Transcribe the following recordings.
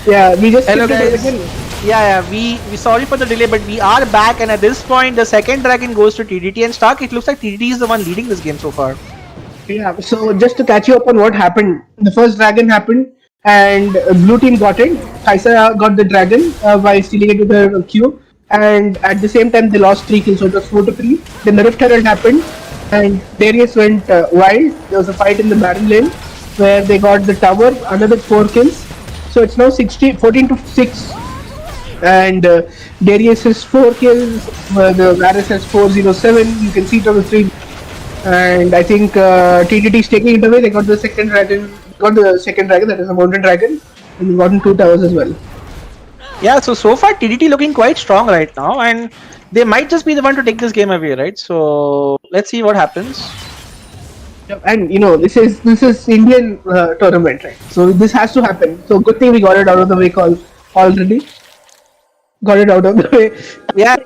Yeah, we just Hello skipped it guys. again. We sorry for the delay, but we are back, and at this point, the second dragon goes to TDT and Stark. It looks like TDT is the one leading this game so far. Yeah, so just to catch you up on what happened, the first dragon happened, and blue team got it. Kaisa got the dragon by stealing it with her Q, and at the same time they lost 3 kills, so it was 4-3. Then the Rift Herald happened, and Darius went wild. There was a fight in the Baron lane where they got the tower, another 4 kills. So it's now 14-6, and Darius has 4 kills. The Varus has 407. You can see it on the screen. And I think TTT is taking it away. They got the second dragon. That is a mountain dragon, and we gotten 2 towers as well. Yeah, so far TDT looking quite strong right now, and they might just be the one to take this game away, right? So let's see what happens. And this is Indian tournament, right? So this has to happen. So good thing we got it out of the way already. Got it out of the way. Yeah.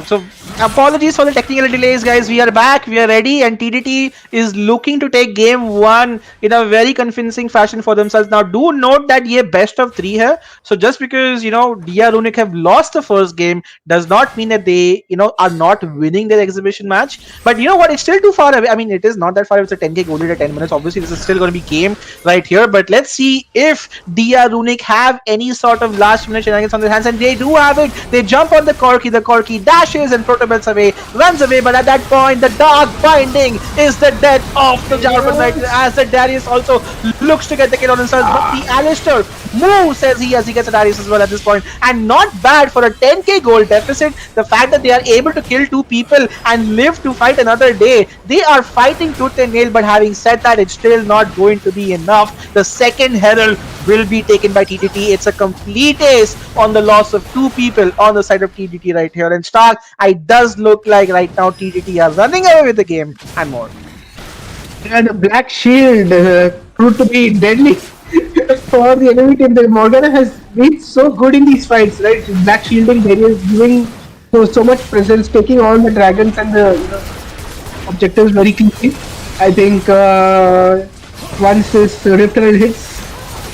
So apologies for the technical delays, guys. We are back, we are ready, and TDT is looking to take game 1 in a very convincing fashion for themselves. Now do note that ye best of 3 here, so just because Dia Runic have lost the first game does not mean that they are not winning their exhibition match. But you know what, it's still too far away. I mean, it is not that far. It's a 10k goal lead at 10 minutes. Obviously this is still going to be game right here, but let's see if Dia Runic have any sort of last minute shenanigans on their hands, and they do have it. They jump on the Corki dashes and protobelts away, runs away, but at that point the dark binding is the death of the Jarvan Knight, as the Darius also looks to get the kill on himself, but the Alistair moves as he gets a Darius as well at this point. And not bad for a 10k goal deficit. The fact that they are able to kill 2 people and live to fight another day, they are fighting tooth and nail. But having said that, it's still not going to be enough. The second Herald will be taken by TTT. It's a complete ace on the loss of 2 people on the side of TTT right here. And Stark, it does look like right now TTT are running away with the game and more. And the Black Shield proved to be deadly for the enemy team. The Morgana has been so good in these fights, right? Black Shielding, Darius giving so much presence, taking all the dragons and the objectives very quickly. I think once this Rift Herald hits,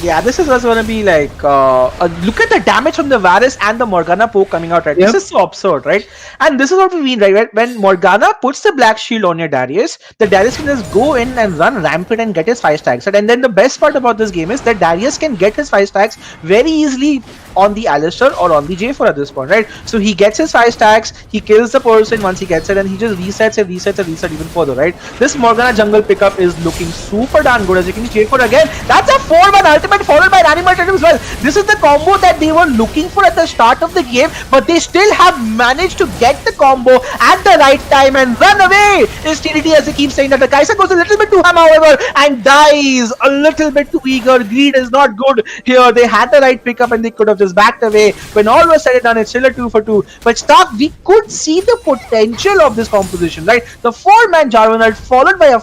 yeah, this is what's gonna be like. Look at the damage from the Varus and the Morgana poke coming out, right? Yep. This is so absurd, right? And this is what we mean, right? When Morgana puts the Black Shield on your Darius, the Darius can just go in and run rampant and get his 5 stacks. Right? And then the best part about this game is that Darius can get his 5 stacks very easily on the Alistair or on the J4 at this point, right? So he gets his 5 stacks, he kills the person once he gets it, and he just resets even further, right? This Morgana jungle pickup is looking super darn good. As you can see, J4 again. That's a 4-1 ultimate followed by an animated as well. This is the combo that they were looking for at the start of the game, but they still have managed to get the combo at the right time and run away. Is TDT, as they keep saying that the Kaisa goes a little bit too ham, however, and dies a little bit too eager. Greed is not good here. They had the right pickup and they could have just backed away. When all was said and done, it's still a 2 for 2. But Stark, we could see the potential of this composition, right? The 4-man Jarvan ult followed by a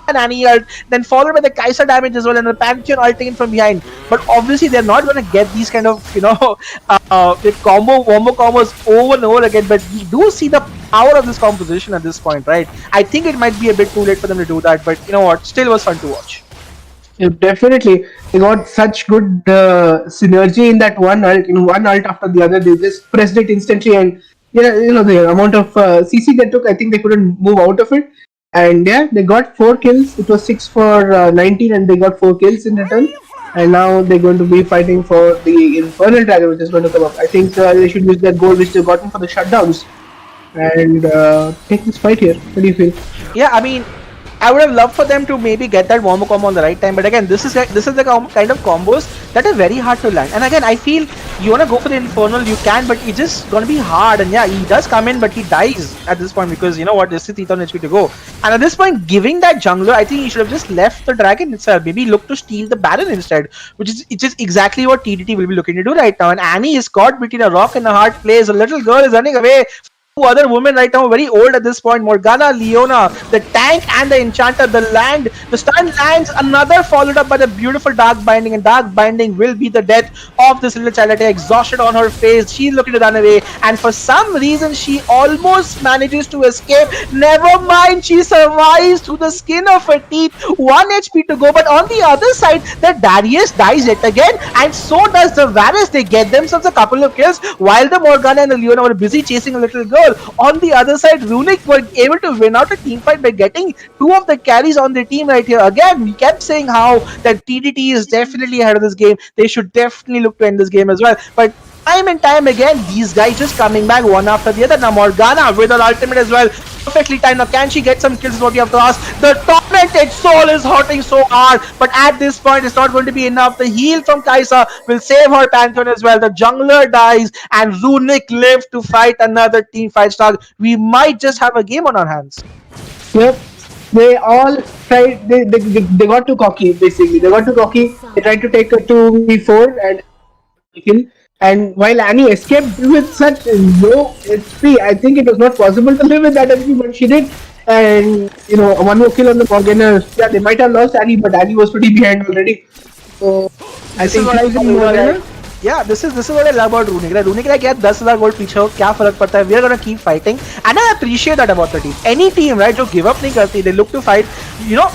Annie ult, then followed by the Kaisa damage as well, and the Pantheon ult taken from behind. But obviously they're not going to get these kind of wombo combos over and over again. But we do see the power of this composition at this point, right? I think it might be a bit too late for them to do that, but you know what, still was fun to watch. Yeah, definitely, they got such good synergy in that one ult. One ult after the other, they just pressed it instantly, and the amount of CC they took, I think they couldn't move out of it. And yeah, they got 4 kills. It was 6 for 19, and they got 4 kills in return. And now they're going to be fighting for the Infernal Dragon, which is going to come up. I think they should use that gold which they've gotten for the shutdowns and take this fight here. What do you feel? Yeah, I mean, I would have loved for them to maybe get that wombo combo on the right time, but again, this is the kind of combos that are very hard to land. And again, I feel you wanna go for the Infernal, you can, but it's just gonna be hard. And yeah, he does come in, but he dies at this point because you know what, this is 3000 HP to go. And at this point, giving that jungler, I think he should have just left the dragon itself. Maybe look to steal the Baron instead, which is exactly what TDT will be looking to do right now. And Annie is caught between a rock and a hard place. A little girl is running away other women right now, very old at this point. Morgana, Leona, the tank and the enchanter, the stun lands, another followed up by the beautiful dark binding, and dark binding will be the death of this little child. Exhausted on her face, she's looking to run away, and for some reason she almost manages to escape. Never mind, she survives through the skin of her teeth. 1 HP to go, but on the other side, the Darius dies yet again, and so does the Varus. They get themselves a couple of kills while the Morgana and the Leona were busy chasing a little girl. On the other side, Runic were able to win out a team fight by getting 2 of the carries on their team right here. Again, we kept saying how that TDT is definitely ahead of this game. They should definitely look to end this game as well. But time and time again, these guys just coming back one after the other. Now Morgana with her ultimate as well. Perfectly timed. Now can she get some kills is what you have to ask. The tormented soul is hurting so hard, but at this point it's not going to be enough. The heal from Kaisa will save her Pantheon as well. The jungler dies and Runic lives to fight another team fight star. We might just have a game on our hands. Yep. They all tried. They got too cocky. Basically, they got too cocky. They tried to take a 2v4 and kill. And while Annie escaped with such low HP, I think it was not possible to live with that HP, but she did. And one more kill on the Morgana. Yeah, they might have lost Annie, but Annie was pretty behind already. So I think Morgana. Yeah, this is what I love about Runic. Runic like यार 10,000 gold पीछे हो क्या फर्क पड़ता है? We are gonna keep fighting, and I appreciate that about the team. Any team, right, जो give up नहीं करती, they look to fight.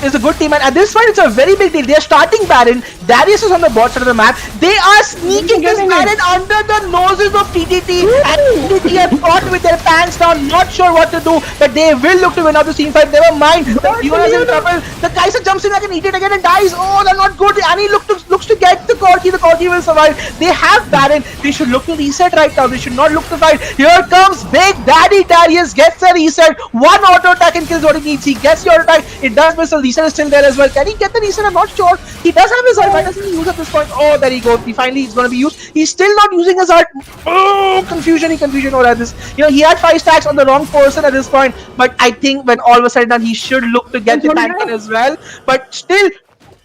Is a good team, and at this point, it's a very big deal. They are starting Baron. Darius is on the bot side of the map. They are sneaking this Baron under the noses of TTT, and TTT are caught with their pants down, not sure what to do, but they will look to win out the team fight. Never mind. The Leona is in trouble. The Kaiser jumps in like an idiot again and dies. Oh, they're not good. Annie looks to get the Corki. The Corki will survive. They have Baron. They should look to reset right now. They should not look to fight. Here comes Big Daddy Darius. Gets a reset. One auto attack and kills what he needs. He gets the auto attack. It does miss. The reset is still there as well. Can he get the reset? I'm not sure. He does have his ult. Why doesn't he use at this point? Oh, there he goes. Finally, he's going to be used. He's still not using his ult. Oh, confusion over at this. He had 5 stacks on the wrong person at this point. But I think when all of a sudden done, he should look to get the tank in as well. But still,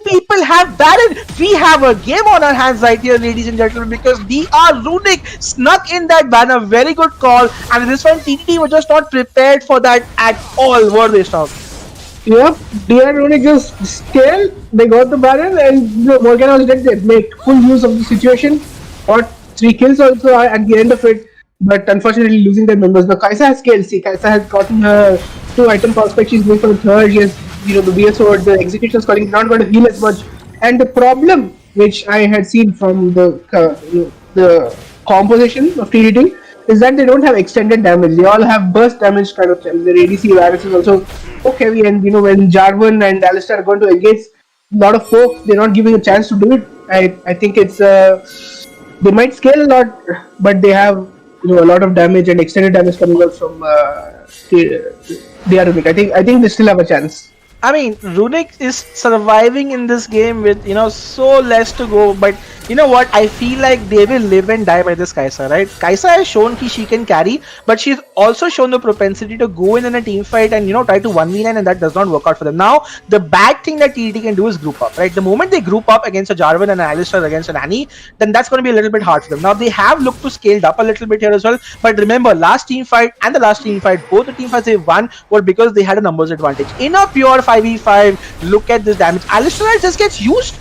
people have Baron. We have a game on our hands right here, ladies and gentlemen, because DR Runic snuck in that banner. Very good call. And at this one, TTT was just not prepared for that at all, were they, Stock? Yep, DR Runic just scaled. They got the Baron, and Morgana was dead. They made full use of the situation. Got 3 kills also at the end of it. But unfortunately, losing their members. Now, Kaisa has scaled. See, Kaisa has gotten her 2 item prospect. She's going for the 3rd. She has the BSO, the execution scoring is not going to heal as much. And the problem which I had seen from the composition of TDT is that they don't have extended damage. They all have burst damage kind of thing. Their ADC Varus is also so heavy, and when Jarvan and Alistar are going to engage a lot of folk, they're not giving a chance to do it. I think it's they might scale a lot, but they have a lot of damage and extended damage coming out from Runic. I think they still have a chance. I mean, Runic is surviving in this game with, so less to go, but you know what? I feel like they will live and die by this Kaisa, right? Kaisa has shown that she can carry, but she's also shown the propensity to go in a team fight and, try to 1v9, and that does not work out for them. Now, the bad thing that TDT can do is group up, right? The moment they group up against a Jarvan and an Alistar against an Annie, then that's going to be a little bit hard for them. Now, they have looked to scale up a little bit here as well, but remember, last team fight and the last team fight, both the team fights they won were because they had a numbers advantage. In a pure 5v5, look at this damage. Alistar just gets used.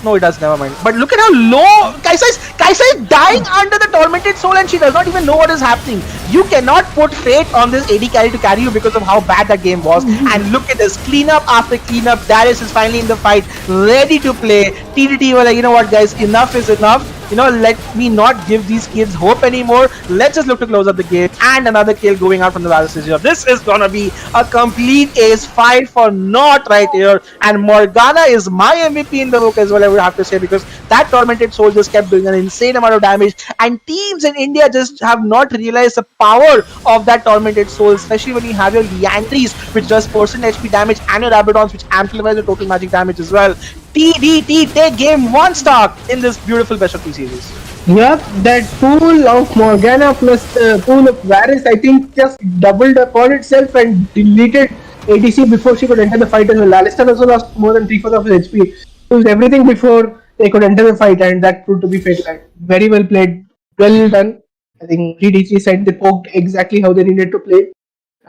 No, it does, never mind. But look at how low Kaisa is dying under the tormented soul, and she does not even know what is happening. You cannot put fate on this AD carry to carry you because of how bad that game was. And look at this, cleanup after cleanup. Darius is finally in the fight, ready to play. TDT were like, you know what guys, enough is enough. Let me not give these kids hope anymore. Let's just look to close up the game. And another kill going out from the Varus here. This is gonna be a complete ace fight for naught right here. And Morgana is my MVP in the book as well, I would have to say, because that tormented soul just kept doing an insane amount of damage. And teams in India just have not realized the power of that tormented soul, especially when you have your Liandries, which does percent HP damage, and your Abaddons, which amplifies the total magic damage as well. TDT take game 1 stock in this beautiful best of 3 series. Yep, that pool of Morgana plus the pool of Varus, I think, just doubled upon itself and deleted ADC before she could enter the fight as well. Alistar also lost more than 3/4 of his HP. Used everything before they could enter the fight, and that proved to be fatal. Very well played, well done. I think TDC said they poked exactly how they needed to play,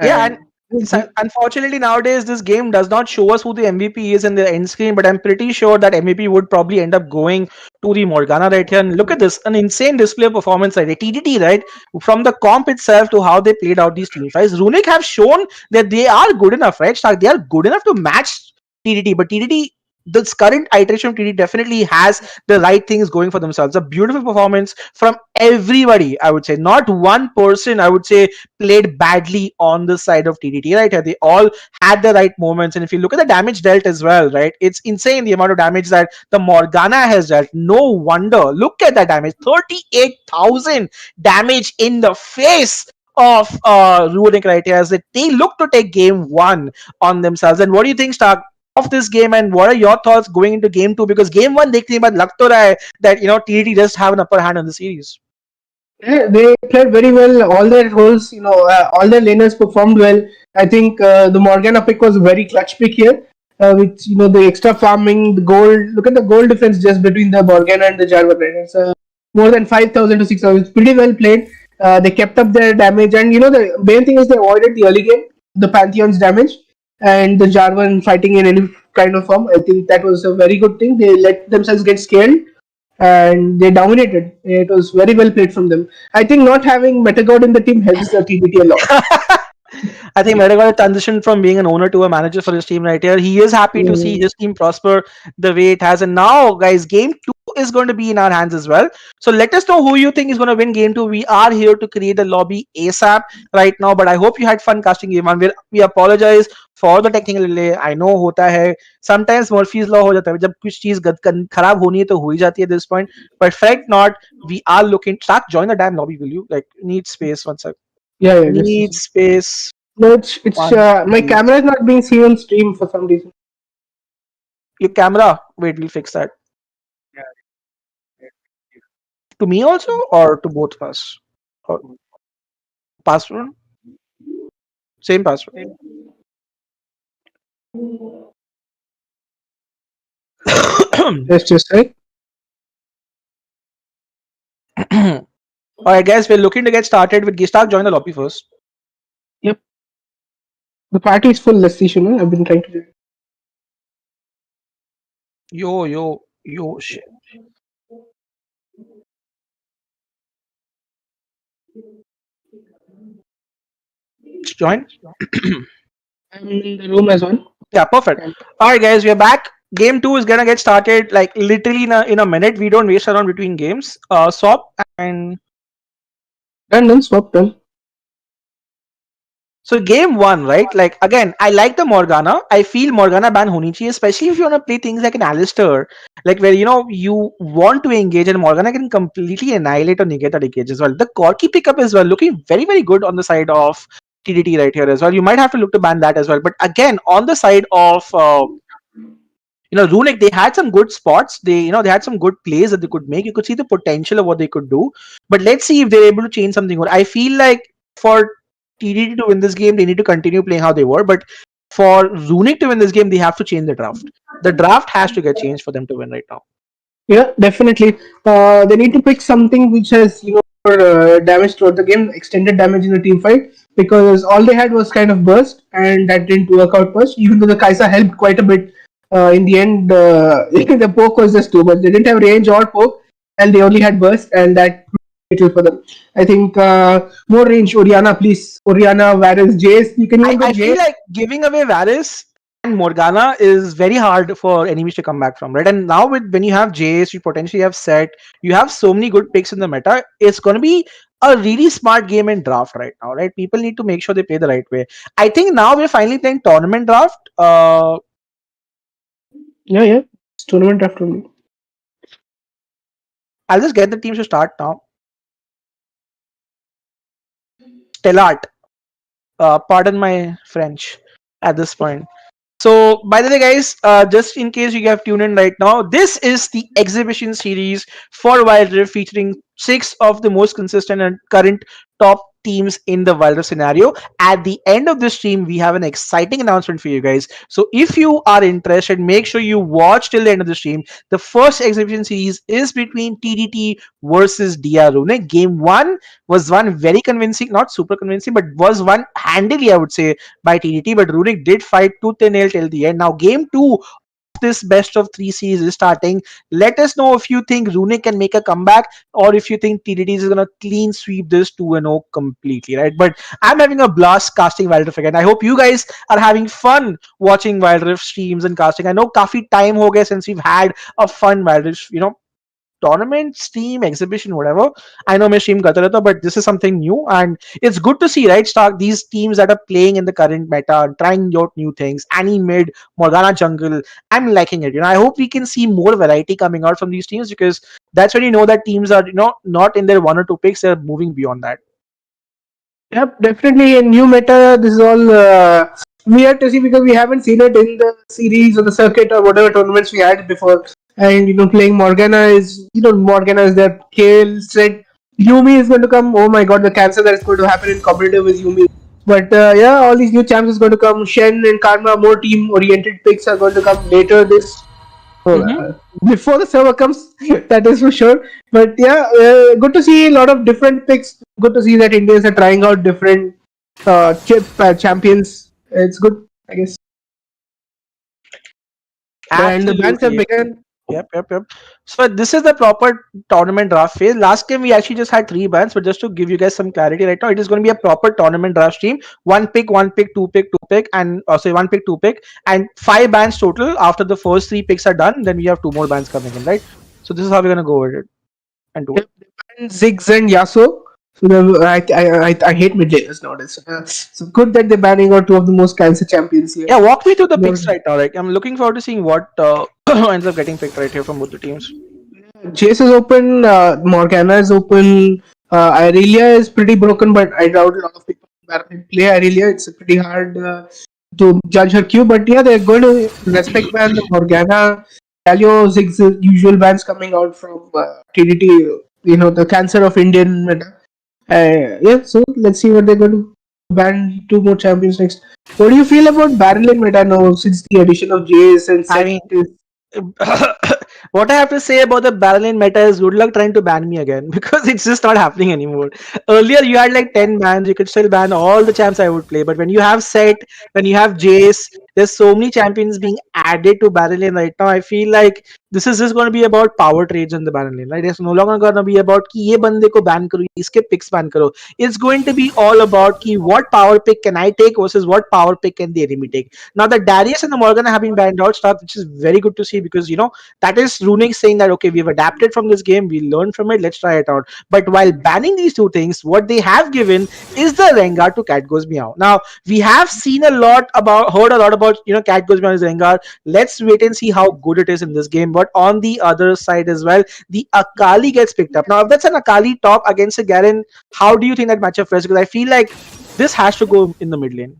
Yeah, and and it was good. unfortunately nowadays this game does not show us who the MVP is in the end screen, but I'm pretty sure that MVP would probably end up going to the Morgana right here. And look at this, an insane display of performance right here. TDT, right? From the comp itself to how they played out these team fights, Runic have shown that they are good enough, right? Stark, they are good enough to match TDT, but TDT, this current iteration of TDT definitely has the right things going for themselves. A beautiful performance from everybody, I would say. Not one person, I would say, played badly on the side of TDT, right? They all had the right moments. And if you look at the damage dealt as well, right, it's insane the amount of damage that the Morgana has dealt. No wonder. Look at that damage, 38,000 damage in the face of Runic right here, as they look to take game one on themselves. And what do you think, Stark, of this game, and what are your thoughts going into game two? Because game one, they came at lag to raha hai that TDT just have an upper hand on the series. Yeah, they played very well. All their roles, all their laners performed well. I think the Morgana pick was a very clutch pick here. With the extra farming, the gold. Look at the gold difference just between the Morgana and the Jarvan. Right? It's more than 5,000 to 6,000. It's pretty well played. They kept up their damage, and the main thing is they avoided the early game, the Pantheon's damage, and the Jarvan fighting in any kind of form. I think that was a very good thing. They let themselves get scared and they dominated. It was very well played from them. I think not having Metagod in the team helps the TDT a lot. I think Metagon transitioned from being an owner to a manager for his team right here. He is happy to see Mm, his team prosper the way it has. And now, guys, game two is going to be in our hands as well. So let us know who you think is going to win game two. We are here to create a lobby ASAP right now. But I hope you had fun casting game one. We apologize for the technical delay. I know होता है. Sometimes Murphy's law हो जाता है. जब कुछ चीज खराब होनी है तो हो ही जाती है at this point. But fact not, we are looking. Start join the damn lobby, will you? Like need space one sec. yeah, yeah, Need space. no, it's One, my please. camera is not being seen on stream for some reason. Your camera. Wait, we'll fix that. To me also, or to both of us? Or password? Same password. Just right. Alright, guys, we're looking to get started with Gistak. Join the lobby first. Yep, the party is full. Let's see, Shimon. I've been trying to do it. Yo, shit. Join. I'm in the room as well. Yeah, perfect. Alright, guys, we're back. Game two is gonna get started like literally in a minute. We don't waste around between games. Swap and Done, swap done. so game one, right? Like again, I like the Morgana. I feel Morgana ban honi chahiye, especially if you want to play things like an Alistair, like where you want to engage and Morgana can completely annihilate or negate that engage as well. The Corki pickup as well, looking very very good on the side of TDT right here as well. You might have to look to ban that as well. But again, on the side of Runic, they had some good spots. They had some good plays that they could make. You could see the potential of what they could do. But let's see if they're able to change something. I feel like for TDT to win this game, they need to continue playing how they were. But for Runic to win this game, they have to change the draft. The draft has to get changed for them to win right now. Yeah, definitely. They need to pick something which has more damage throughout the game, extended damage in the team fight, because all they had was kind of burst, and that didn't work out much. Even though the Kaisa helped quite a bit, in the end, the poke was just too much. They didn't have range or poke, and they only had burst, and that little for them. I think more range. Oriana, please. Oriana, Varus, Jace. You can even I pick feel Jace. like giving away Varys and Morgana is very hard for enemies to come back from, right? And now when you have Jace, you potentially have Set, you have so many good picks in the meta. It's going to be a really smart game in draft right now, right? People need to make sure they play the right way. I think now we're finally playing tournament draft. Yeah, yeah. It's tournament draft only. I'll just get the teams to start now. Stellart. Pardon my French at this point. So, by the way, guys, just in case you have tuned in right now, this is the exhibition series for Wild Rift featuring 6 of the most consistent and current top teams in the Wild Rift scenario. At the end of this stream, we have an exciting announcement for you guys. So if you are interested, make sure you watch till the end of the stream. The first exhibition series is between TDT versus DR Rune. Game one was one very convincing, not super convincing, but was one handily, I would say, by TDT. But Runic did fight tooth and nail till the end. Now, game two, this best of three series is starting. Let us know if you think Runic can make a comeback or if you think TDT is gonna clean sweep this 2-0 completely, right? But I'm having a blast casting Wild Rift again. I hope you guys are having fun watching Wild Rift streams and casting. I know काफी time हो गया since we've had a fun Wild Rift, tournament, stream, exhibition, whatever. I know मैं stream करता रहता हूँ, but this is something new and it's good to see, right? Start these teams that are playing in the current meta, trying out new things. Annie mid, Morgana jungle. I'm liking it. I hope we can see more variety coming out from these teams because that's when you know that teams are, not in their one or two picks. They're moving beyond that. Yep, definitely a new meta. This is all weird to see because we haven't seen it in the series or the circuit or whatever tournaments we had before. And playing Morgana is Morgana is there. Kale said Yumi is going to come. Oh my god, the cancer that is going to happen in competitive is Yumi. But yeah, all these new champs is going to come. Shen and Karma, more team oriented picks are going to come later this Mm-hmm. before the server comes. That is for sure. But yeah, good to see a lot of different picks. Good to see that Indians are trying out different champions. It's good, I guess. And the bans have Absolutely. begun. Yep. So this is the proper tournament draft phase. Last game we actually just had three bans, but just to give you guys some clarity right now, it is going to be a proper tournament draft stream. One pick, two pick, two pick, and sorry, one pick, two pick, and five bans total. After the first three picks are done, then we have two more bans coming in, right? So this is how we're gonna go with it and do it. Yep, they banned Ziggs and Yasuo. So I hate mid laners nowadays. So good that they're banning out two of the most cancer champions here. Yeah, walk me through the picks right now. Like I'm looking forward to seeing what ends up getting picked right here from both the teams. Jace is open, Morgana is open, Irelia is pretty broken, but I doubt a lot of people play Irelia. It's pretty hard to judge her queue, but yeah, they're going to respect ban the Morgana, Galio, Ziggs, usual bans coming out from TDT, the cancer of Indian meta. Yeah, so let's see what they're going to ban two more champions next. What do you feel about Barrel meta now since the addition of Jace and I Set? mean, what I have to say about the Barrelin meta is good luck trying to ban me again because it's just not happening anymore. Earlier, you had like 10 bans, you could still ban all the champs I would play. But when you have Set, when you have Jace, there's so many champions being added to Barrelin right now. I feel like this is just going to be about power trades in the Barrelin. Right? It's no longer going to be about कि ये बंदे को ban करो, इसके picks ban करो. It's going to be all about कि what power pick can I take versus what power pick can the enemy take. Now the Darius and the Morgana have been banned out stuff, which is very good to see because that is Runic saying that okay, we've adapted from this game, we learned from it, let's try it out. But while banning these two things, what they have given is the Rengar to Cat Goes Meow. Now we have seen heard a lot about Cat Goes Meow is Rengar. Let's wait and see how good it is in this game. But on the other side as well, the Akali gets picked up. Now if that's an Akali top against a Garen, how do you think that matchup fares? Because I feel like this has to go in the mid lane.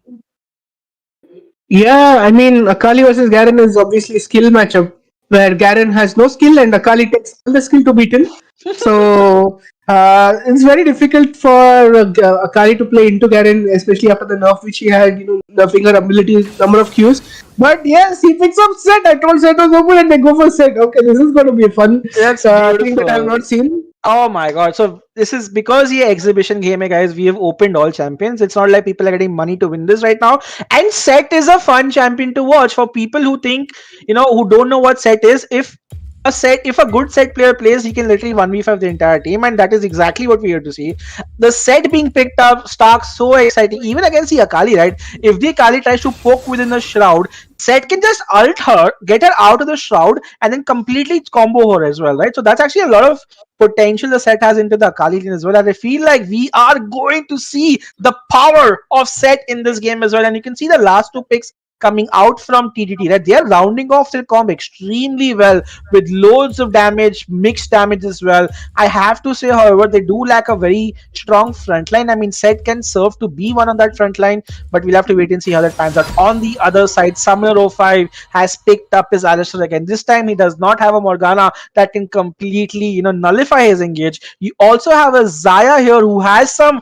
Yeah, I mean, Akali versus Garen is obviously a skill matchup where Garen has no skill and Akali takes all the skill to beat him. So it's very difficult for Akali to play into Garen, especially after the nerf which he had, nerfing her abilities, number of Qs. But yes, he picks up Set. I told Set was open and they go for Set. Okay, this is going to be a fun That's thing that I have beautiful. not seen. Oh my god. So this is because ये exhibition game है guys, we have opened all champions. It's not like people are getting money to win this right now. And Set is a fun champion to watch for people who think, who don't know what Set is. If a good Set player plays, he can literally 1v5 the entire team, and that is exactly what we are to see. The Set being picked up, Stark, so exciting, even against the Akali, right? If the Akali tries to poke within the shroud, Set can just ult her, get her out of the shroud, and then completely combo her as well, right? So that's actually a lot of potential the Set has into the Akali lane as well. And I feel like we are going to see the power of Set in this game as well. And you can see the last two picks coming out from TDT. Right, they are rounding off their comp extremely well with loads of damage, mixed damage as well. I have to say, however, they do lack a very strong front line. I mean, Set can serve to be one on that front line, but we'll have to wait and see how that pans out. On the other side, Summoner oh 05 has picked up his Alistar again. This time he does not have a Morgana that can completely, nullify his engage. You also have a Zaya here who has some,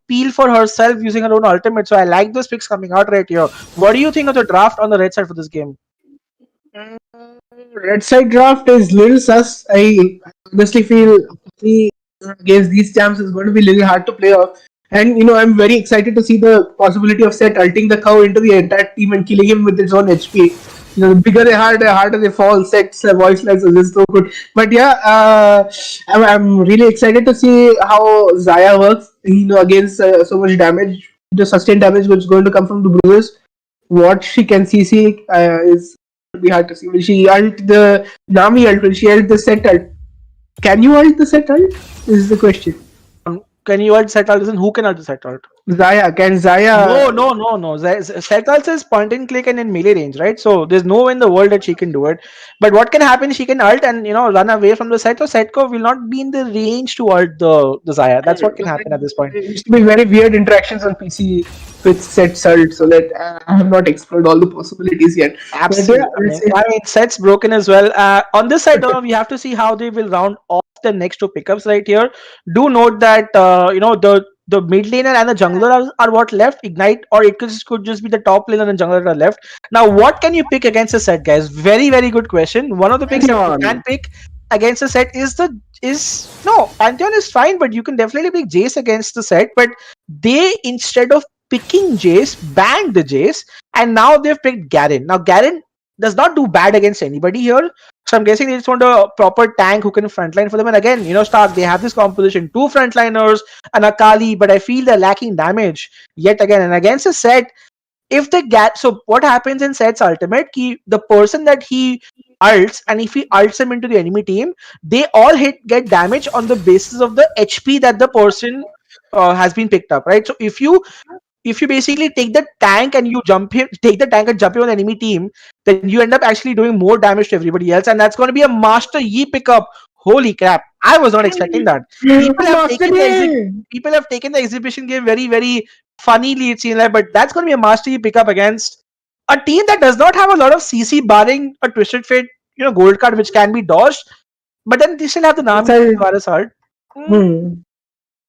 peel for herself using her own ultimate. So I like those picks coming out right here. What do you think of the draft on the red side for this game? Uh, Red side draft is little sus. I honestly feel he against these champs is going to be a little hard to play off. And I'm very excited to see the possibility of Set ulting the cow into the entire team and killing him with his own HP. The bigger they are, the harder they fall. Set's voice lines is just so good. But yeah, I'm really excited to see how Zaya works. Against so much damage, the sustained damage which is going to come from the bruises. What she can CC is be hard to see. Will she ult the Nami ult? Will she ult the Set ult? Can you ult the Set ult? Is the question. Can you ult Set ult? Listen, who can ult Set ult? Zaya, can Zaya? No. Set ult is point and click and in melee range, right? So there's no way in the world that she can do it. But what can happen? She can ult and run away from the set. So Setko will not be in the range to ult the Zaya. That's what can happen at this point. It used to be very weird interactions on PC with Set ult, so that I have not explored all the possibilities yet. Absolutely. I mean, set's broken as well. On this side, though, we have to see how they will round off the next two pickups right here. Do note that the mid laner and the jungler are what left. Ignite, or it could just be the top laner and jungler that are left. Now, what can you pick against a set, guys? Very, very good question. One of the picks that you can pick against a set Pantheon is fine, but you can definitely pick Jace against the set. But they, instead of picking Jace, banned the Jace, and now they've picked Garen. Now Garen does not do bad against anybody here, so I'm guessing they just want a proper tank who can frontline for them. And again, Stark, they have this composition, two frontliners and Akali, but I feel they're lacking damage yet again. And against a set, if they get, so what happens in Set's ultimate, the person that he ults, and if he ults him into the enemy team, they all get damage on the basis of the HP that the person has been picked up, right? So if you basically take the tank and you take the tank and jump him on the enemy team, then you end up actually doing more damage to everybody else, and that's going to be a Master Yi pickup. Holy crap! I was not expecting that. People have taken the exhibition game very, very funnily, it seems like, but that's going to be a Master Yi pickup against a team that does not have a lot of CC, barring a Twisted Fate, gold card which can be dodged, but then they still have the Nami and Varus Heart.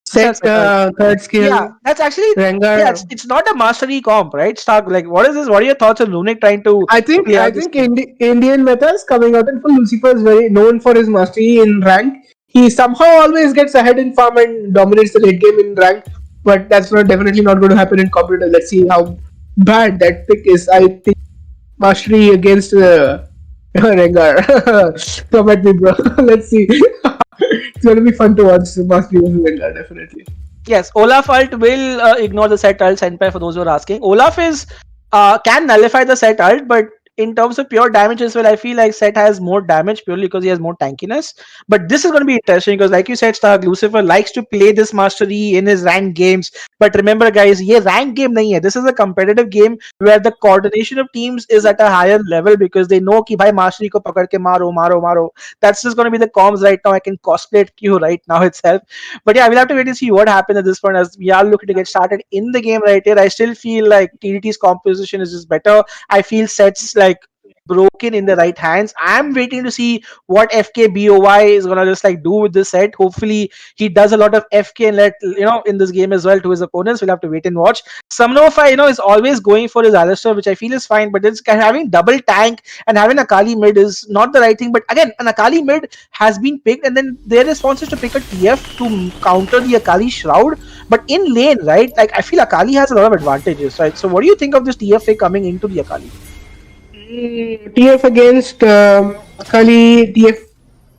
Set third skill. Yeah, that's actually it's not a mastery comp, right? Stark, like, what is this? What are your thoughts on Runic trying to? I think Indian metas coming out in full. Lucifer is very known for his mastery in rank. He somehow always gets ahead in farm and dominates the late game in rank, but that's definitely not going to happen in competitive. Let's see how bad that pick is. I think mastery against Rengar. Come at me, bro. Let's see. It's going to be fun to watch mastery versus Rengar, definitely. Yes, Olaf ult will ignore the set ult, Senpai, for those who are asking. Olaf can nullify the set ult, but in terms of pure damage as well, I feel like Set has more damage purely because he has more tankiness. But this is going to be interesting because, like you said, Stark, Lucifer likes to play this mastery in his ranked games. But remember, guys, ये ranked game नहीं है. This is a competitive game where the coordination of teams is at a higher level because they know कि भाई mastery को पकड़ के मारो. That's just going to be the comms right now. I can cosplay it Q right now itself. But yeah, we'll have to wait and see what happens at this point as we are looking to get started in the game right here. I still feel like TDT's composition is just better. I feel Set's like broken in the right hands. I'm waiting to see what FKBOY is gonna just like do with this set. Hopefully he does a lot of FK and let in this game as well to his opponents. We'll have to wait and watch. Sumnova, is always going for his Alistar, which I feel is fine, but it's having double tank and having Akali mid is not the right thing. But again, an Akali mid has been picked, and then their response is to pick a TF to counter the Akali Shroud. But in lane, right? Like I feel Akali has a lot of advantages, right? So what do you think of this TFA coming into the Akali? TF against Akali, TF,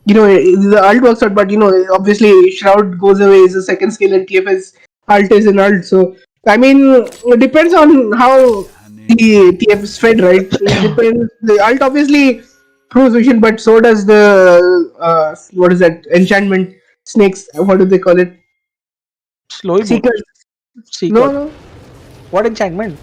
the ult works out, but obviously Shroud goes away is a second skill and TF's ult is an ult. So, I mean, it depends on how the TF is fed, right? It depends. The ult obviously proves vision, but so does the, what is that, enchantment snakes, what do they call it? Seekers. No. What enchantment?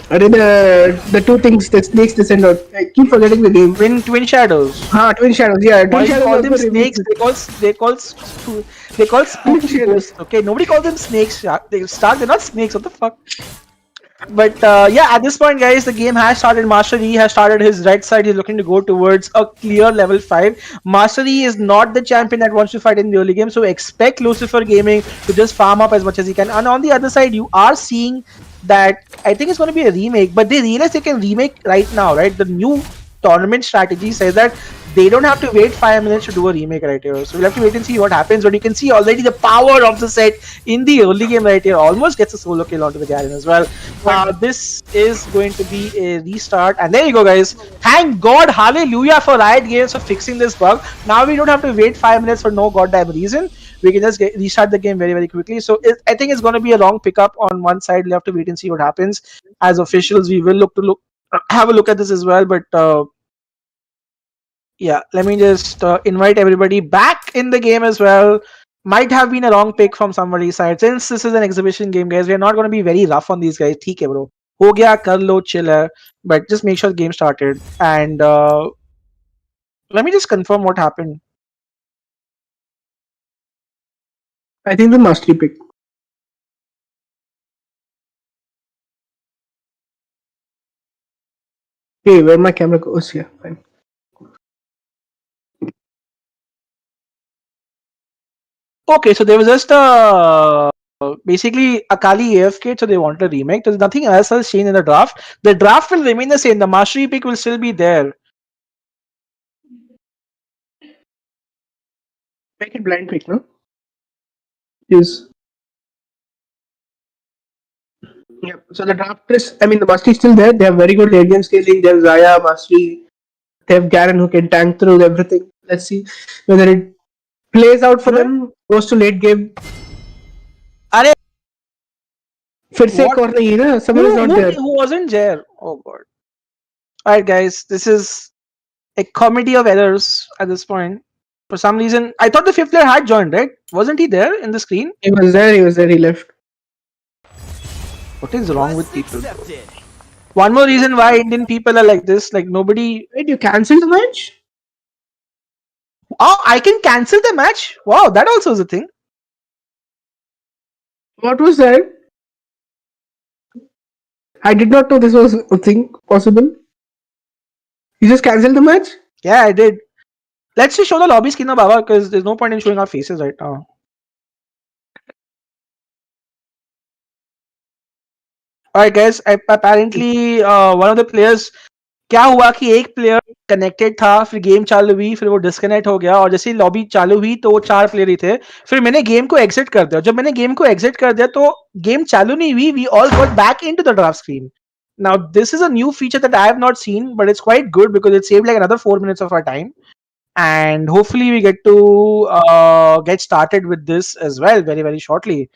The two things, the snakes descend out. I keep forgetting the name. Twin Shadows. Twin Shadows. Yeah, Twin Why do you Shadows call them also remakes snakes? it. They call Twin spooky Shadows. ghosts. Okay, nobody calls them snakes. They're not snakes. What the fuck? But yeah, at this point, guys, the game has started. Master E has started his right side. He's looking to go towards a clear level 5. Master E is not the champion that wants to fight in the early game, so expect Lucifer Gaming to just farm up as much as he can. And on the other side, you are seeing that I think it's going to be a remake, but they realize they can remake right now, right? The new tournament strategy says that they don't have to wait 5 minutes to do a remake right here. So we'll have to wait and see what happens. But you can see already the power of the set in the early game right here. Almost gets a solo kill onto the Garen as well. This is going to be a restart. And there you go, guys. Thank God, hallelujah for Riot Games for fixing this bug. Now we don't have to wait 5 minutes for no goddamn reason. We can just restart the game very, very quickly. So I think it's going to be a long pickup on one side. We'll have to wait and see what happens. As officials, we will have a look at this as well. But yeah, let me just invite everybody back in the game as well. Might have been a wrong pick from somebody's side. Since this is an exhibition game, guys, we're not going to be very rough on these guys. ठीक है bro. हो गया कर लो chill है. But just make sure the game started. And let me just confirm what happened. I think the mastery pick. Okay, where my camera goes? Yeah, fine. Okay, so there was just basically Akali AFK, so they wanted a remake. There's nothing else changed in the draft. The draft will remain the same. The mastery pick will still be there. Make it blind pick, no? Yes. Yeah. So the draft is, I mean, the mastery is still there. They have very good late game scaling. They have Zaya, mastery. They have Garen who can tank through everything. Let's see whether it plays out for them. Goes to late game. अरे फिर से एक what? और नहीं है ना? Someone is not there. Who wasn't there? Oh god. Alright guys, this is a comedy of errors at this point. For some reason, I thought the fifth player had joined, right? Wasn't he there in the screen? He was there. He was there. He left. What is wrong with people? Bro? One more reason why Indian people are like this, like nobody. Wait, you cancelled the match? Oh, I can cancel the match. Wow, that also is a thing. What was that? I did not know this was a thing possible. You just cancelled the match? Yeah, I did. Let's just show the lobby skin now, Baba, because there's no point in showing our faces right now. Alright guys, apparently one of the players, क्या हुआ कि एक player connected था, फिर game चालू हुई, फिर वो डिस्कनेक्ट हो गया और जैसे ही लॉबी चालू हुई तो वो 4 प्लेयर ही थे. फिर मैंने गेम को एग्जिट कर दिया. जब मैंने गेम को एग्जिट कर दिया तो गेम चालू नहीं हुई. We all got back into the draft screen. Now this is a new feature that I have not seen, but it's quite good because it saved like another 4 minutes of our time. And hopefully we get to get started with this as well very, very shortly.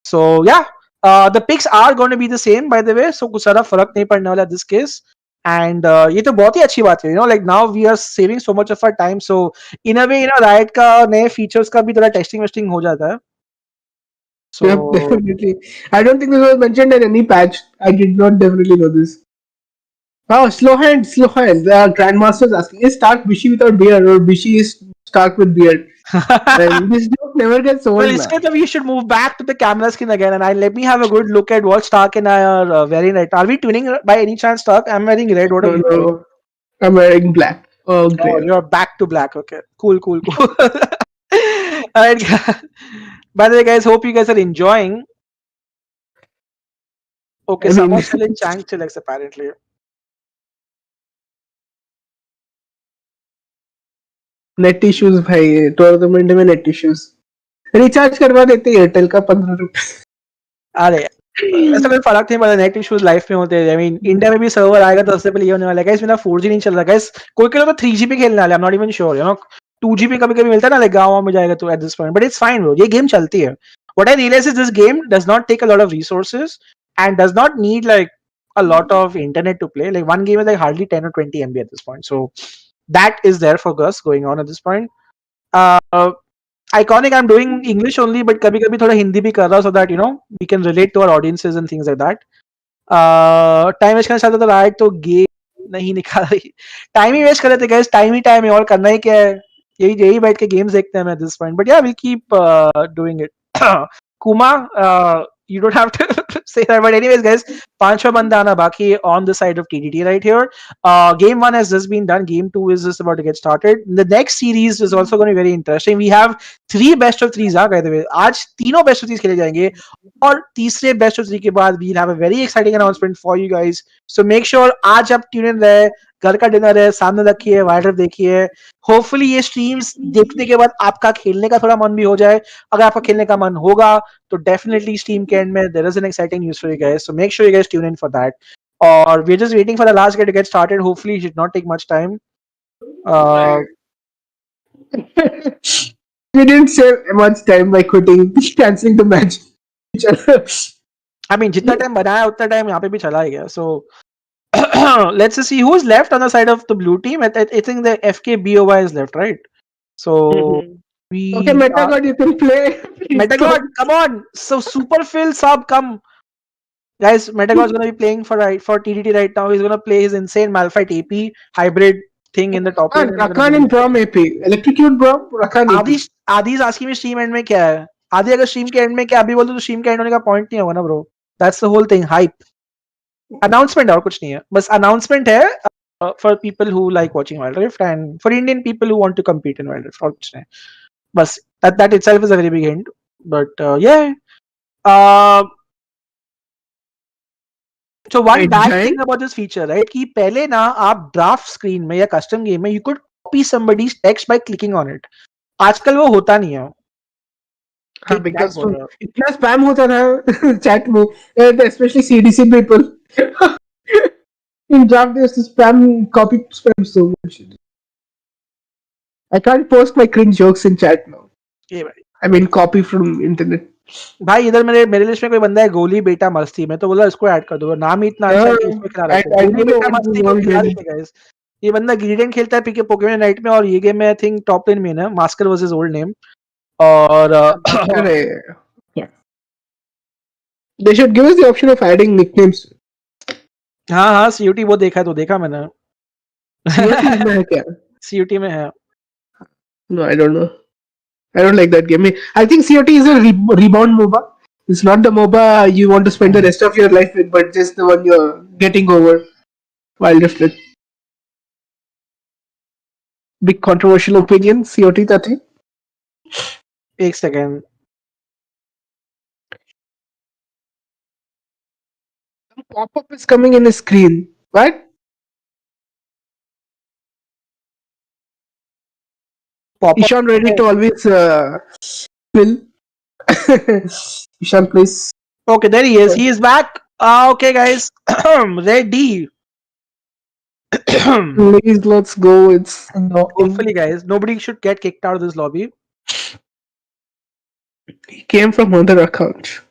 So yeah, the picks are going to be the same by the way, so कुछ ज़्यादा फर्क नहीं पड़ने वाला this case. And ये तो बहुत ही अच्छी बात है, you know, like now we are saving so much of our time, so in a way, you know, Riot का नए features का भी थोड़ा testing वेस्टिंग हो जाता है. So Yep, definitely. I don't think this was mentioned in any patch. I did not definitely know this. Oh, slow hand, slow hand. The Grandmaster is asking, is Stark Bishi without beard or Bishi is Stark with beard? And this joke never gets old, well, man. instead we should move back to the camera skin again, and let me have a good look at what Stark and I are wearing right. Are we tuning by any chance, Stark? I'm wearing red. What are you wearing? No, I'm wearing black. Oh, Oh, great. you're back to black. Okay, cool. Alright. By the way, guys, hope you guys are enjoying. Okay, I mean- someone's still in Chang Chillax apparently. Net issues भाई tournament में net issues recharge करवा देते Airtel का 15 रुपए. अरे ऐसा कोई फर्क नहीं पड़ता. नेट इश्यूज लाइफ में होते हैं. आई मीन इंडिया में भी सर्वर आएगा तो सबसे पहले ये होने वाला है गाइस, मेरा 4G नहीं चल रहा गाइस. कोई कोई लोग तो 3G पे खेलने वाले. आई am not even sure, you know. 2G पे कभी-कभी मिलता है ना, लाइक गांव में जाएगा तो at this point, but it's fine bro. ये गेम चलती है. What I realize is this game does not take a lot of resources and does not need like a lot of internet to play. Like one game is like hardly 10 or 20 MB at this point. So that is there for us going on at this point. Iconic, I'm doing English only, but kabhi kabhi thoda Hindi bhi kar raha so that, you know, we can relate to our audiences and things like that. Time waste करना चाहते तो right तो game नहीं निकाल रही. Time ही waste कर रहे थे गाइस, टाइम है और करना ही क्या है. यही बैठ के गेम्स देखते हैं एट दिस पॉइंट. बट या विल कीप डूइंग इट. कुमा, you don't have to say that, but anyways guys, 5 बंदा आना बाकी है on the side of TDT right here. Game 1 has just been done, game 2 is just about to get started. The next series is also going to be very interesting. We have 3 best of 3s by the way. आज तीनों best of 3s खेले जाएंगे और तीसरे best of 3 के बाद we'll have a very exciting announcement for you guys. So make sure आज आप ट्यून इन रहे, घर का डिनर है, सामने रखिए, वाइडर देखिए. होपफुली ये स्ट्रीम्स देखने के बाद आपका खेलने का थोड़ा मन भी हो जाए. अगर आपका खेलने का मन होगा तो डेफिनेटली स्ट्रीम के एंड में there is an exciting news for you guys. So make sure you guys tune in for that. और we are just waiting for the last gate to get started. Hopefully it should not take much time. We didn't save much time by quitting, canceling the match. I mean जितना time बनाया उतना time यहाँ पे भी चला ही गया. So let's just see who's left on the side of the blue team. I think the FKBOY is left, right? So we Okay, Metagod, you can play. Please Metagod, come on. So Superfill sub, come. Guys, Metagod's gonna be playing for TDT right now. He's gonna play his insane Malphite AP hybrid thing in the top lane. Rakan in Brom AP. Electrocute Brom, Rakan AP. Adi is asking me stream end में क्या है? आदि अगर stream के end में क्या अभी बोल तो stream के end होने का point नहीं होगा ना bro. That's the whole thing, hype. Announcement और कुछ नहीं है. बस announcement है for people who like watching Wild Rift and for Indian people who want to compete in Wild Rift और कुछ नहीं. बस that itself is a very big hint. But yeah. So one bad thing about this feature, right? कि पहले ना आप draft screen में या custom game में you could copy somebody's text by clicking on it. आजकल वो होता नहीं है. हाँ, because इतना spam होता था chat में, especially CDC people. In draft there's spam, copy spam so much. I can't post my cringe jokes in chat now. ये भाई. I mean copy from internet. भाई इधर मेरे लिस्ट में कोई बंदा है गोली बेटा मस्ती में, तो बोला इसको ऐड कर दो. नाम ही इतना अच्छा है कि इसमें खिला रहा है. गोली बेटा मस्ती को खिला देते गाइस. ये बंदा ग्रीडेंट खेलता है पीके पोकेमॉन नाइट में और ये गेम में आई थिंक टॉप लेन में है. Bhaskar was his old name. और they should give us the option of adding nicknames. हाँ CUT वो देखा तो देखा मैंने. CUT में है क्या? CUT में है. No, I don't know. I don't like that game. I think COT is a rebound MOBA. It's not the MOBA you want to spend the rest of your life with, but just the one you're getting over while Rift with. Big controversial opinion, COT that thing. एक second. Some pop-up is coming in the screen. What? Ishan ready to always fill. Ishan, please. Okay, there he is. He is back. Okay, guys. Ready. Please, let's go. It's hopefully, guys, nobody should get kicked out of this lobby. He came from another account.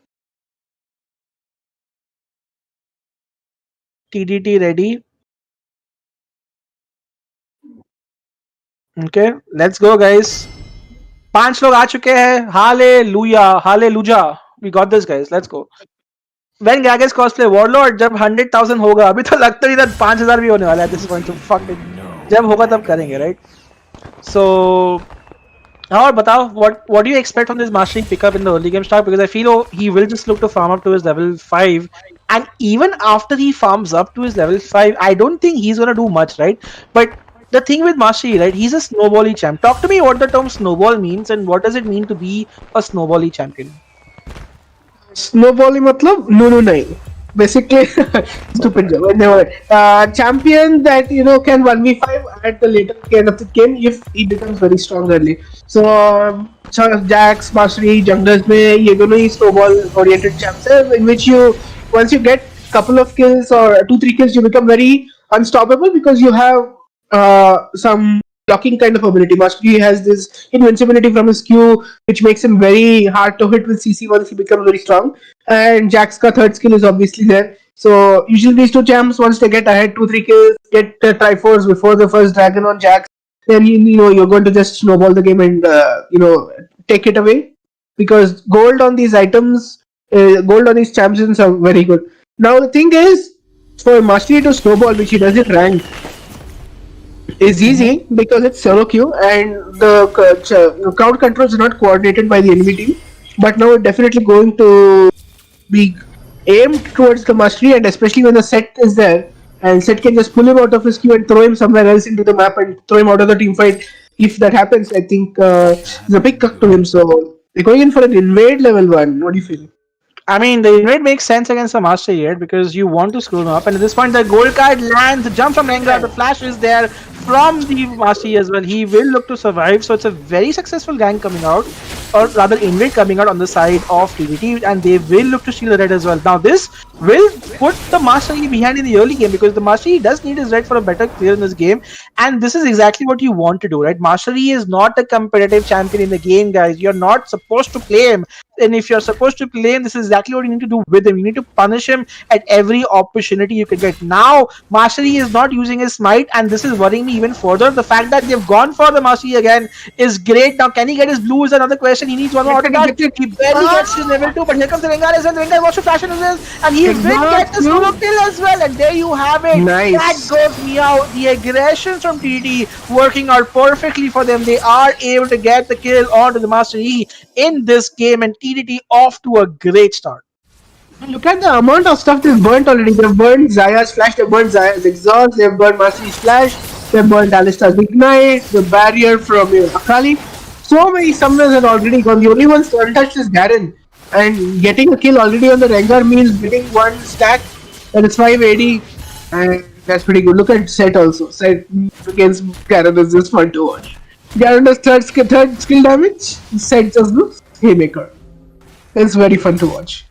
TDT ready. Okay, let's go, guys. 5 लोग आ चुके हैं. Hallelujah. We got this, guys. Let's go. When Gagas cosplay Warlord, जब 100,000 होगा, अभी तो लगता नहीं था 5,000 भी होने वाला है. This is going to fuck it. जब होगा तब करेंगे, right? So, और बताओ, what do you expect from this mastering pickup in the early game start? Because I feel he will just look to farm up to his level 5, and even after he farms up to his level 5, I don't think he's gonna do much, right? But the thing with Mastery, right? He's a snowbally champ. Talk to me what the term snowball means and what does it mean to be a snowbally champion? Snowbally matlab no nahi. Basically, stupid joke. Never. Champion that can 1v5 at the later end of the game if he becomes very strong early. So Jax, Mastery, junglers में ये दोनों ही snowball oriented champs हैं, in which once you get couple of kills or 2-3 kills you become very unstoppable because you have some blocking kind of ability. Mastery has this invincibility from his Q, which makes him very hard to hit with CC once he becomes very strong. And Jack's third skill is obviously there. So usually these two champs, once they get ahead 2-3 kills, get Triforce before the first dragon on Jax, then you're going to just snowball the game and take it away. Because gold on these items, gold on these champions are very good. Now the thing is, for Mastery to snowball, which he does it rank, is easy because it's solo queue and the crowd controls are not coordinated by the enemy team. But now it's definitely going to be aimed towards the Mastery, and especially when the set is there, and set can just pull him out of his queue and throw him somewhere else into the map and throw him out of the team fight. If that happens, I think it's a big cuck to him. So they're going in for an invade level 1. What do you feel? I mean, the invade makes sense against the Master yet because you want to screw them up. And at this point, the gold card lands, the jump from Rengar, the flash is there from the Master as well. He will look to survive. So it's a very successful gang coming out, or rather, invade coming out on the side of TDT, and they will look to steal the red as well. Now, this will put the Master Yi behind in the early game because the Master Yi does need his red for a better clear in this game. And this is exactly what you want to do, right? Master Yi is not a competitive champion in the game, guys. You're not supposed to play him. And if you're supposed to play him, this is exactly what you need to do with him. You need to punish him at every opportunity you can get. Now, Mastery is not using his smite, and this is worrying me even further. The fact that they've gone for the Mastery again is great. Now, can he get his blue is another question. He needs one more auto attack. He barely gets his level 2, but here comes the Rengar as well. The Rengar wants to flash in his and he will get the solo kill as well. And there you have it. Nice. That goes me out. The aggression from TD working out perfectly for them. They are able to get the kill onto the Master E in this game, and TDT off to a great start. Look at the amount of stuff they've burnt already. They've burnt Zaya's flash, they've burnt Zaya's exhaust, they've burnt Mastery's flash, they've burnt Alistar's ignite, the barrier from Akali. So many summoners have already gone. The only ones untouched is Garen. And getting a kill already on the Rengar means getting one stack, and it's 580. And that's pretty good. Look at Set also. Set against Garen is just fun to watch. Garen does third skill damage, Set just looks Haymaker. It's very fun to watch.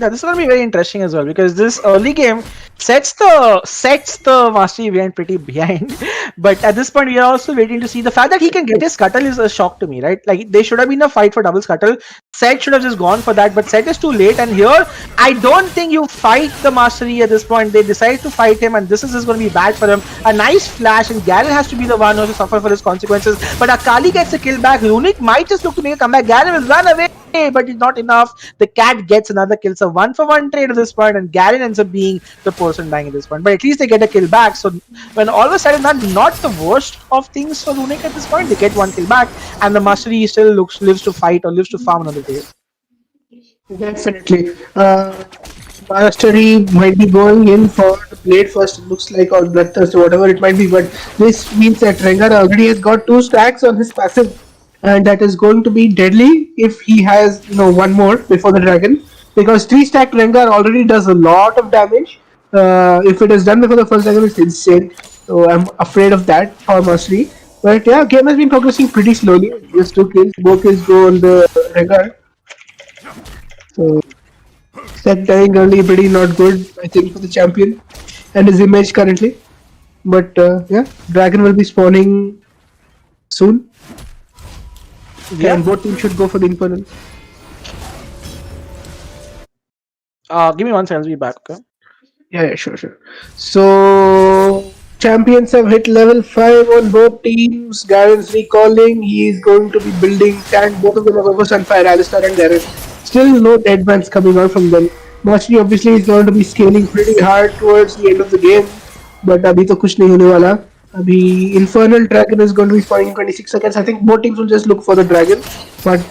Yeah, this is gonna be very interesting as well because this early game sets the Mastery behind pretty behind. But at this point, we are also waiting to see the fact that he can get his scuttle is a shock to me, right? Like they should have been a fight for double scuttle. Set should have just gone for that, but Set is too late. And here, I don't think you fight the Mastery at this point. They decide to fight him, and this is just going to be bad for him. A nice flash, and Garen has to be the one who has to suffer for his consequences. But Akali gets a kill back. Runic might just look to make a comeback. Garen will run away, but it's not enough. The cat gets another kill. So 1-for-1 trade at this point, and Garen ends up being the person dying at this point. But at least they get a kill back. So when all of a sudden, not the worst of things for Runic at this point. They get one kill back, and the Mastery still lives to fight or lives to farm another day. Definitely. Mastery might be going in for the plate first, it looks like, or Bloodthirst or whatever it might be, but this means that Rengar already has got 2 stacks on his passive, and that is going to be deadly if he has, one more before the dragon, because 3-stack Rengar already does a lot of damage. If it is done before the first dragon, it's insane. So I'm afraid of that for Mastery. But yeah, game has been progressing pretty slowly. Just 2 kills, both kills go on the Rengar. So Set dying early pretty not good, I think, for the champion and his image currently. But yeah, Dragon will be spawning soon. Yeah, and both teams should go for the Infernal. Give me 1 second, I'll be back, okay? Yeah, sure. So champions have hit level 5 on both teams. Garen's recalling. He is going to be building tank. Both of them are focused on fire, Alistar and Garen. Still no dead bans coming out from them. Mastery obviously is going to be scaling pretty hard towards the end of the game. But abhi to kuch nahi hone wala. Abhi Infernal Dragon is going to be spawning in 26 seconds. I think both teams will just look for the dragon. But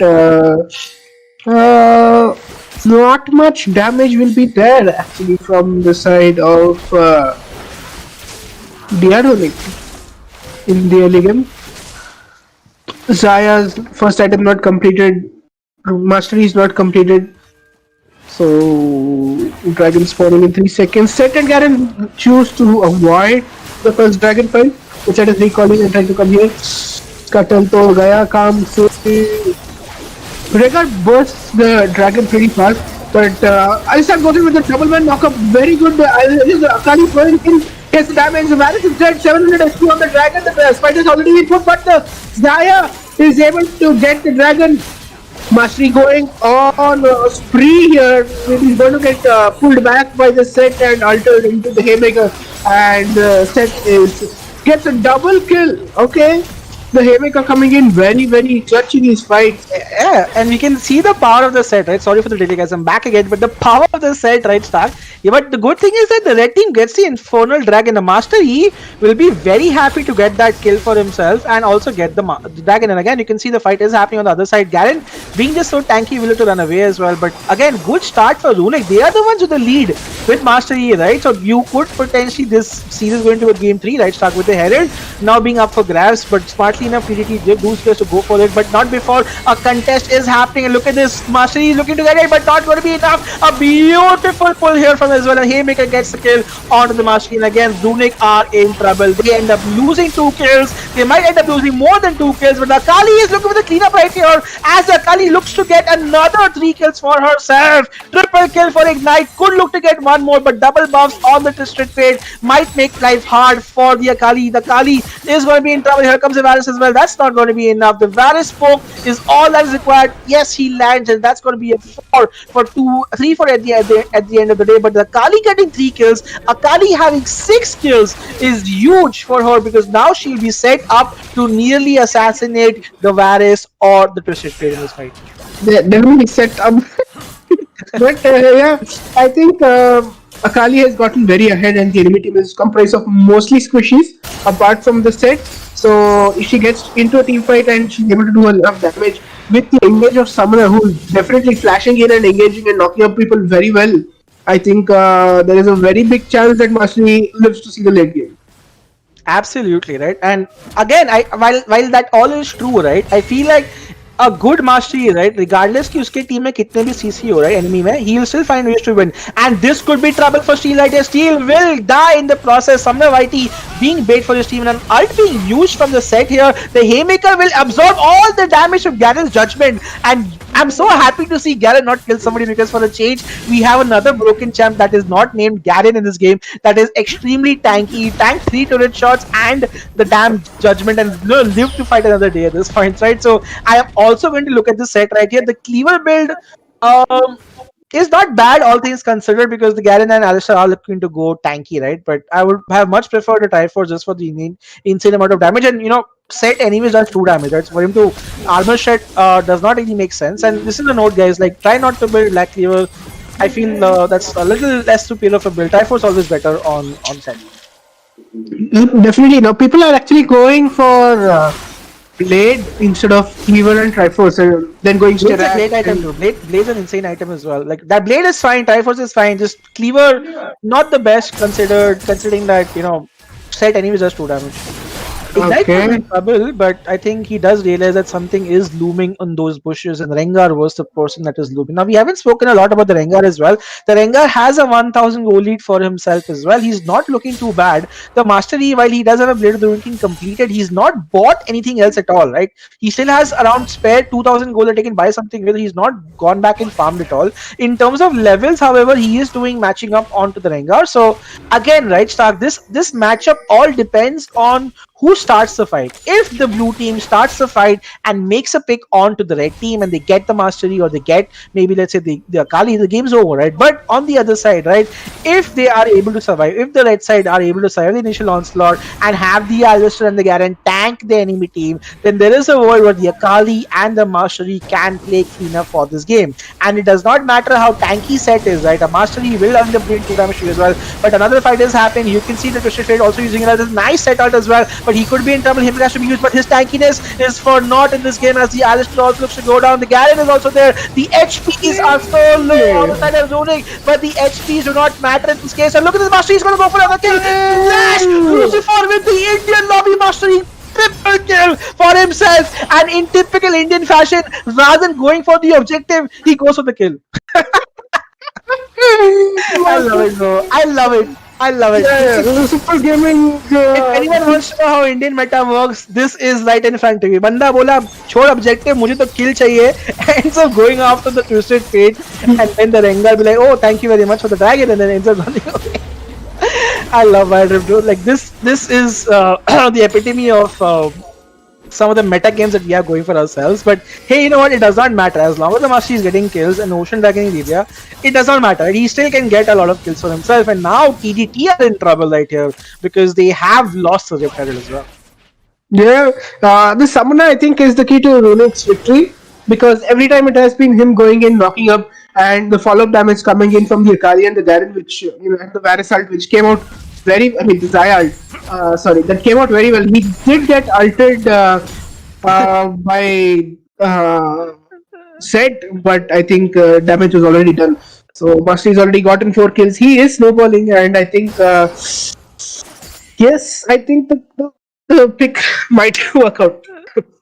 not much damage will be there actually from the side of Diadonic in the early game. Zaya's first item not completed. Mastery is not completed. So dragon spawning in 3 seconds. Set and Garen choose to avoid the first dragon fight. The Set is recalling and trying to come here. Scuttle to gaya काम से. Rengar bursts the dragon pretty fast, but Alistar goes in with the double man knockup. Very good. Akali throwing in his damage. Varus is dead. 700 HP on the dragon. The spider's already been put, but Zaya is able to get the dragon. Mastery going on a spree here. He's going to get pulled back by the Set and altered into the Haymaker, and Set gets a double kill. Okay. the Haymaker coming in very, very clutch in his fights. Yeah, and we can see the power of the set, right? Sorry for the delay, guys. I'm back again, but the power of the set, right, Stark? Yeah, but the good thing is that the red team gets the Infernal Dragon. The Master E will be very happy to get that kill for himself and also get the dragon. And again, you can see the fight is happening on the other side. Garen being just so tanky, willing to run away as well. But again, good start for Runic. They are the ones with the lead with Master E, right? So you could potentially this series going to a game 3, right? Start with the Herald now being up for grabs, but smartly enough, TDT did do to go for it, but not before a contest is happening. And look at this, Master E is looking to get it, but not going to be enough. A beautiful pull here from as well, and Haymaker gets the kill onto the Master E. And again, Runic are in trouble. They end up losing 2 kills. They might end up losing more than 2 kills, but Akali is looking for the cleanup right here as Akali looks to get another 3 kills for herself. Triple kill for Ignite, could look to get one more, but double buffs on the Twisted Fate might make life hard for the Akali. The Akali is going to be in trouble. Here comes the Varus as well. That's not going to be enough. The Varus poke is all that is required. Yes, he lands, and that's going to be a 4 for 2, 3 for at the end of the day. But the Akali getting 3 kills, Akali having 6 kills is huge for her because now she'll be set up to nearly assassinate the Varus or the Twisted Fate in this fight. They're definitely set up. But yeah, I think Akali has gotten very ahead, and the enemy team is comprised of mostly squishies apart from the set. So if she gets into a team fight and she's able to do a lot of damage with the engage of Summoner, who's definitely flashing in and engaging and knocking up people very well, I think there is a very big chance that Master E lives to see the late game. Absolutely right. And again, while that all is true, right, I feel like a good Master E, right, regardless कि उसके team में कितने भी CC हो रहा है enemy में, he will still find ways to win. And this could be trouble for Steel right here. Steel will die in the process. Sumner Whitey being bait for his team, and an ult being used from the set here. The Haymaker will absorb all the damage of Garen's judgment, and I'm so happy to see Garen not kill somebody because for a change, we have another broken champ that is not named Garen in this game that is extremely tanky. He tanked 3 turret shots and the damn judgment and live to fight another day at this point, right? So I am also going to look at this set right here. The Cleaver build is not bad, all things considered, because the Garen and Alistar are looking to go tanky, right? But I would have much preferred a Triforce just for the insane amount of damage. And set anyways does 2 damage, right? So for him to armor shed does not really make sense. And this is a note, guys, like try not to build Black Cleaver. I feel that's a little less superior of a build. Triforce always better on set. Definitely, people are actually going for Blade instead of Cleaver and Triforce, then going Blade's a great item too. Blade's an insane item as well. Like that Blade is fine, Triforce is fine. Just Cleaver, not the best considering that set anyways does 2 damage. Ignite is in trouble, but I think he does realize that something is looming on those bushes, and Rengar was the person that is looming. Now, we haven't spoken a lot about the Rengar as well. The Rengar has a 1000 goal lead for himself as well. He's not looking too bad. The Master E, while he does have a Blade of the Ruined King completed, he's not bought anything else at all, right? He still has around spare 2000 gold that he can buy something with. He's not gone back and farmed it all. In terms of levels, however, he is doing matching up onto the Rengar. So, again, right, Stark, this matchup all depends on who starts the fight. If the blue team starts the fight and makes a pick onto the red team and they get the mastery, or they get maybe let's say the Akali, the game's over, right? But on the other side, right, if they are able to survive, if the red side are able to survive the initial onslaught and have the Alistar and the Garen tank the enemy team, then there is a world where the Akali and the mastery can play cleaner for this game. And it does not matter how tanky set is, right? A mastery will end up doing 2 damage to you as well. But another fight is happening. You can see the Twisted Fate also using it as a nice set out as well. But he could be in trouble. Him has to be used, but his tankiness is for naught in this game as the Alistar also looks to go down. The Garen is also there. The HPs are so low on the side of Runic, but the HPs do not matter in this case. And look at this mastery, he's going to go for another kill. Flash Lucifer with the Indian lobby mastery. Triple kill for himself, and in typical Indian fashion, rather than going for the objective, he goes for the kill. I love it, bro. I love it. Yeah, Super Gaming. If anyone wants to know how Indian meta works, this is right in front of you. Banda bola, छोड़ objective, मुझे तो kill चाहिए. Ends up going after the Twisted Fate, and then the Rengar be like, oh, thank you very much for the dragon, and then ends up running away. I love Wild Rift, like this is the epitome of some of the meta games that we are going for ourselves. But hey, you know what, it does not matter. As long as the master is getting kills and Ocean Dragon in area, it does not matter. He still can get a lot of kills for himself. And now TDT are in trouble right here because they have lost the Rift Herald as well. Yeah, the summoner I think is the key to Runate's victory because every time it has been him going in, knocking up, and the follow-up damage coming in from the Akali and the Garen, which and the Varus which came out very. I mean, the Zayal, sorry, that came out very well. He did get altered by set, but I think damage was already done. So Master's already gotten 4 kills. He is snowballing, and I think. Yes, I think the pick might work out.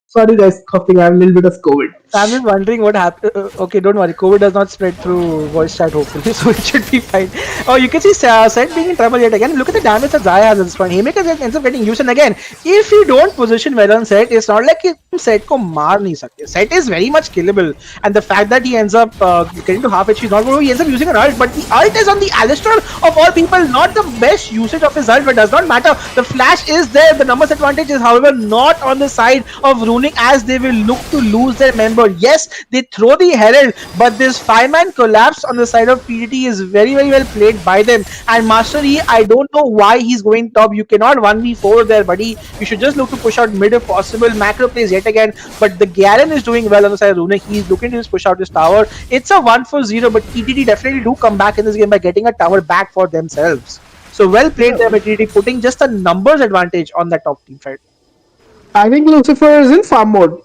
Sorry, guys, coughing. I have a little bit of COVID. I'm just wondering what happened. Okay, don't worry. COVID does not spread through voice chat, hopefully, so it should be fine. Oh, you can see Set being in trouble yet again. Look at the damage that Zaya has at this point. Haymaker ends up getting used, and again, if you don't position well on Set, it's not like Set ko maar nahi sakte. Set is very much killable, and the fact that he ends up getting to half HP is not good. He ends up using an ult, but the ult is on the Alistar of all people. Not the best usage of his ult, but does not matter. The flash is there. The numbers advantage is, however, not on the side of Runic, as they will look to lose their member. Yes, they throw the Herald, but this 5-man collapse on the side of PDT is very, very well played by them. And Master E, I don't know why he's going top. You cannot 1v4 there, buddy. You should just look to push out mid if possible. Macro plays yet again, but the Garen is doing well on the side of Runic. He's looking to just push out his tower. It's a 1-for-0, but TTT definitely do come back in this game by getting a tower back for themselves. So well played there by TTT, putting just a numbers advantage on that top team fight. I think Lucifer is in farm mode.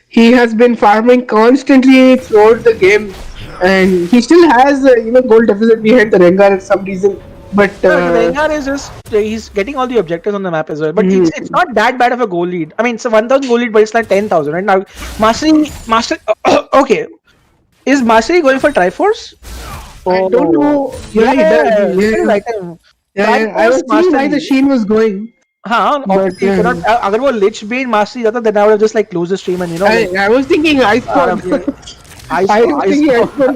He has been farming constantly throughout the game, and he still has gold deficit behind the Rengar for some reason. But No, the Rengar is just he's getting all the objectives on the map as well. But it's not that bad of a goal lead. I mean, it's a 1,000 goal lead, but it's like 10,000 right now. Master. Okay, is Mastery going for Triforce? I don't know. Yeah, he does. Yeah. I was seeing why the Sheen was going. हाँ, obviously you cannot. अगर वो Lich Bane Mastery जाता, then I would have just like closed the stream and I was thinking Ice Storm. I was thinking Ice Storm.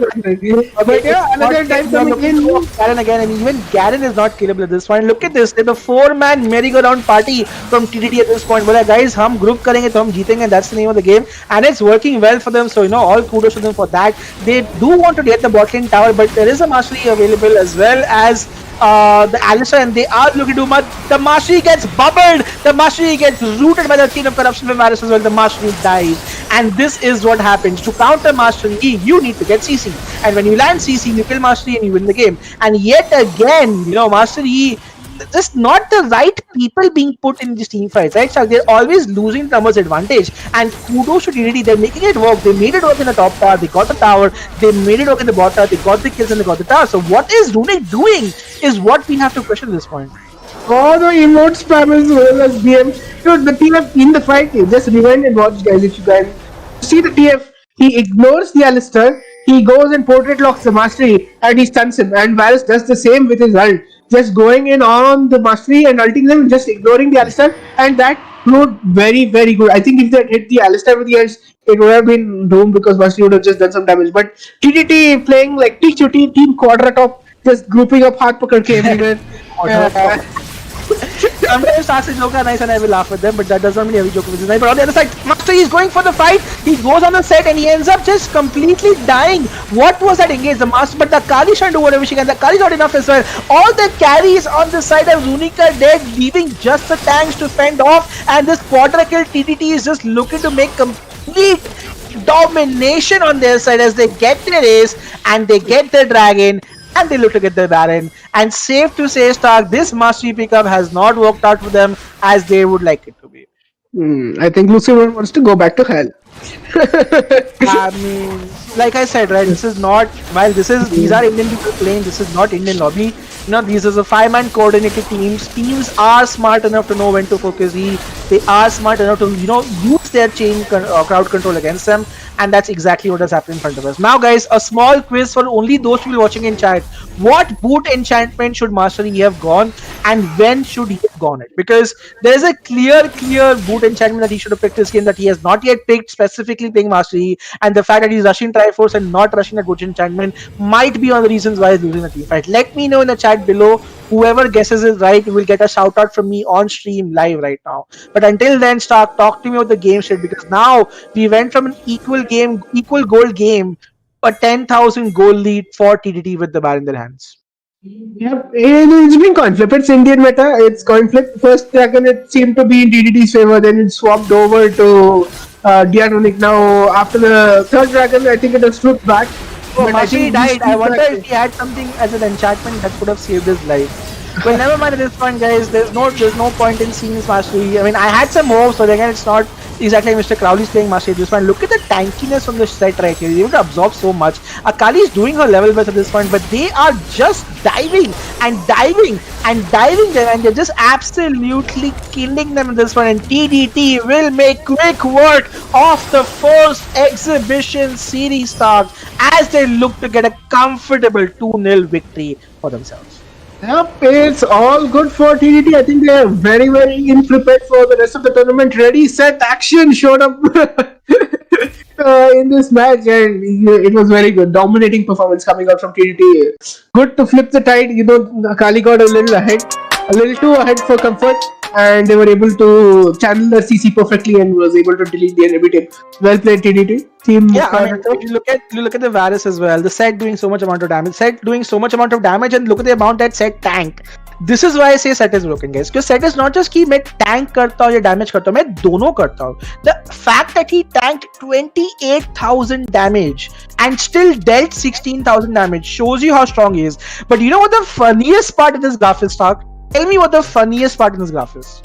But yeah, another time coming in. Garen again, and even Garen is not killable at this point. Look at this, the 4-man merry-go-round party from TTT at this point. बोला guys, हम group करेंगे तो हम जीतेंगे. That's the name of the game, and it's working well for them. So all kudos to them for that. They do want to get the bot lane tower, but there is a mastery available as well as the Alistar, and they are looking to much. The Mastery gets bubbled. The Mastery gets rooted by the Queen of Corruption from Varus as well. The Mastery dies. And this is what happens. To counter Mastery, you need to get CC. And when you land CC, you kill Mastery and you win the game. And yet again, Mastery, just not the right people being put in these team fights, right? So they're always losing numbers advantage. And kudos to TDT, they're making it work. They made it work in the top tower, they got the tower, they made it work in the bot tower, they got the kills and they got the tower. So what is Runic doing is what we have to question at this point. Oh, the emote spam is well as BM. The TF in the fight, just rewind and watch, guys, if you guys see the TF, he ignores the Alistar, he goes and portrait locks the Mastery and he stuns him, and Varus does the same with his ult, just going in on the Mastery and ulting them, just ignoring the Alistar, and that proved very, very good. I think if they had hit the Alistar with the ults, it would have been doomed because Mastery would have just done some damage. But TTT playing like TQT, Team Quadra Top, just grouping up hard pakad everywhere. Sometimes Starks and Joker are nice and I will laugh with them, but that does not mean every Joker is nice. But on the other side, Master is going for the fight. He goes on the set and he ends up just completely dying. What was that engage? The Master, but the Kali shan't do whatever she can. The Kali's not enough as well. All the carries on the side of Runika dead, leaving just the tanks to fend off. And this quadra kill TTT is just looking to make complete domination on their side as they get their ace and they get their dragon. And they look to get the Baron. And safe to say, Stark, this mastery pickup has not worked out for them as they would like it to be. I think Lucifer wants to go back to hell. I mean, like I said, right, this is not, while these are Indian people playing, this is not Indian lobby. These are 5-man coordinated teams. Teams are smart enough to know when to focus E. They are smart enough to, use their crowd control against them. And that's exactly what has happened in front of us. Now, guys, a small quiz for only those people watching in chat. What boot enchantment should Master E have gone, and when should he have gone it? Because there's a clear boot enchantment that he should have picked this game that he has not yet picked, specifically playing Master E. And the fact that he's rushing Triforce and not rushing a boot enchantment might be one of the reasons why he's losing the team fight. Let me know in the chat below. Whoever guesses it right will get a shout out from me on stream live right now. But until then, Stark, talk to me about the game shit, because now we went from an equal goal game, a 10,000 goal lead for TTT with the bar in their hands. Yep, it's been coin flip. It's Indian meta. It's coin flip. First dragon, it seemed to be in DDT's favor. Then it swapped over to Diatonic. Now, after the third dragon, I think it has flipped back. Oh, But I Mashi think these died. I wonder if feedback. he had something as an enchantment that could have saved his life. Well, never mind at this point, guys. There's no point in seeing this Mastery. I mean, I had some hopes, but again, it's not exactly Mr. Crowley's playing Mastery at this point. Look at the tankiness from the set right here. He's able to absorb so much. Akali is doing her level best at this point, but they are just diving and diving and diving there, and they're just absolutely killing them at this point. And TDT will make quick work of the first exhibition series start as they look to get a comfortable 2-0 victory for themselves. Yep, it's all good for TDT. I think they are very, very in prepared for the rest of the tournament. Ready, set, action showed up in this match, and it was very good. Dominating performance coming out from TDT. Good to flip the tide. Kali got a little ahead, a little too ahead for comfort, and they were able to channel their CC perfectly and was able to delete the enemy team. Well played, TDT. Team. Yeah, I mean, if you look at the Varus as well, the set doing so much amount of damage, set doing so much amount of damage, and look at the amount that set tank. This is why I say set is broken, guys. Because set is not just कि मैं tank करता हूँ या damage करता हूँ, मैं दोनों करता हूँ. The fact that he tanked 28,000 damage and still dealt 16,000 damage shows you how strong he is. But you know what the funniest part in this graph is, Stark? Tell me what the funniest part in this graph is.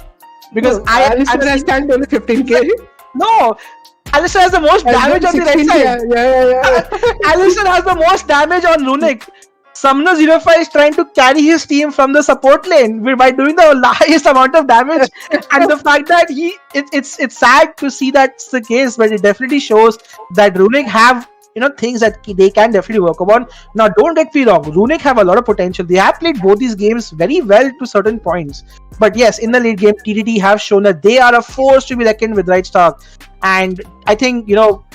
Because Alistair has tanked only 15k. No, Alistair has the most damage on the right side. Yeah. Alistair has the most damage on Runic. Summoner 05 is trying to carry his team from the support lane by doing the highest amount of damage. And the fact that it's sad to see that's the case, but it definitely shows that Runic have things that they can definitely work upon. Now, don't get me wrong, Runic have a lot of potential. They have played both these games very well to certain points. But yes, in the late game, TDT have shown that they are a force to be reckoned with, right, Stark? And I think,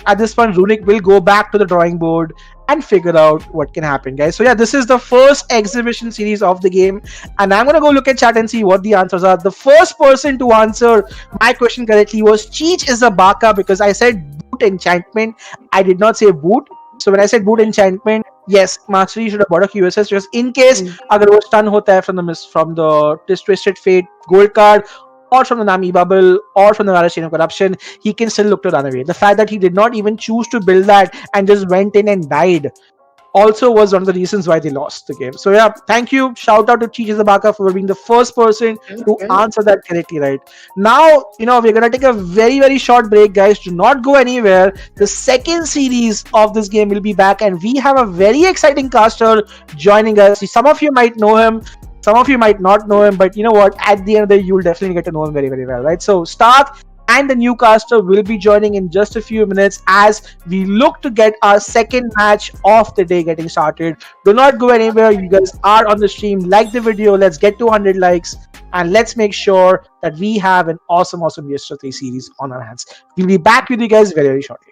at this point, Runic will go back to the drawing board and figure out what can happen, guys. So yeah, this is the first exhibition series of the game, and I'm gonna go look at chat and see what the answers are. The first person to answer my question correctly was Cheech is a Baka, because I said boot enchantment. I did not say boot. So when I said boot enchantment, yes, Mastery should have bought a QSS just in case agar wo stun hota hai from the Twisted Fate gold card, or from the Nami bubble, or from the Varus Chain of Corruption, he can still look to run away. The fact that he did not even choose to build that and just went in and died also was one of the reasons why they lost the game. So yeah, thank you. Shout out to Cheech Zabaka for being the first person to answer that correctly right. Now, we're going to take a very, very short break, guys. Do not go anywhere. The second series of this game will be back, and we have a very exciting caster joining us. Some of you might know him. Some of you might not know him, but you know what? At the end of the day, you'll definitely get to know him very, very well, right? So Stark and the new caster will be joining in just a few minutes as we look to get our second match of the day getting started. Do not go anywhere. You guys are on the stream. Like the video. Let's get to 100 likes. And let's make sure that we have an awesome BS3 series on our hands. We'll be back with you guys very, very shortly.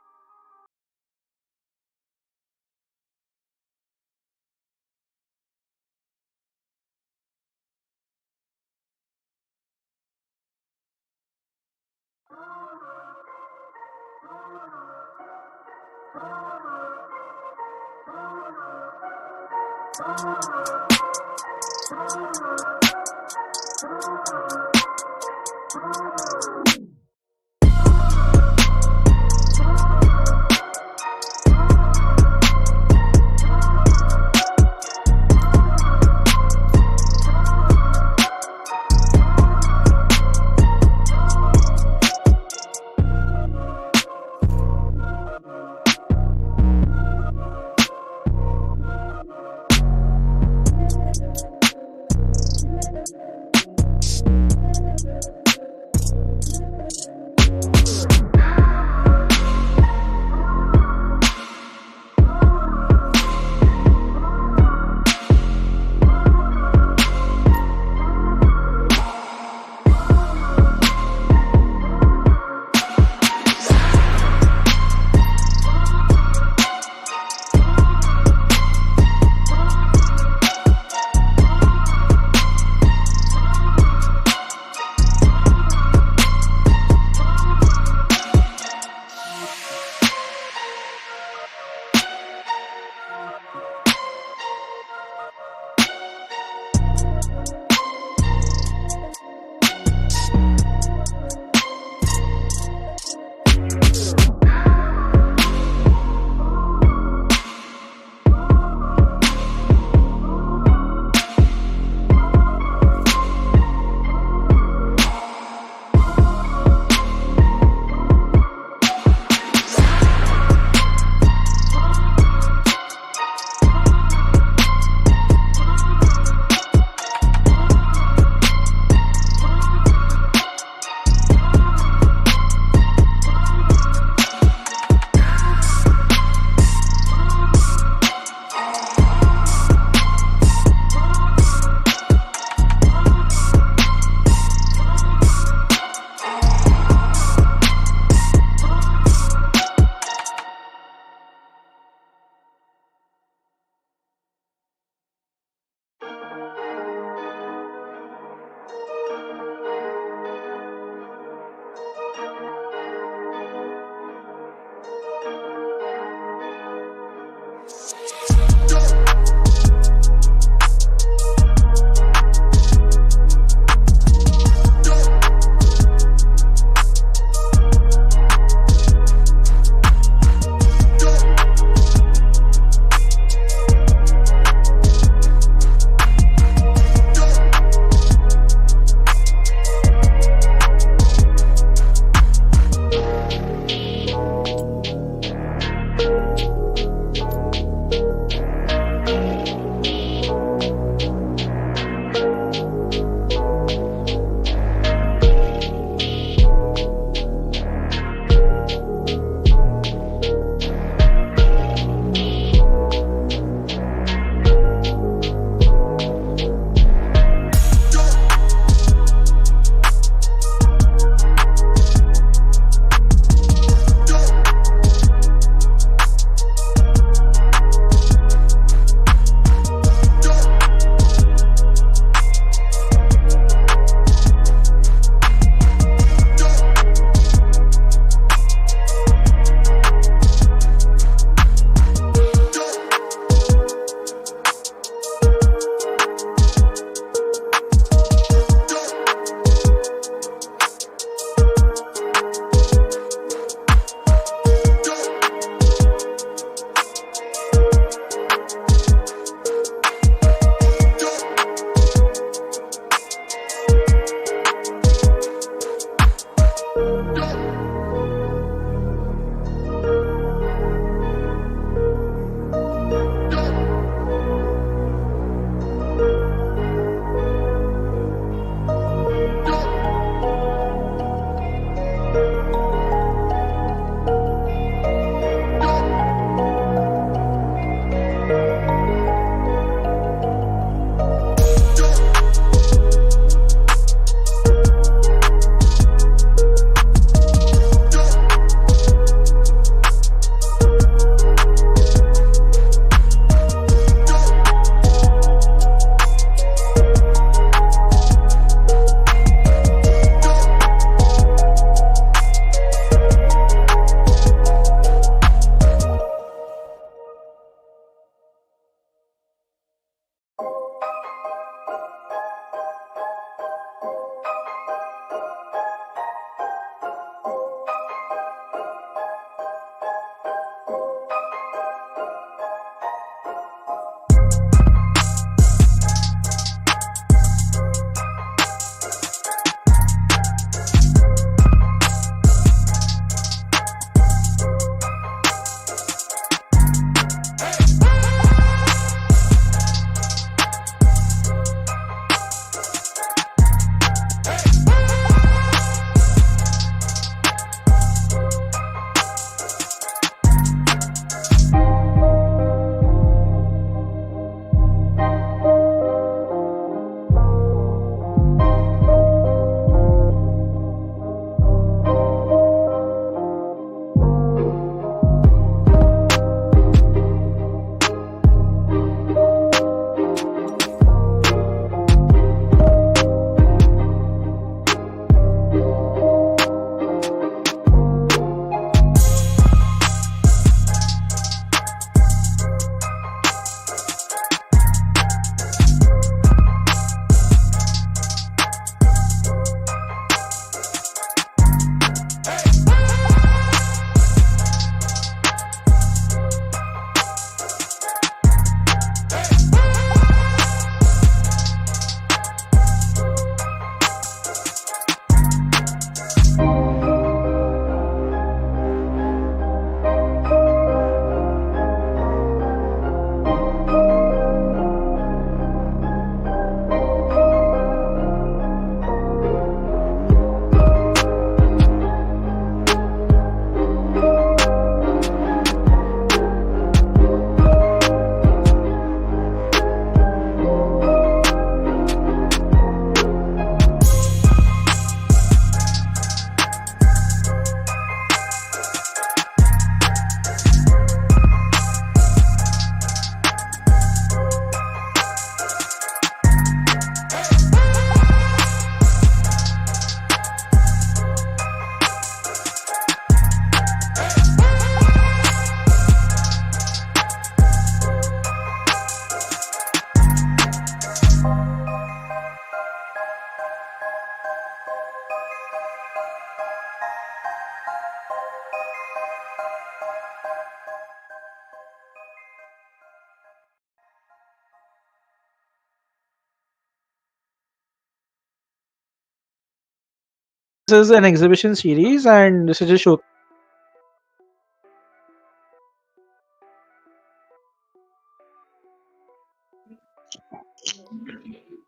This is an exhibition series, and this is just show.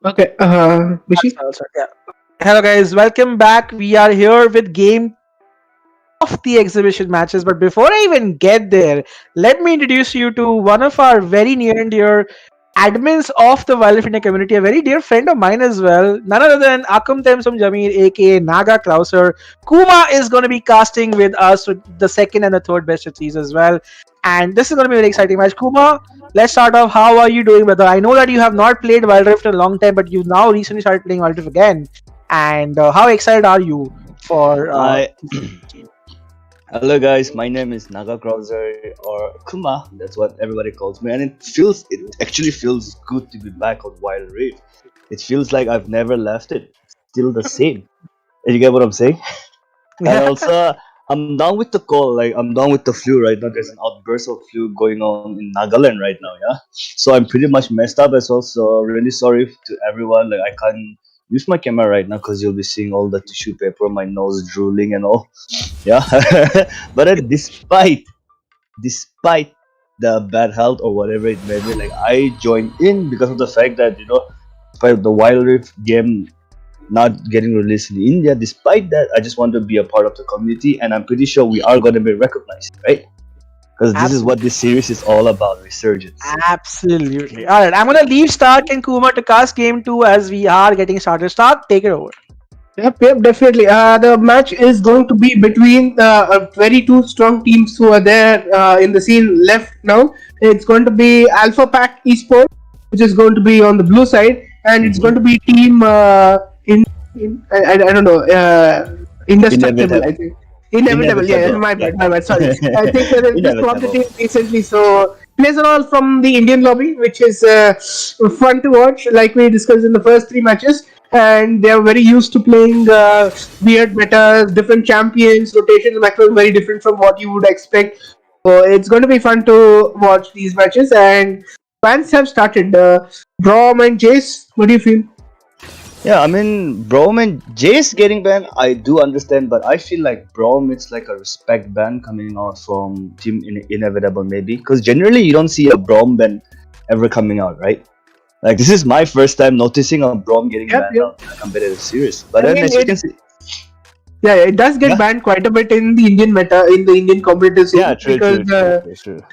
Okay, Bishi. Yeah. Hello, guys. Welcome back. We are here with game of the exhibition matches. But before I even get there, let me introduce you to one of our very near and dear admins of the Wildlife India community, a very dear friend of mine as well, none other than Akum Temsum Jamir, aka Naga Krauser. Kuma is going to be casting with us with the second and the third best of these as well. And this is going to be a very exciting match. Kuma, let's start off. How are you doing, brother? I know that you have not played Wild Rift in a long time, but you now recently started playing Wild Rift again. And how excited are you for Hi. Hello guys, my name is Naga Krauser or Kuma, that's what everybody calls me, and it actually feels good to be back on Wild Rift. It feels like I've never left it. Still the same. You get what I'm saying? And also I'm down with the cold, like I'm down with the flu right now. There's an outburst of flu going on in Nagaland right now, yeah. So I'm pretty much messed up as well. So really sorry to everyone. Like I can't use my camera right now because you'll be seeing all the tissue paper, my nose drooling and all. Yeah. But despite the bad health or whatever it may be, like I joined in because of the fact that despite the Wild Rift game not getting released in India, despite that, I just want to be a part of the community, and I'm pretty sure we are going to be recognized, right? Because this is what this series is all about, resurgence. Absolutely. All right, I'm going to leave Stark and Kuma to cast game 2 as we are getting started. Stark, take it over. Yep, definitely. The match is going to be between very two strong teams who are there in the scene left now. It's going to be Alpha Pack Esports, which is going to be on the blue side, and it's going to be team I don't know, Indestructible, I think. Inevitable, yeah, my bad, sorry. I think they just swapped the team recently, so players are all from the Indian lobby, which is fun to watch, like we discussed in the first 3 matches. And they are very used to playing weird metas, different champions, rotations, macros very different from what you would expect. So it's going to be fun to watch these matches. And fans have started. Brom and Jace, what do you feel? Yeah, I mean, Braum and Jace getting banned, I do understand, but I feel like Braum, it's like a respect ban coming out from Team Inevitable, maybe. Because generally, you don't see a Braum ban ever coming out, right? Like, this is my first time noticing a Braum getting banned out in a competitive series. But then, as you can see. Yeah, it does get banned quite a bit in the Indian meta, in the Indian competitive scene. Yeah, true.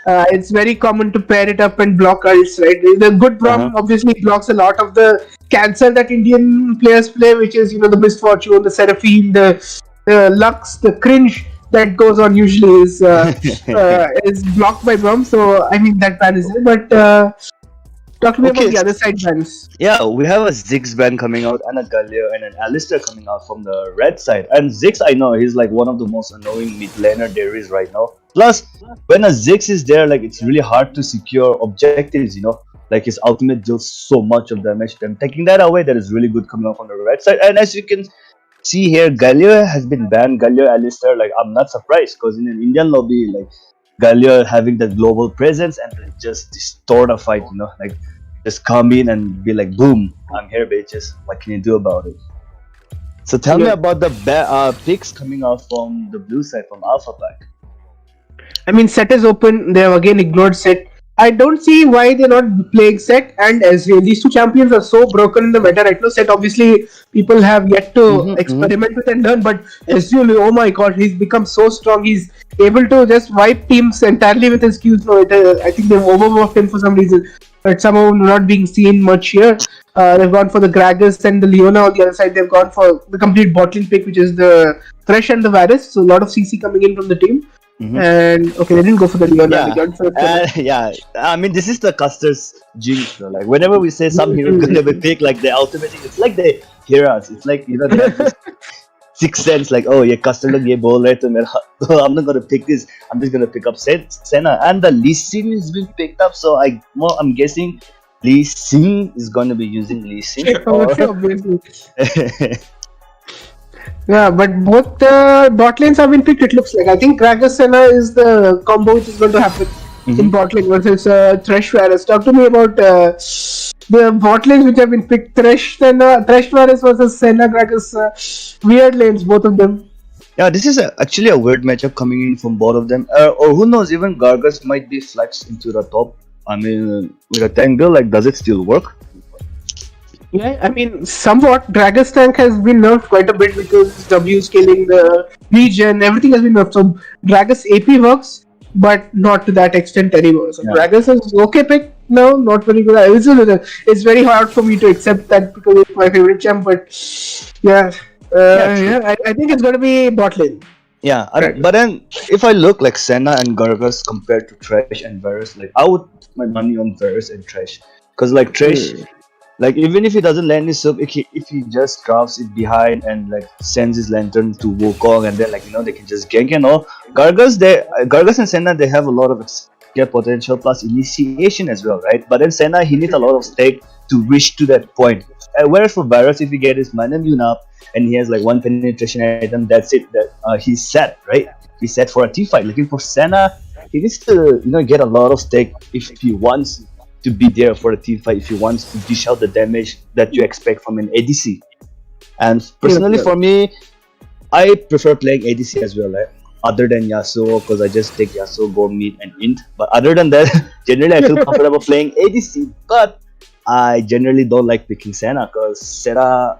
It's very common to pair it up and block ults, right? The good Braum obviously blocks a lot of the cancer that Indian players play, which is, the Misfortune, the Seraphine, the Lux, the cringe that goes on usually is blocked by Braum. So, I mean, that ban is there. But talk to me about the other side bans. Yeah, we have a Ziggs ban coming out, and a Galio and an Alistair coming out from the red side. And Ziggs, I know, he's like one of the most annoying mid laner there is right now. Plus, when a Ziggs is there, like it's really hard to secure objectives, Like his ultimate deals so much of damage. Them taking that away, that is really good coming out from the red side. And as you can see here, Galio has been banned. Galio, Alistair, like I'm not surprised because in an Indian lobby, like Galio having that global presence and just distort a fight, like just come in and be like, boom, I'm here, bitches. What can you do about it? So tell me about the picks coming out from the blue side, from Alpha Pack. I mean, Set is open. They have again ignored Set. I don't see why they're not playing Set and Ezreal. These two champions are so broken in the meta right now. Set, obviously, people have yet to experiment with and learn, but Ezreal, oh my god, he's become so strong. He's able to just wipe teams entirely with his Qs now. I think they've overworked him for some reason, but somehow not being seen much here. They've gone for the Gragas and the Leona on the other side. They've gone for the complete bottling pick, which is the Thresh and the Varus. So a lot of CC coming in from the team. And okay, they didn't go for the Leona. I mean, this is the Custer's jinx. Like whenever we say some hero gonna be picked, like the ultimate, it's like they hear us. It's like they have this sixth sense. Like, oh yeah, Custer look ye bol rahe to mera. I'm not gonna pick this. I'm just gonna pick up Senna, and the Lee Sin is being picked up. So I'm guessing Lee Sin is gonna be using Lee Sin. Yeah, but both bot lanes have been picked, it looks like. I think Gragas Senna is the combo which is going to happen. in bot lane versus Thresh Varus. Talk to me about the bot lanes which have been picked. Thresh Varus versus Senna Gragas. Weird lanes, both of them. Yeah, this is actually a weird matchup coming in from both of them. Or who knows, even Gargas might be flexed into the top. I mean, with a tank build, like, does it still work? Yeah, I mean, somewhat. Gragas tank has been nerfed quite a bit because W scaling, the regen, everything has been nerfed. So Gragas AP works, but not to that extent anymore. So Yeah. Gragas is okay pick. No, not very good. It's very hard for me to accept that because it's my favorite champ. But yeah, true. I think it's going to be bot lane. Yeah, Correct. but then if I look like Senna and Gargas compared to Thresh and Varus, like I would put my money on Varus and Thresh, because like Thresh, like even if he doesn't land his sub, if he just crafts it behind and like sends his lantern to Wukong and then like they can just gank and all. Gargas and Senna, they have a lot of escape potential plus initiation as well, right? But then Senna, he needs a lot of stake to reach to that point. Whereas for Varus, if he get his mana immune up and he has like one penetration item, that's it. That he's set, right? He's set for a team fight. Looking for Senna, he needs to get a lot of stake if he wants to be there for a team fight, if he wants to dish out the damage that you expect from an ADC. And personally, for me, I prefer playing ADC as well, right? Other than Yasuo, because I just take Yasuo, go mid and int. But other than that, generally I feel comfortable playing ADC. But I generally don't like picking Senna, because Senna,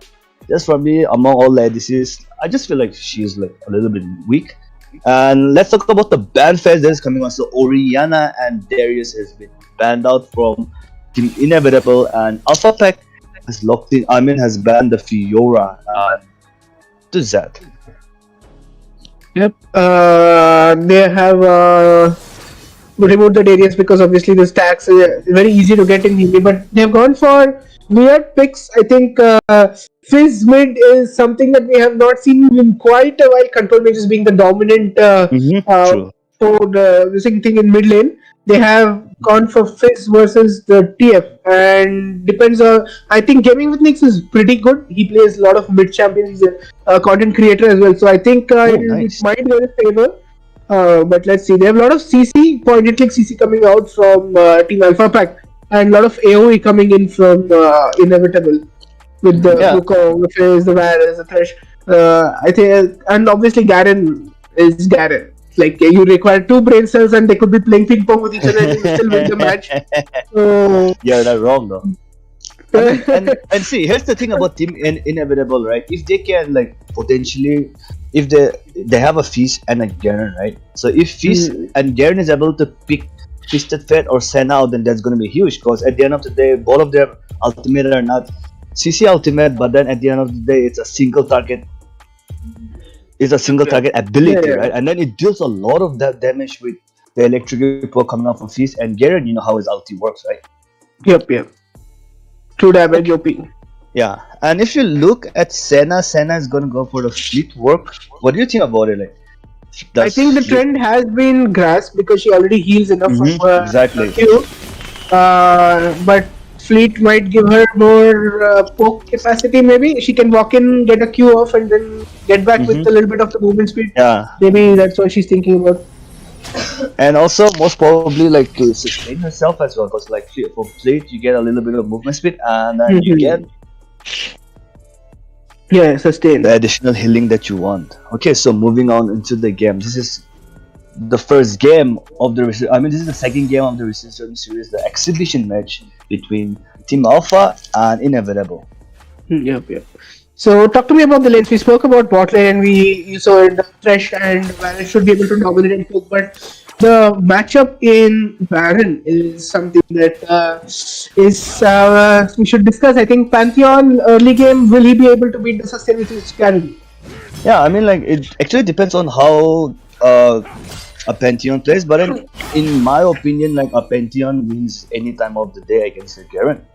just for me, among all the ADCs, I just feel like she's like a little bit weak. And let's talk about the ban phase that is coming on. So Oriana and Darius has been banned out from Team Inevitable, and Alpha Pack has locked in. Has banned the Fiora. To that. Yep. They have removed the Darius because obviously the stacks are very easy to get in Hindi, but they've gone for weird picks. I think Fizz mid is something that we have not seen in quite a while. Control mages being the dominant True. for the same thing in mid lane. They have gone for Fizz versus the TF, and depends on. I think Gaming with Nix is pretty good. He plays a lot of mid champions. He's a content creator as well, so I think nice. it might go in favor. But let's see. They have a lot of CC, point and click CC coming out from Team Alpha Pack, and a lot of AoE coming in from Inevitable with the Wukong, the Fizz, the Varus, the Thresh. I think, and obviously Garen is Garen. Like you require 2 brain cells, and they could be playing ping pong with each other, and you still win the match. You're not wrong though. And see, here's the thing about Team Inevitable, right? If they can like potentially, if they have a Fizz and a Garen, right? So if Fizz and Garen is able to pick Twisted Fate or Senna out, then that's going to be huge, because at the end of the day, both of their ultimate are not CC ultimate, but then at the end of the day, it's a single target. It's a single target ability, right? And then it deals a lot of that damage with the electric ripple coming out from Fizz and Garen. You know how his ulti works, right? Yep. True damage, OP. Yeah, and if you look at Senna is gonna go for the fleet work. What do you think about it? Like, I think the trend has been grasped because she already heals enough from exactly. Q. But Fleet might give her more poke capacity. Maybe she can walk in, get a Q off, and then get back with a little bit of the movement speed. Yeah, maybe that's what she's thinking about. And also most probably like to sustain herself as well, because like for Fleet you get a little bit of movement speed, and then you get sustain the additional healing that you want. Okay, so moving on into the game. This is the first game of the this is the second game of the Resistance series, the exhibition match between Team Alpha and Inevitable. Yep. So talk to me about the lanes. We spoke about bot lane, and you saw it, the Thresh and Baron should be able to dominate and poke, but the matchup in Baron is something that we should discuss. I think Pantheon early game, will he be able to beat the sustain with his strategy? Yeah, I mean like it actually depends on how a Pantheon plays, but in my opinion, like a Pantheon wins any time of the day against a Garen.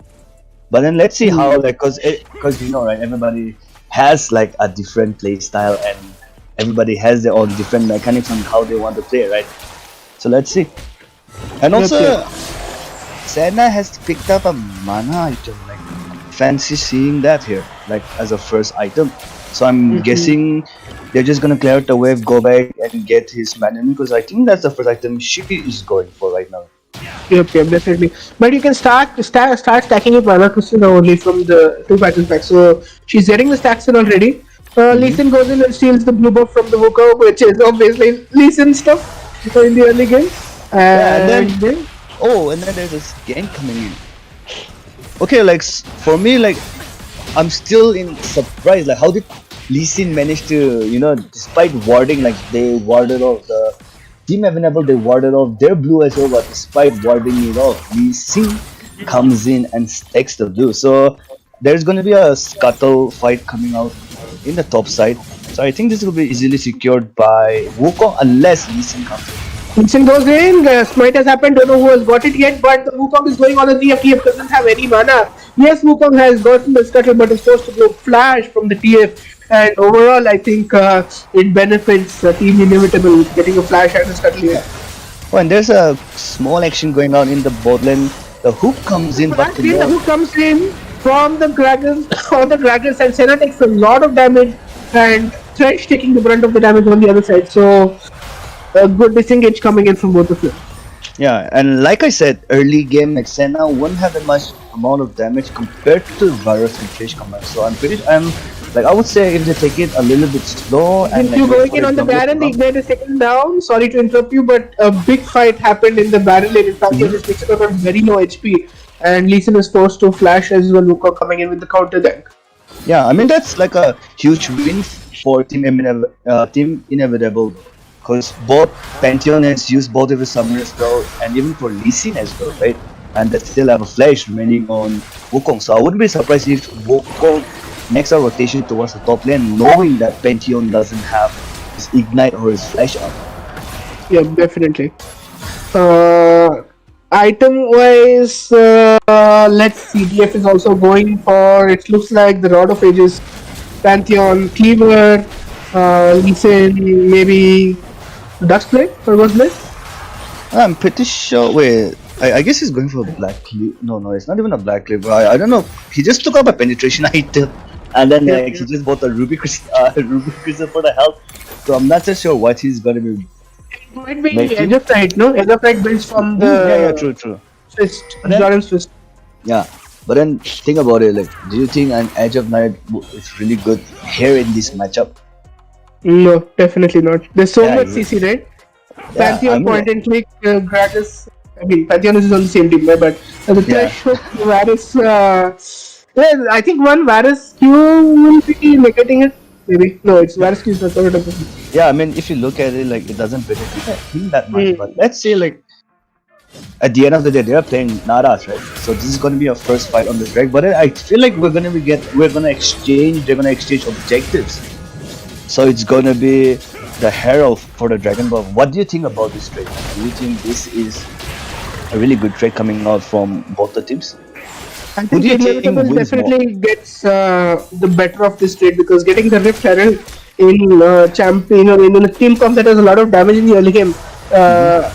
But then let's see how, like, cause you know, right? Everybody has like a different play style, and everybody has their own different mechanics on how they want to play, right? So let's see. And also, Senna has picked up a mana item. Like, fancy seeing that here, like as a first item. So I'm guessing they're just gonna clear out the wave, go back and get his mana, because I think that's the first item she is going for right now. Yep, definitely. But you can start stacking your mana crystal now only from the two battles back. So she's getting the stacks in already. Lee Sin goes in and steals the blue buff from the Wukong, which is obviously Lee Sin stuff in the early game. Yeah, and then And yeah, and then there's this gank coming in. Okay, like for me, like I'm still in surprise. Like, how did Lee Sin manage to, despite warding, like they warded off the Team Available, they warded off their blue as well, but despite warding it off, Lee Sin comes in and stacks the blue. So there's gonna be a scuttle fight coming out in the top side. So I think this will be easily secured by Wukong unless Lee Sin comes in. Lee Sin goes in, smite has happened, don't know who has got it yet, but the Wukong is going on a TF doesn't have any mana. Yes, Wukong has gotten the scuttle, but is forced to go flash from the TF. And overall, I think it benefits Team Inevitable getting a flash and a scuttle here. Oh, and there's a small action going on in the bot lane. The hook comes in, but Actually, the hook comes in from the dragons, on the dragons, and Senna takes a lot of damage, and Thresh taking the brunt of the damage on the other side. So, a good disengage coming in from both of them. yeah, and like I said, early game, like Senna won't have that much amount of damage compared to Varus and Trish command. So I would say if they take it a little bit slow and If you wait going for in it on the to come Baron, the up. Ignite is taken down. Sorry to interrupt you, but a big fight happened in the Baron lane. In fact, he just takes it on very low HP, and Lee Sin is forced to flash as well. Wukong coming in with the counter gank. Yeah, I mean that's like a huge win for Team Inevitable, because both Pantheon has used both of his summoners well, and even for Lee Sin as well, right? And they still have a flash remaining on Wukong. So I wouldn't be surprised if Wukong makes a rotation towards the top lane, knowing that Pantheon doesn't have his ignite or his flash up. Yeah, definitely. Item wise, let's see. DF is also going for. It looks like the Rod of Ages, Pantheon, Cleaver, Lee Sin, maybe Duskblade or Ghostblade. I'm pretty sure. Wait, I guess he's going for a black clip. No, it's not even a black clip. I don't know. He just took up a penetration item, and then like he just bought a ruby crystal for the health. So I'm not so sure what he's gonna be. It might be Making? Edge of Night, no? Edge of Night builds from the Yeah, true. Fist, then- Jordan's Fist. Yeah, but then think about it. Like, do you think an Edge of Night is really good here in this matchup? No, definitely not. There's so Yeah, much you- CC, right? Yeah, Pantheon I mean, point and click, Gratis. I mean, Pantheon is on the same team, but the Yeah. Thresh hook, Varus. Well, I think one Varus Q will be negating it. Maybe. No, it's Varus Q is not going to. Yeah, I mean, if you look at it, like it doesn't benefit him that much. Mm. But let's say, like, at the end of the day, they're playing Naras, right? So this is going to be our first fight on this drag. But I feel like we're gonna exchange. They're gonna exchange objectives. So it's gonna be the Herald for the Dragon Ball. What do you think about this trade? Do you think this is a really good trade coming out from both the teams? I Who think do you think Inevitable wins definitely gets the better of this trade because getting the Rift Herald in champion or in a team comp that has a lot of damage in the early game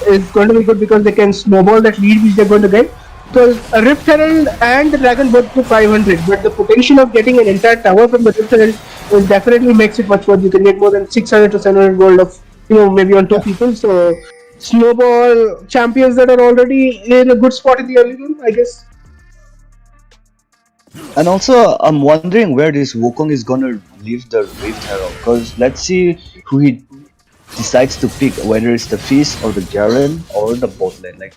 is going to be good because they can snowball that lead which they're going to get. Because a Rift Herald and the Dragon both to 500, but the potential of getting an entire tower from the Rift Herald is definitely makes it much worth. You can get more than 600 to 700 gold of maybe on two people. So snowball champions that are already in a good spot in the early game, I guess. And also, I'm wondering where this Wukong is gonna leave the Rift Herald. Because let's see who he decides to pick, whether it's the Fizz or the Garen or the bot lane. Like,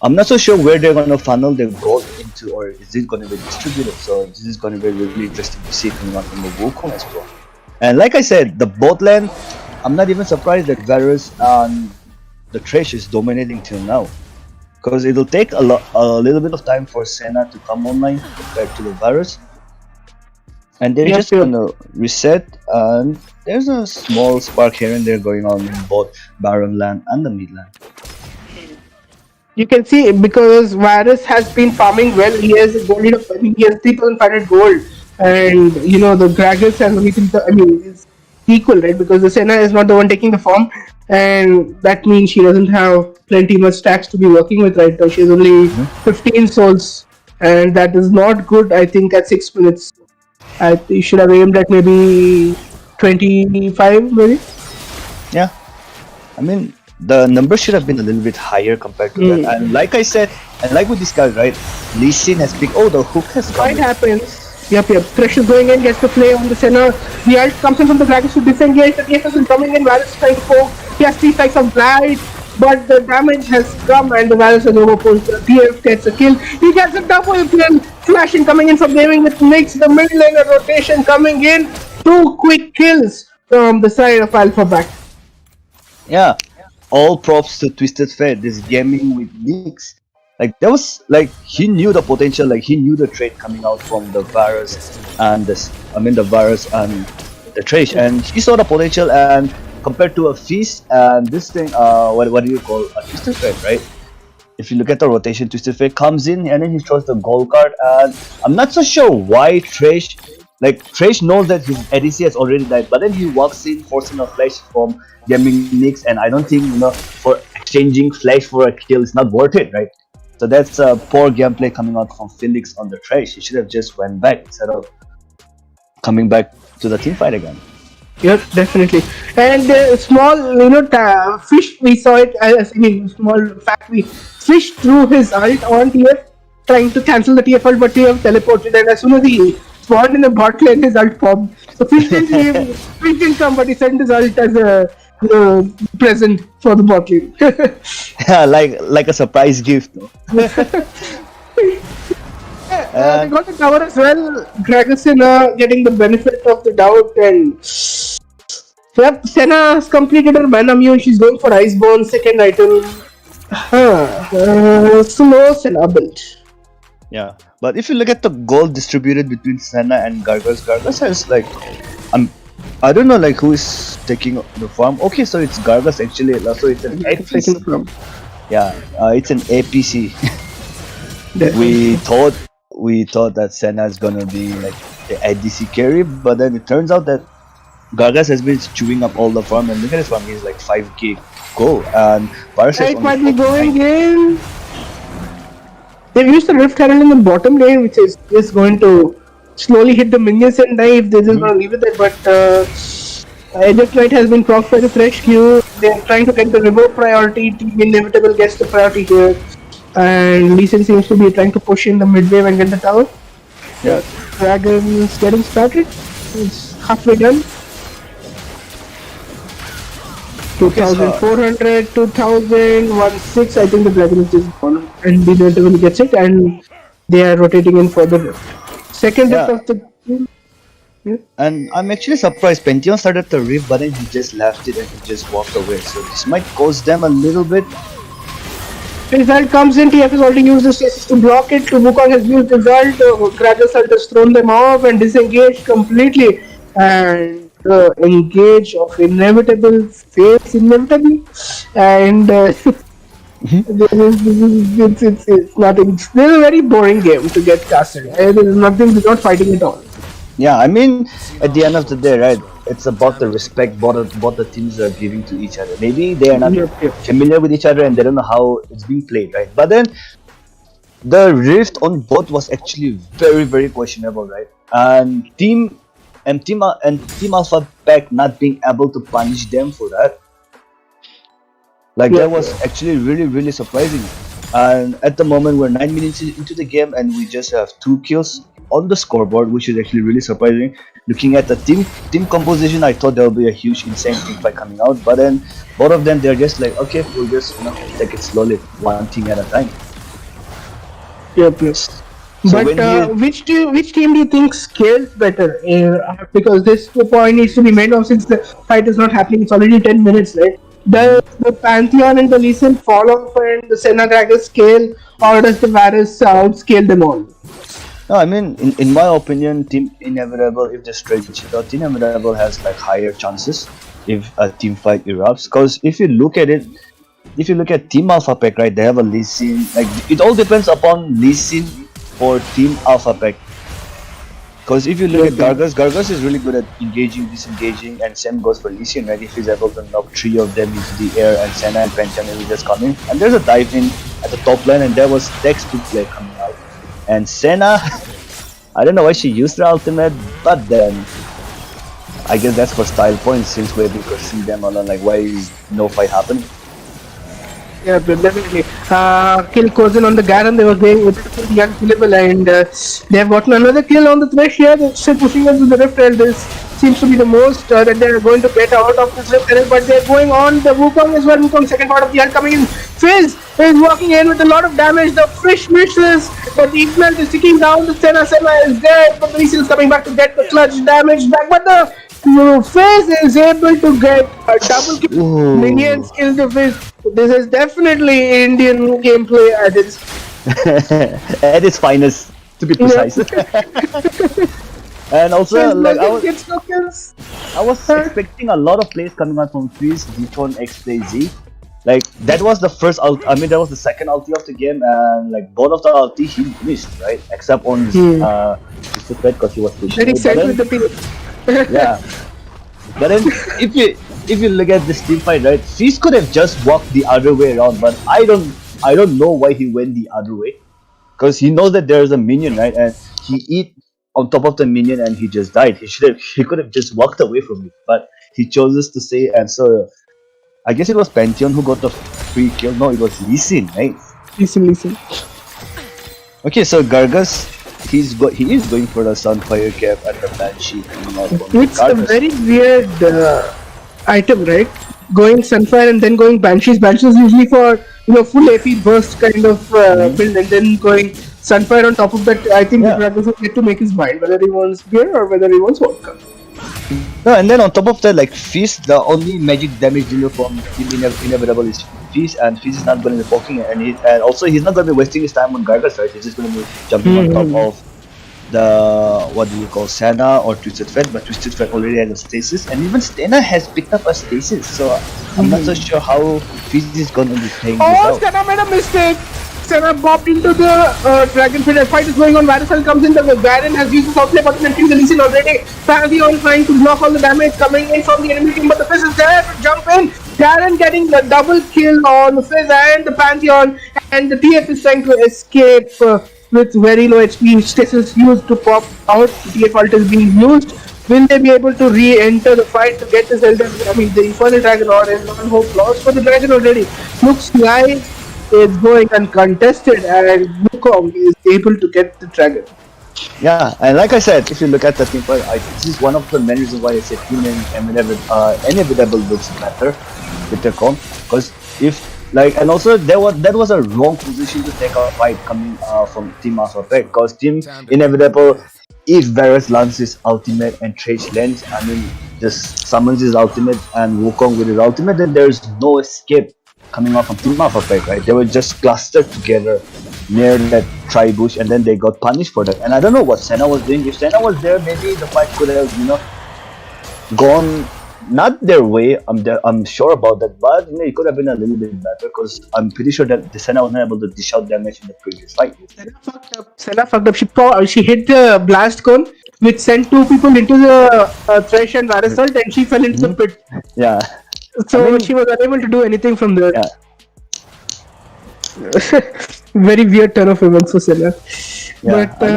I'm not so sure where they're gonna funnel their gold into, or is it gonna be distributed. So this is gonna be really interesting to see coming out from the Wukong as well. And like I said, the bot lane, I'm not even surprised that Varus and the Thresh is dominating till now. Because it'll take a little bit of time for Senna to come online compared to the Varus. And they're Yep, just yep. gonna reset, and there's a small spark here and there going on in both Baron land and the mid lane. You can see because Varus has been farming well. He has a gold lead of, I mean, he has 3,500 gold, and the Gragas has only it's equal, right? Because the Senna is not the one taking the farm, and that means she doesn't have plenty much stacks to be working with right now. She has only 15 souls, and that is not good. I think at 6 minutes, you should have aimed at maybe 25, maybe. Yeah, I mean the numbers should have been a little bit higher compared to that. And like I said, and like with this guy, right? Lee Sin has picked. Oh, the hook has come. Fight happens. Yep. Thresh is going in, gets the play on the center. The ult comes in from the Dragons to disengage. The TFS is coming in. Varus is trying to poke. He has 3 strikes of blight, but the damage has come and the Varus has overpulled. The TF gets a kill. He gets a double kill. Flashing coming in from Gaming with Nix. The mid laner rotation coming in. 2 quick kills from the side of Alphabet. Yeah, all props to Twisted Fate. This gaming with Nix, like that was like he knew the potential, like he knew the trade coming out from the virus and the virus and the trash, and he saw the potential. And compared to a feast and this thing, what do you call a Twisted Fate, right? If you look at the rotation, Twisted Fate comes in and then he throws the gold card, and I'm not so sure why Trash. Like, Trash knows that his ADC has already died, but then he walks in, forcing a flash from Gaming Nix, and I don't think, for exchanging flash for a kill is not worth it, right? So that's poor gameplay coming out from Felix on the Trash. He should have just went back instead of coming back to the team fight again. Yep, definitely. And small, fish, we saw it, small fact, we Fish threw his ult on TF, trying to cancel the TF ult, but TF teleported, and as soon as he spawned in the bot lane, his ult popped. So Fish didn't come, but he sent his ult as a present for the bot lane. Yeah, like a surprise gift. No? They got the tower as well. Dragosin getting the benefit of the doubt, and yep, Senna has completed her mana immune. She's going for Iceborne, second item. Slow Senna build. Yeah, but if you look at the gold distributed between Senna and Gargas has like, I don't know like who is taking the farm. Okay, so it's Gargas actually. So it's an APC. Yeah, it's an APC. We thought that Senna is gonna be like the ADC carry, but then it turns out that Gargas has been chewing up all the farm, and look at his farm, he's like 5k gold, and Paris has It only might be 4K. going in. They've used the Rift Herald in the bottom lane, which is going to slowly hit the minions and die if they're just going to leave it there. But Edge of Light has been procced by the Thresh Q. They're trying to get the remote priority. Team Inevitable gets the priority here. And Lee Sin seems to be trying to push in the mid wave and get the tower. Yeah. Dragon's getting started. It's halfway done. 2,400, 2,000, 1,600. I think the Dragon is just gone. And the Inevitable gets it. And they are rotating in for the rift. Second rift of the. Yeah. And I'm actually surprised Pantheon started the rift, but then he just left it and he just walked away. So this might cost them a little bit. Result comes in, TF has already used the stasis to block it, Wukong has used the result, Gragas has thrown them off and disengaged completely, and engage of Inevitable face Inevitable, and it's nothing, it's a very boring game to get casted, there's nothing, they're not fighting at all. Yeah, I mean, at the end of the day, right, it's about the respect both the teams are giving to each other. Maybe they are not familiar with each other and they don't know how it's being played, right? But then, the rift on both was actually very, very questionable, right? And Team Alpha Pack not being able to punish them for that, that was actually really, really surprising. And at the moment, we're 9 minutes into the game and we just have 2 kills on the scoreboard, which is actually really surprising. Looking at the team composition, I thought there would be a huge insane team fight coming out, but then both of them, they're just like, okay, we'll just take it slowly, one thing at a time. Yep. So but which team do you think scales better? Because this point needs to be made now since the fight is not happening. It's already 10 minutes, right? Does the Pantheon and the Lee Sin fall off and the Senna Dragon scale, or does the Varus outscale them all? No, I mean, in my opinion, Team Inevitable, if they stretch it out, Team Inevitable has like higher chances if a team fight erupts. Because if you look at it, if you look at Team Alpha Pack, right, they have a Lee Sin. Like, it all depends upon Lee Sin for Team Alpha Pack. Because if you look at Gargas is really good at engaging, disengaging, and same goes for Lee Sin, right? If he's able to knock 3 of them into the air, and Senna and Pantheon will just come in. And there's a dive in at the top lane, and there was textbook play coming out. And Senna, I don't know why she used her ultimate, but then I guess that's for style points since we've been crossing them along, like why is no fight happening? Yeah, definitely. Kill Kozin on the Garen. They were going with the unkillable, and they have gotten another kill on the Thresh here. They're still pushing into the Rift Trail. This seems to be the most that they're going to get out of this Rift Trail, but they're going on the Wukong as well. Wukong, second part of the ult coming in. Fizz is walking in with a lot of damage. The Fish misses, but the Ignite is sticking down. The Senna is dead, but the Lee Sin is coming back to get the clutch damage back. But the Fizz is able to get a double kill. Ooh. Minions kill the Fizz. This is definitely Indian gameplay at its At its finest, to be precise. And also, like gets no kills. I was expecting a lot of plays coming out from Fizz, D-Tron, X-Play, Z. Like that was the first ult. I mean, that was the second ulti of the game, and like both of the ulti he missed, right? Except on Mr. Fred because he was pushing. Very sad with the people. Yeah. But then if you look at this team fight, right, Fizz could have just walked the other way around, but I don't know why he went the other way. Because he knows that there is a minion, right? And he eat on top of the minion and he just died. He could have just walked away from it, but he chose to stay. And so I guess it was Pantheon who got the free kill. No, it was Lee Sin, right? Listen. Okay, so Gargus, he is going for the Sunfire cap and the Banshee. It's a very weird item, right? Going Sunfire and then going Banshees. Banshees usually for full AP burst kind of build, and then going Sunfire on top of that. I think the Gragas will get to make his mind whether he wants beer or whether he wants vodka. No, and then on top of that, like Fizz, the only magic damage dealer from Team Inevitable is Fizz, and Fizz is not going to be poking it, and also he's not going to be wasting his time on Gargas, right? He's just going to be jumping on top of the Senna or Twisted Fed, but Twisted Fed already has a stasis, and even Stena has picked up a stasis, so I'm not so sure how Fizz is going to be playing this out. Stena made a mistake. Stena bopped into the Dragon Field. Fight is going on. Varusal comes in. The Baron has used his outplay button and kills the Lee Sin already. Pantheon trying to block all the damage coming in from the enemy team, but the Fizz is there to jump in. Garen getting the double kill on the Fizz and the Pantheon, and the TF is trying to escape with very low HP. Stasis used to pop out. The TF ult is being used. Will they be able to re-enter the fight to get this Elder? I mean, the Infernal Dragon, or is one hope lost for the Dragon already? Looks like it's going uncontested, and Wukong is able to get the Dragon. Yeah, and like I said, if you look at the team fight, this is one of the main reasons why I said Team Inevitable looks better with the comp, because and also that was a wrong position to take a fight coming from Team Mass Effect, because Team Inevitable, if Varus lands his ultimate and Thresh lands, I mean, just summons his ultimate and Wukong with his ultimate, then there's no escape coming out from Team Mass Effect, right? They were just clustered together near that tri-bush, and then they got punished for that. And I don't know what Senna was doing. If Senna was there, maybe the fight could have, gone not their way. I'm sure about that, but it could have been a little bit better, because I'm pretty sure that the Senna was not able to dish out damage in the previous fight. Senna fucked up. She hit the blast cone, which sent two people into the Thresh and Varusal, and she fell into the pit. Yeah. So she was unable to do anything from there. Yeah. Very weird turn of events for Senna. Yeah. But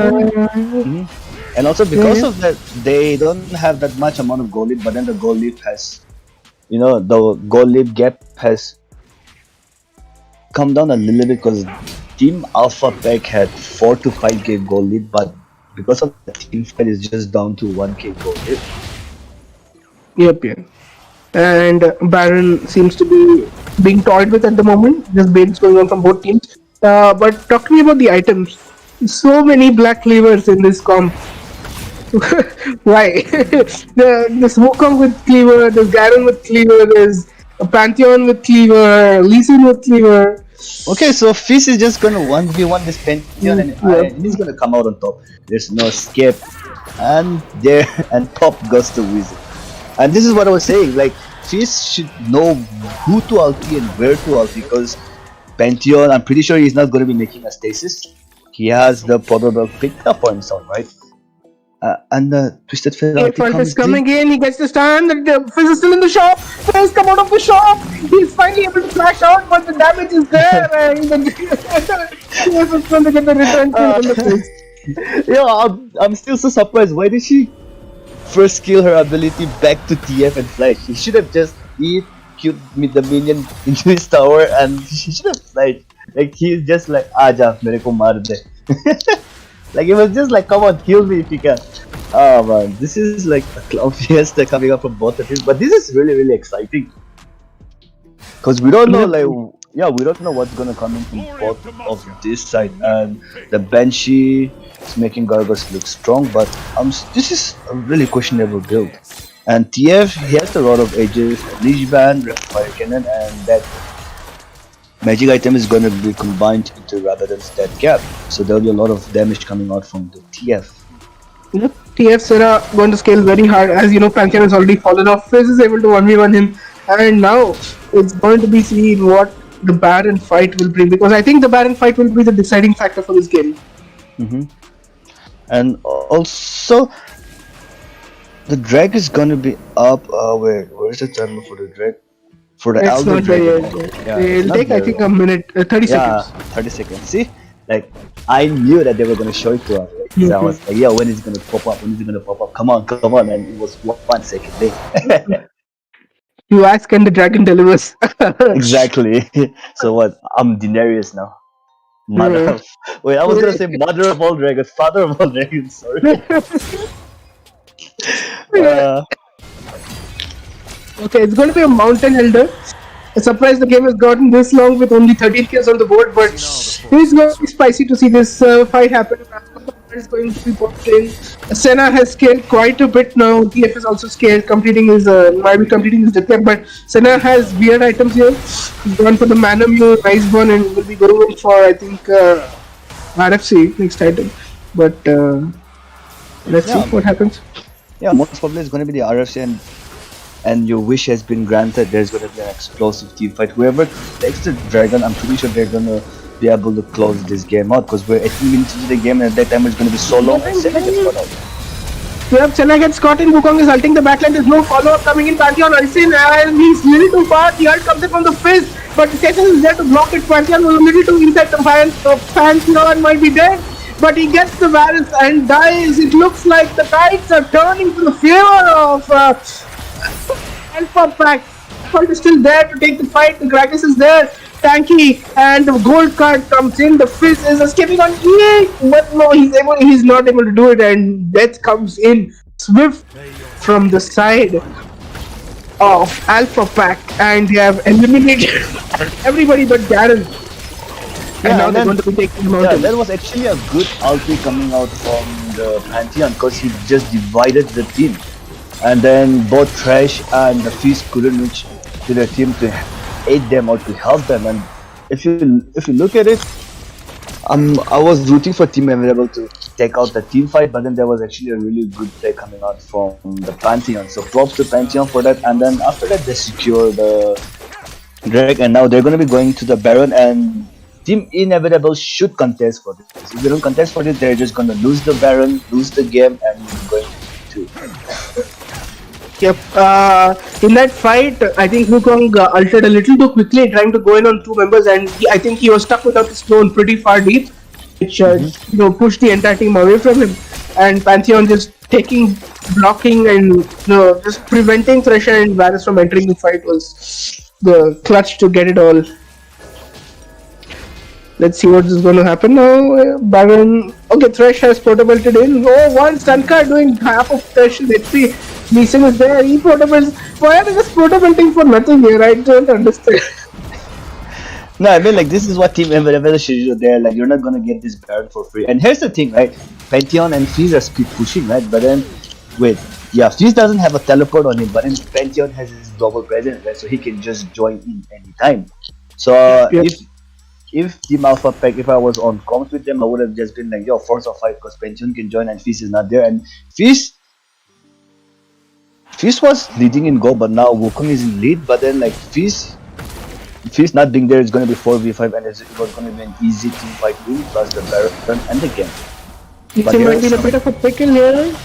and also because of that, they don't have that much amount of goal lead, but then the goal lead has, the goal lead gap has come down a little bit, because Team Alpha Pack had 4 to 5k goal lead, but because of the team fight, is just down to 1k goal lead. Yep. And Baron seems to be being toyed with at the moment. There's baits going on from both teams. But talk to me about the items. So many black cleavers in this comp. Why? This Wukong with cleaver, there's Garen with cleaver, there's a Pantheon with cleaver, Lee Sin with cleaver. Okay, so Fizz is just gonna 1v1 this Pantheon, and he's gonna come out on top. There's no escape, and top goes the Wizard. And this is what I was saying, like Fizz should know who to ulti and where to ulti, because Pantheon, I'm pretty sure he's not going to be making a stasis. He has the Proto picked up for himself, right? And the Twisted Fed is coming in, he gets the stun, the Fizz is still in the shop, Fizz come out of the shop, he's finally able to flash out, but the damage is there, and TF is going to get the return kill on the Fizz. Yeah, I'm still so surprised, why did she first kill her ability back to TF and Flash? He should have just killed execute the minion into his tower, and he should have like he's just like Aja, mere ko maar de. Like it was just like, come on, kill me if you can. Oh man, this is like a clown fiesta coming up from both of you, but this is really exciting because we don't know we don't know what's gonna come in from both of this side, and the Banshee is making Gargos look strong, but this is a really questionable build. And TF, he has a lot of edges, Leash Band, Fire Cannon, and that magic item is gonna be combined into Rabadon's Dead Cap, so there'll be a lot of damage coming out from the TF. TF Serra going to scale very hard, as you know, Pantheon has already fallen off. Fizz is able to 1v1 him, and now it's going to be seen what the Baron fight will bring, because I think the Baron fight will be the deciding factor for this game. And also, the drag is gonna be up. Where is the timer for the drag? For the It's Elder not Dragon. there yet. It'll take, I think, a minute, 30 seconds. 30 seconds. See, like I knew that they were gonna show it to us. So I was like, yeah, when is it gonna pop up? When is it gonna pop up? Come on, and it was 1 second late. You ask and the dragon delivers. Exactly. So what? I'm Daenerys now. Mother of... Wait, I was gonna say mother of all dragons, father of all dragons. Sorry. Okay, it's going to be a Mountain Elder. I'm surprised the game has gotten this long with only 13 kills on the board, but it's going to be spicy to see this fight happen. Is going to be playing. Senna has scaled quite a bit now. TF is also scaled, might be completing his death cap, but Senna has weird items here. He's gone for the Mana Mew, nice one, and will be going in for, I think, RFC next item. But let's see what happens. Yeah, most probably it's going to be the RFC, and your wish has been granted. There's going to be an explosive team fight. Whoever takes the dragon, I'm pretty sure they're going to be able to close this game out, because we're 18 minutes into the game, and at that time it's going to be so long. And Senna gets caught out. Yep, Senna gets caught in. Wukong is ulting the backline. There's no follow-up coming in. Pantheon Ursine, and he's a little too far. The ult comes in from the Fizz, but Session is there to block it. Pantheon was a little too inside the fans, so Pantheon might be dead. But he gets the Varus and dies. It looks like the tides are turning to the favor of Alpha Pack. Alpha is still there to take the fight. The Gragas is there, tanky, and the gold card comes in. The Fizz is escaping on E, but no, he's not able to do it, and death comes in swift from the side of Alpha Pack, and they have eliminated everybody but Garen. And now they're going to be taking him out. Yeah, that was actually a good ulti coming out from the Pantheon, because he just divided the team. And then both Trash and the Feast couldn't reach to their team to aid them or to help them. And if you look at it, I was rooting for Team Available to take out the team fight, but then there was actually a really good play coming out from the Pantheon. So props to Pantheon for that. And then after that, they secure the Drake, and now they're going to be going to the Baron, and Team Inevitable should contest for this. If they don't contest for this, they're just going to lose the Baron, lose the game, and going to. Yep. In that fight, I think Wukong ulted a little too quickly, trying to go in on 2 members, and I think he was stuck without his clone pretty far deep, which pushed the entire team away from him. And Pantheon just blocking, and just preventing Thresher and Varus from entering the fight was the clutch to get it all. Let's see what is going to happen now. Baron. Okay, Thresh has proto-belted in. Oh, one stun card doing half of Thresh's HP. Lee Sin is there. He proto-belts. Why are they just proto-belting for nothing here? I don't understand. No, I mean, like, this is what Team Available should do there. Like, you're not gonna get this Baron for free. And here's the thing, right? Pantheon and Fizz are speed pushing, right? But then, wait. Yeah, Fizz doesn't have a teleport on him, but then Pantheon has his global presence, right? So he can just join in anytime. So, if Team Alpha Pack, if I was on comms with them, I would have just been like, yo, force a fight, because Pantheon can join and Fizz is not there. And Fizz was leading in goal, but now Wukong is in lead. But then, like, Fizz not being there is going to be 4v5, and it was going to be an easy team fight win, plus the Baron and the game. Lee Sin might be in a bit of a pickle here.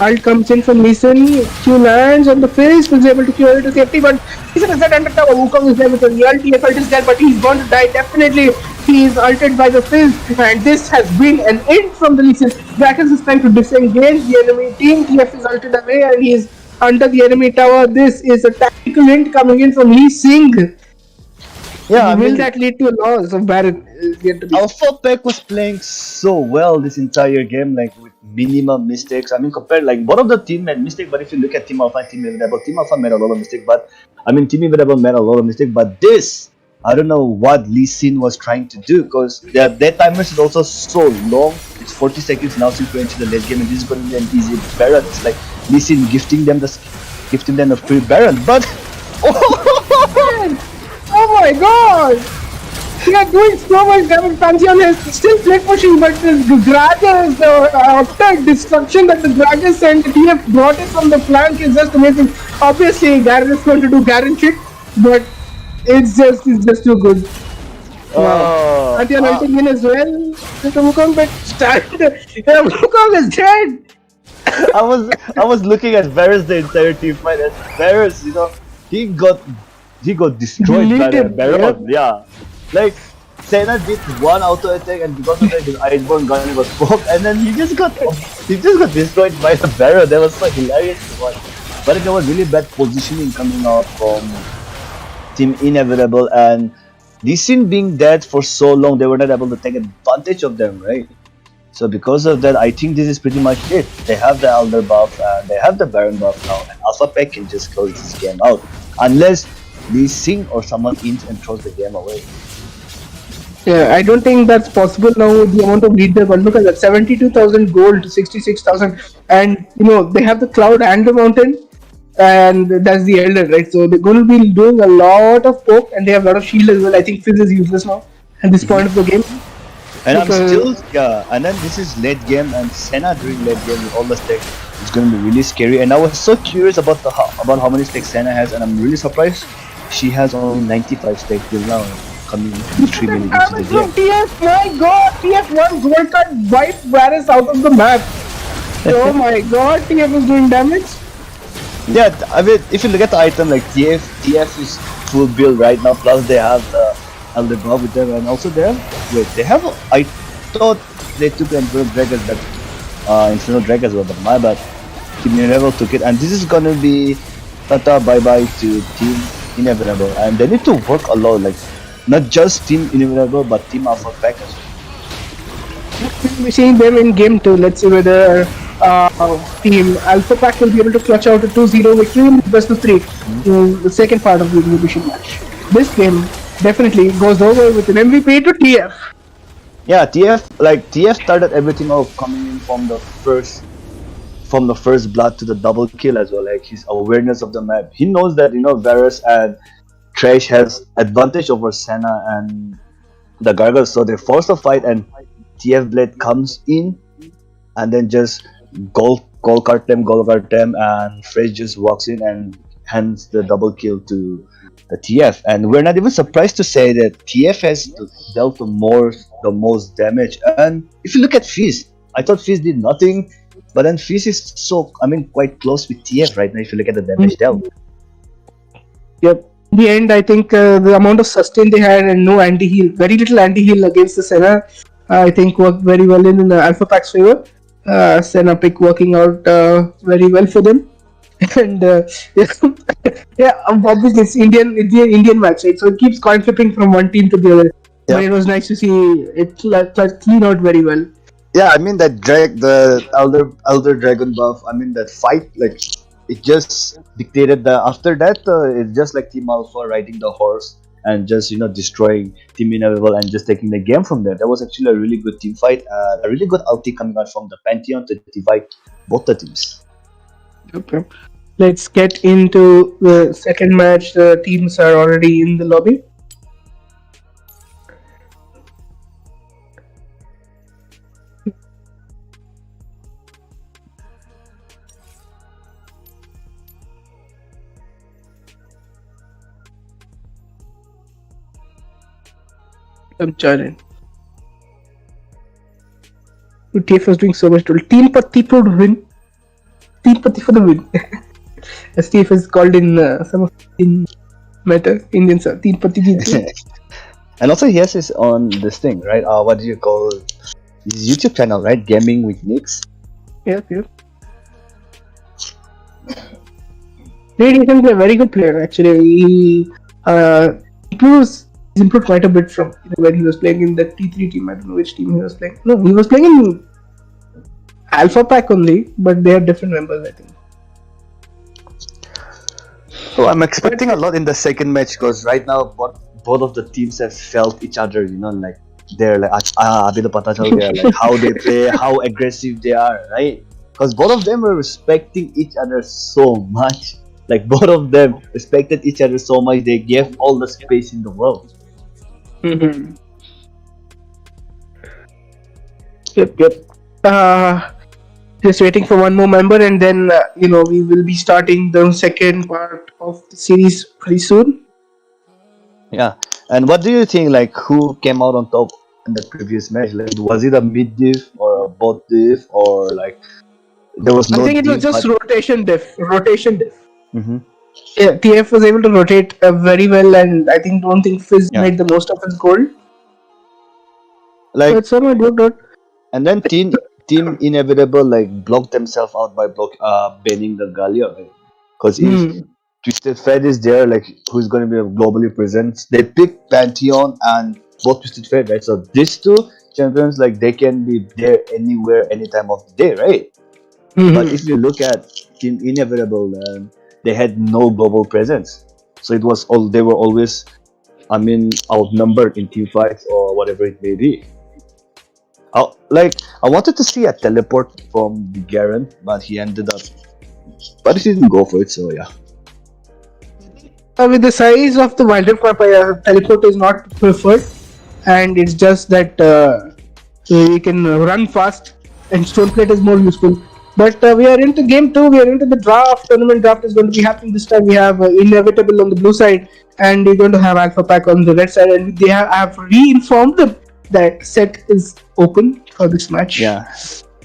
Ult comes in from Lee Sin. Q lands on the face, was able to cure it to safety, but Lee Sin is at under tower. Wukong is there with the ult, ult is there, but he's going to die. Definitely, he is ulted by the Fizz, and this has been an end from the Lee Sin. Gragas is trying to disengage the enemy team. TF is ulted away, and he is under the enemy tower. This is a tactical hint coming in from Lee Singh. Yeah, I Will mean, that lead to a loss of Baron? Is yet to be. Alpha Pack was playing so well this entire game, like with minimum mistakes. I mean, compared like both of the team made mistake, but if you look at Team Alpha and Team Alpha made a lot of mistake. But I mean, Team Inevitable made a lot of mistake. But this, I don't know what Lee Sin was trying to do because their timers is also so long. It's 40 seconds now since we're into the late game, and this is going to be an easy Baron. It's like Lee Sin gifting them a free Baron, but. Oh my god! They are doing so much damage. Pantheon is still play pushing, but the Gragas, after destruction that the Gragas sent, TF brought it from the flank is just amazing. Obviously, Garen is going to do Garen shit, but it's just too good. Wow. Pantheon ulting in as well. The Wukong, but Wukong is dead. I was looking at Varus the entire team fight, and Varus, he got destroyed by the Baron. Yeah. Like Senna did one auto attack, and because of that his Iceborne gun was broke, and then he just got destroyed by the Baron. That was so hilarious to watch. But there was really bad positioning coming out from Team Inevitable, and Lee Sin being dead for so long, they were not able to take advantage of them, right? So because of that, I think this is pretty much it. They have the Elder buff, and they have the Baron buff now, and Alpha Pack can just close this game out. Unless Lee Sin or someone ins and throws the game away. Yeah, I don't think that's possible now with the amount of lead they've got. Look at that, 72,000 gold to 66,000, and they have the cloud and the mountain, and that's the elder, right? So they're going to be doing a lot of poke, and they have a lot of shield as well. I think Fizz is useless now at this point of the game. And and then this is late game, and Senna during late game with all the stacks is going to be really scary. And I was so curious about how many stacks Senna has, and I'm really surprised she has only 95 stacks till now. Coming 3 minutes into the game. TF, my god, TF one gold card wiped Varus out of the map. Oh my god, TF is doing damage. Yeah, I mean, if you look at the item, like TF is full build right now, plus they have the Elder buff with them, and also I thought they took the Infernal Drag as well, but my bad. Team Inevitable took it, and this is gonna be tata bye bye to Team Inevitable, and they need to work a lot, like not just Team Inevitable but Team Alpha Pack as well. We're seeing them in game 2. Let's see whether Team Alpha Pack will be able to clutch out a 2-0 victory in best of 3 in the second part of the exhibition match. This game definitely goes over with an MVP to TF. Yeah, TF started everything off coming in from the first blood to the double kill as well. Like his awareness of the map, he knows that Varus and Trash has advantage over Senna and the Gargoyle, so they force a fight, and TF Blade comes in and then just goal card them, and Fresh just walks in and hands the double kill to the TF. And we're not even surprised to say that TF has dealt the most damage. And if you look at Fizz, I thought Fizz did nothing, but then Fizz is quite close with TF right now if you look at the damage dealt. Yep. In the end, I think the amount of sustain they had and no anti-heal, very little anti-heal against the Senna, I think worked very well in Alpha Pack's favor. Senna pick working out very well for them. And obviously it's an Indian match, right? So it keeps coin flipping from one team to the other. Yeah. But it was nice to see it clean out very well. Yeah, I mean the Elder Dragon buff. I mean that fight, like it just dictated that. After that, it's just like Team Alpha riding the horse and just destroying Team Inevitable and just taking the game from there. That was actually a really good team fight. A really good ulti coming out from the Pantheon to divide both the teams. Okay, let's get into the second match. The teams are already in the lobby. I'm joining. TF was doing so much. Team Patti for the win. Team Patti for the win. As TF is called in some of in meta Indian sir. Team Patti. And also he has his on this thing, right? What do you call his YouTube channel, right? Gaming with Nix. Yeah. Very decent player, very good player actually. He improves. He's improved quite a bit from when he was playing in the T3 team. I don't know which team he was playing. No, he was playing in Alpha Pack only, but they are different members, I think. So I'm expecting a lot in the second match because right now both of the teams have felt each other. Like they're like abhi to pata chal gaya, like how they play, how aggressive they are, right? Because both of them were respecting each other so much. Like both of them respected each other so much, they gave all the space in the world. Mm-hmm. Yep. Just waiting for one more member, and then we will be starting the second part of the series pretty soon. Yeah. And what do you think? Like who came out on top in the previous match? Like was it a mid diff or a bot diff or like there was no? I think it was diff, just but- rotation diff. Mhm. Yeah, TF was able to rotate very well, and I don't think Fizz Yeah. made the most of his gold. Like But somehow it worked out. and then team inevitable like blocked themselves out by banning the Galia, right? Because if Twisted Fate is there, like who's going to be globally present, they pick Pantheon and both Twisted Fate, right? So these two champions, like they can be there anywhere, any time of the day, right? But if you look at Team Inevitable, they had no global presence, so it was all they were always, outnumbered in team fights or whatever it may be. I wanted to see a teleport from the Garen, but he didn't go for it. So yeah. With the size of the wildlife map, teleport is not preferred, and it's just that you can run fast, and Stoneplate is more useful. But we are into game 2, we are into the draft. Tournament draft is going to be happening this time. We have Inevitable on the blue side, and we're going to have Alpha Pack on the red side, and they have re-informed them that set is open for this match. Yeah.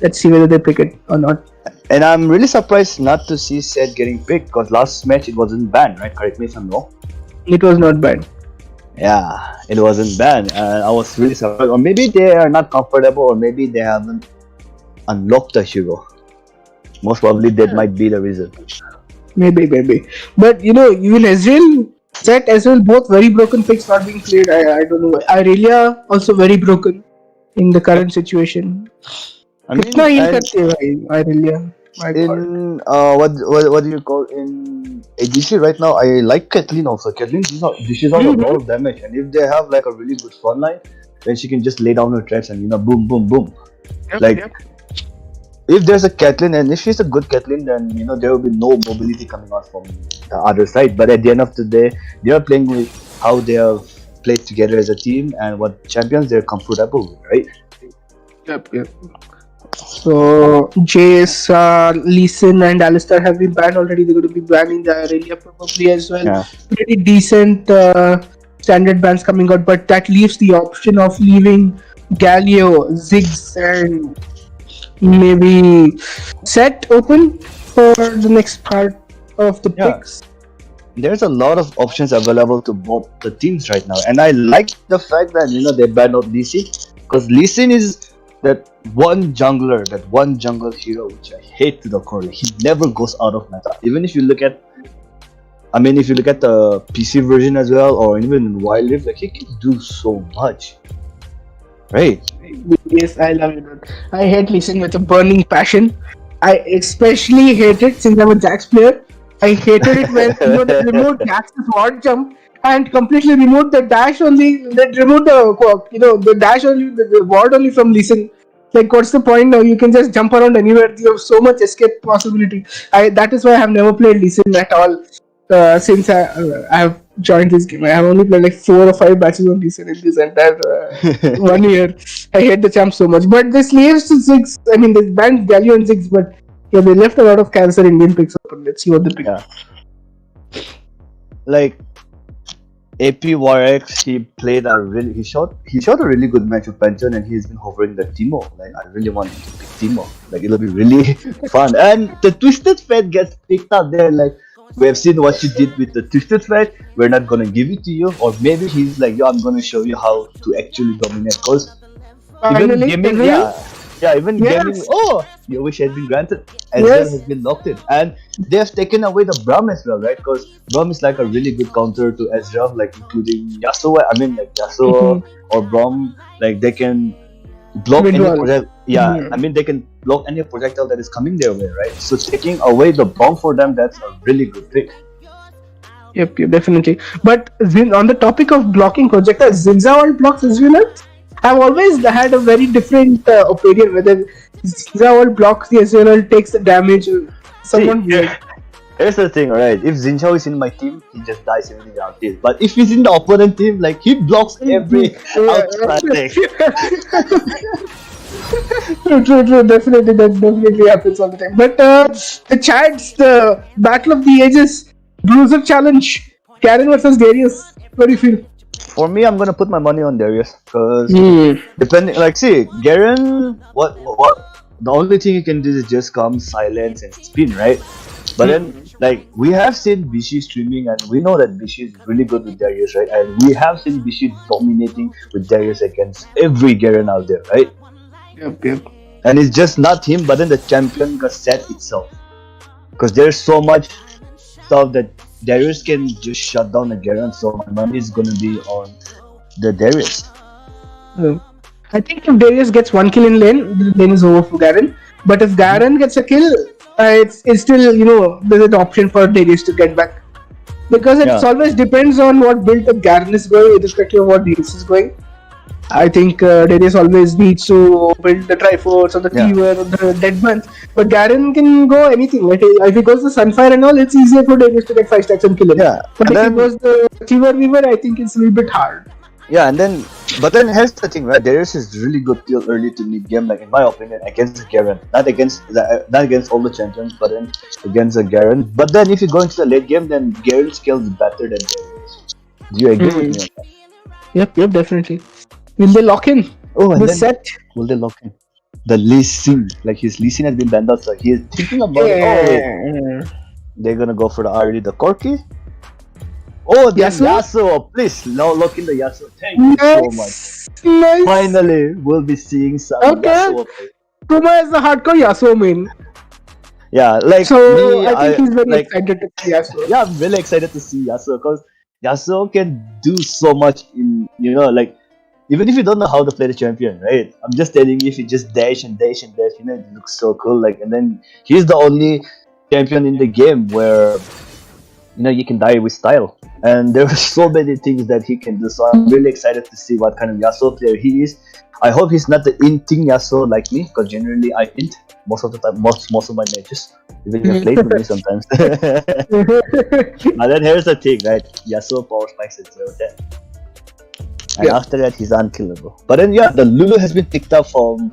Let's see whether they pick it or not. And I'm really surprised not to see Seth getting picked because last match it wasn't banned, right? Correct me if I'm wrong. It was not bad. Yeah, it wasn't banned, and I was really surprised. Or maybe they are not comfortable, or maybe they haven't unlocked the hero. Most probably that might be the reason. Maybe. But even Ezreal, Zed as well, both very broken picks not being played. I don't know. Irelia also very broken in the current situation. I mean, कितना heal and करती है भाई Irelia? My God. in what do you call in ADC right now? I like Caitlyn also. Caitlyn dishes out a lot of damage, and if they have like a really good front line, then she can just lay down her traps and boom boom boom. Like if there's a Caitlyn and if she's a good Caitlyn, then there will be no mobility coming out from the other side. But at the end of the day, they are playing with how they have played together as a team and what champions they're comfortable with, right? Yep. So Jace, Lee Sin and Alistar have been banned already. They're going to be banning the Irelia probably as well. Yeah. Pretty decent standard bans coming out, but that leaves the option of leaving Galio, Ziggs, and maybe Set open for the next part of the Yeah. picks. There's a lot of options available to both the teams right now, and I like the fact that they banned out Lee Sin, because Lee Sin is that one jungle hero which I hate to the core. Like, he never goes out of meta. Even if you look at, the PC version as well, or even in Wild Rift, like he can do so much, right? Yes, I love it. I hate Lee Sin with a burning passion. I especially hate it since I'm a Jax player. I hated it when they removed Jax's ward jump and completely removed the dash only. They removed the dash only, the ward only from Lee Sin. Like, what's the point now? You can just jump around anywhere. You have so much escape possibility. That is why I have never played Lee Sin at all since I have joined this game. I have only played like 4 or 5 matches on Lee Sin in this entire 1 year. I hate the champ so much. But this leaves to Ziggs. I mean, they banned Galio and Ziggs, but yeah, they left a lot of cancer Indian picks open. Let's see what they pick. Yeah. Like AP Warx, he shot a really good match with Pantheon, and he's been hovering the Timo. Like I really want him to pick Timo. Like it'll be really fun. And the Twisted Fate gets picked up there. Like we have seen what you did with the Twisted Fate. We're not gonna give it to you. Or maybe he's like, yo, I'm gonna show you how to actually dominate. Cause even Finally, gaming, Ezreal? yeah, even Yes. gaming. Oh, Your wish has been granted. Ezreal Yes. has been locked in, and they have taken away the Braum as well, right? Because Braum is like a really good counter to Ezreal, like including Yasuo. I mean, like Yasuo or Braum, like they can block any Windwall. project. Yeah, I mean they can block any projectile that is coming their way, right? So taking away the bomb for them, that's a really good pick. Yep, definitely. But on the topic of blocking projectiles, Zinza blocks Ezreal. I've always had a very different opinion whether Zinza blocks the Ezreal, takes the damage. Someone See, here's the thing, right? If Zinchao is in my team, he just dies immediately after this. But if he's in the opponent team, like he blocks every outside. True. Definitely, that definitely happens all the time. But the chats, the Battle of the Ages, Bruiser Challenge, Karen versus Darius. What do you feel? For me, I'm gonna put my money on Darius because depending, like, see, Garen, what, the only thing you can do is just come, silence, and spin, right? But then, like, we have seen Bishi streaming, and we know that Bishi is really good with Darius, right? And we have seen Bishi dominating with Darius against every Garen out there, right? Yep. And it's just not him, but then the champion got set itself. Because there's so much stuff that Darius can just shut down a Garen, so my money is gonna be on the Darius. I think if Darius gets one kill in lane, the lane is over for Garen. But if Garen gets a kill, it's still, there's an option for Darius to get back. Because it always depends on what build up Garen is going, irrespective of what Darius is going. I think Darius always needs to build the Triforce or the Cleaver or the Deadmans. But Garen can go anything. Like, if he goes the Sunfire and all, it's easier for Darius to get 5 stacks and kill him. Yeah. But if he goes the Cleaver Weaver, I think it's a little bit hard. Yeah, but then here's the thing, right? Darius is really good till early to mid game, like in my opinion, against Garen. Not against all the champions, but then against the Garen. But then if you go into the late game, then Garen skills better than Darius. Do you agree with me on that? Yep, definitely. Will they lock in? Oh, and the then set? Will they lock in? The Lee Sin, like his Lee Sin has been banned out, so he is thinking about they're gonna go for the early the Corki. Oh, the Yasuo! Please, now lock in the Yasuo. Thank you so much. Nice. Finally, we'll be seeing some Yasuo play. Kuma is the hardcore Yasuo main. Yeah, like So me, I think he's very excited to see Yasuo. Yeah, I'm really excited to see Yasuo because Yasuo can do so much in, like, even if you don't know how to play the champion, right? I'm just telling you, if you just dash and dash and dash, it looks so cool. Like, and then he's the only champion in the game where, you can die with style. And there are so many things that he can do. So I'm really excited to see what kind of Yasuo player he is. I hope he's not the inting Yasuo like me, because generally I int most of the time, most of my matches. Even you play with me sometimes. But then here's the thing, right? Yasuo power spikes at 0-10. And after that, he's unkillable. But then, the Lulu has been picked up from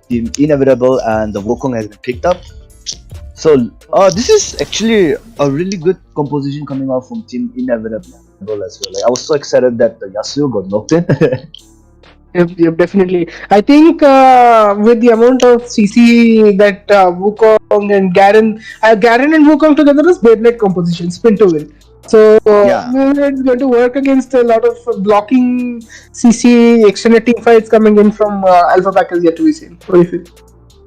Team Inevitable, and the Wukong has been picked up. So, this is actually a really good composition coming out from Team Inevitable as well. Like, I was so excited that the Yasuo got knocked in. Yep, definitely. I think with the amount of CC that Wukong and Garen and Wukong together is Beyblade composition, spin to win. So it's going to work against a lot of blocking CC extended team fights coming in from Alpha Pack is yet to be seen. What do you feel?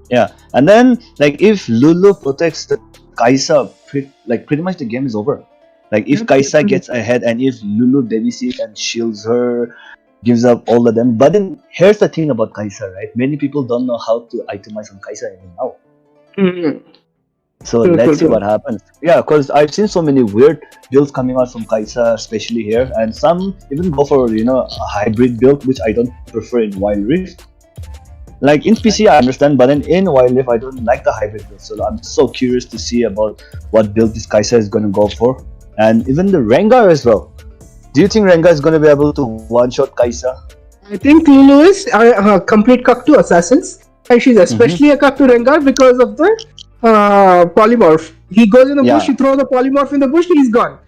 Yeah, and then like if Lulu protects the Kai'Sa, pretty much the game is over. Like if Kai'Sa gets ahead and if Lulu babysits and shields her, gives up all of them. But then here's the thing about Kai'Sa, right? Many people don't know how to itemize on Kai'Sa even now. Mm-hmm. So let's see what happens. Yeah, because I've seen so many weird builds coming out from Kai'Sa, especially here, and some even go for a hybrid build, which I don't prefer in Wild Rift. Like in PC, I understand, but then in Wild Rift, I don't like the hybrid build. So I'm so curious to see about what build this Kai'Sa is going to go for, and even the Rengar as well. Do you think Rengar is going to be able to one-shot Kai'Sa? I think Lulu is a complete cuck to assassins, and she's especially a cuck to Rengar because of the polymorph. He goes in the bush, you throw the polymorph in the bush, he's gone.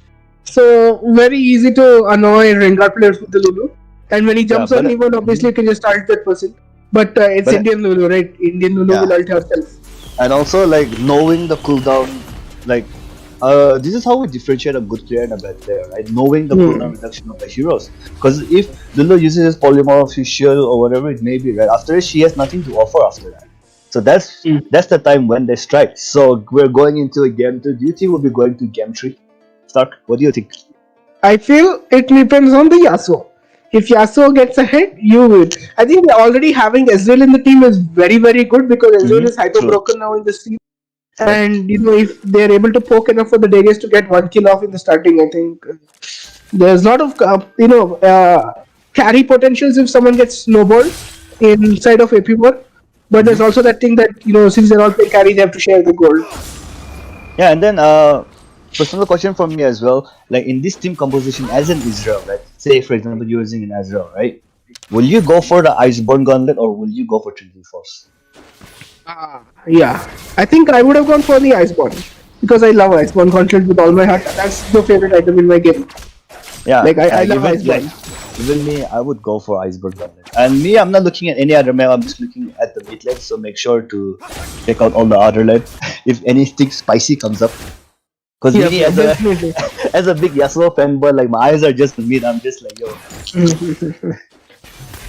So very easy to annoy Rengar players with the Lulu. And when he jumps on anyone, obviously you can just ult that person. But it's Indian Lulu, right? Indian Lulu will ult herself. And also like knowing the cooldown, like this is how we differentiate a good player and a bad player, right? Knowing the cooldown reduction of the heroes. Because if Lulu uses his polymorph, his shield or whatever it may be, right? After it, she has nothing to offer after that. So that's the time when they strike. So we're going into a game 2. Do you think we'll be going to game 3? Stark, what do you think? I feel it depends on the Yasuo. If Yasuo gets ahead, you will. I think already having Ezreal in the team is very, very good because Ezreal is hyper True. broken now in this team. Yep. And if they're able to poke enough for the Darius to get one kill off in the starting, I think there's a lot of carry potentials if someone gets snowballed inside of AP work. But there's also that thing that since they're all playing carry, they have to share the gold. Yeah, and then personal question from me as well. Like in this team composition as an Israel, right? Say for example you're using an Israel, right? Will you go for the Iceborne Gauntlet or will you go for Trinity Force? Yeah, I think I would have gone for the Iceborne because I love Iceborne Gauntlet with all my heart. That's the favorite item in my game. Yeah, Like I love even Iceborne. even me, I would go for Iceberg Gauntlet. And me, I'm not looking at any other map. I'm just looking at the mid lane. So make sure to check out all the other lane if anything spicy comes up. Because Yeah, me, definitely. as a big Yasuo fanboy, like my eyes are just mid. I'm just like, yo.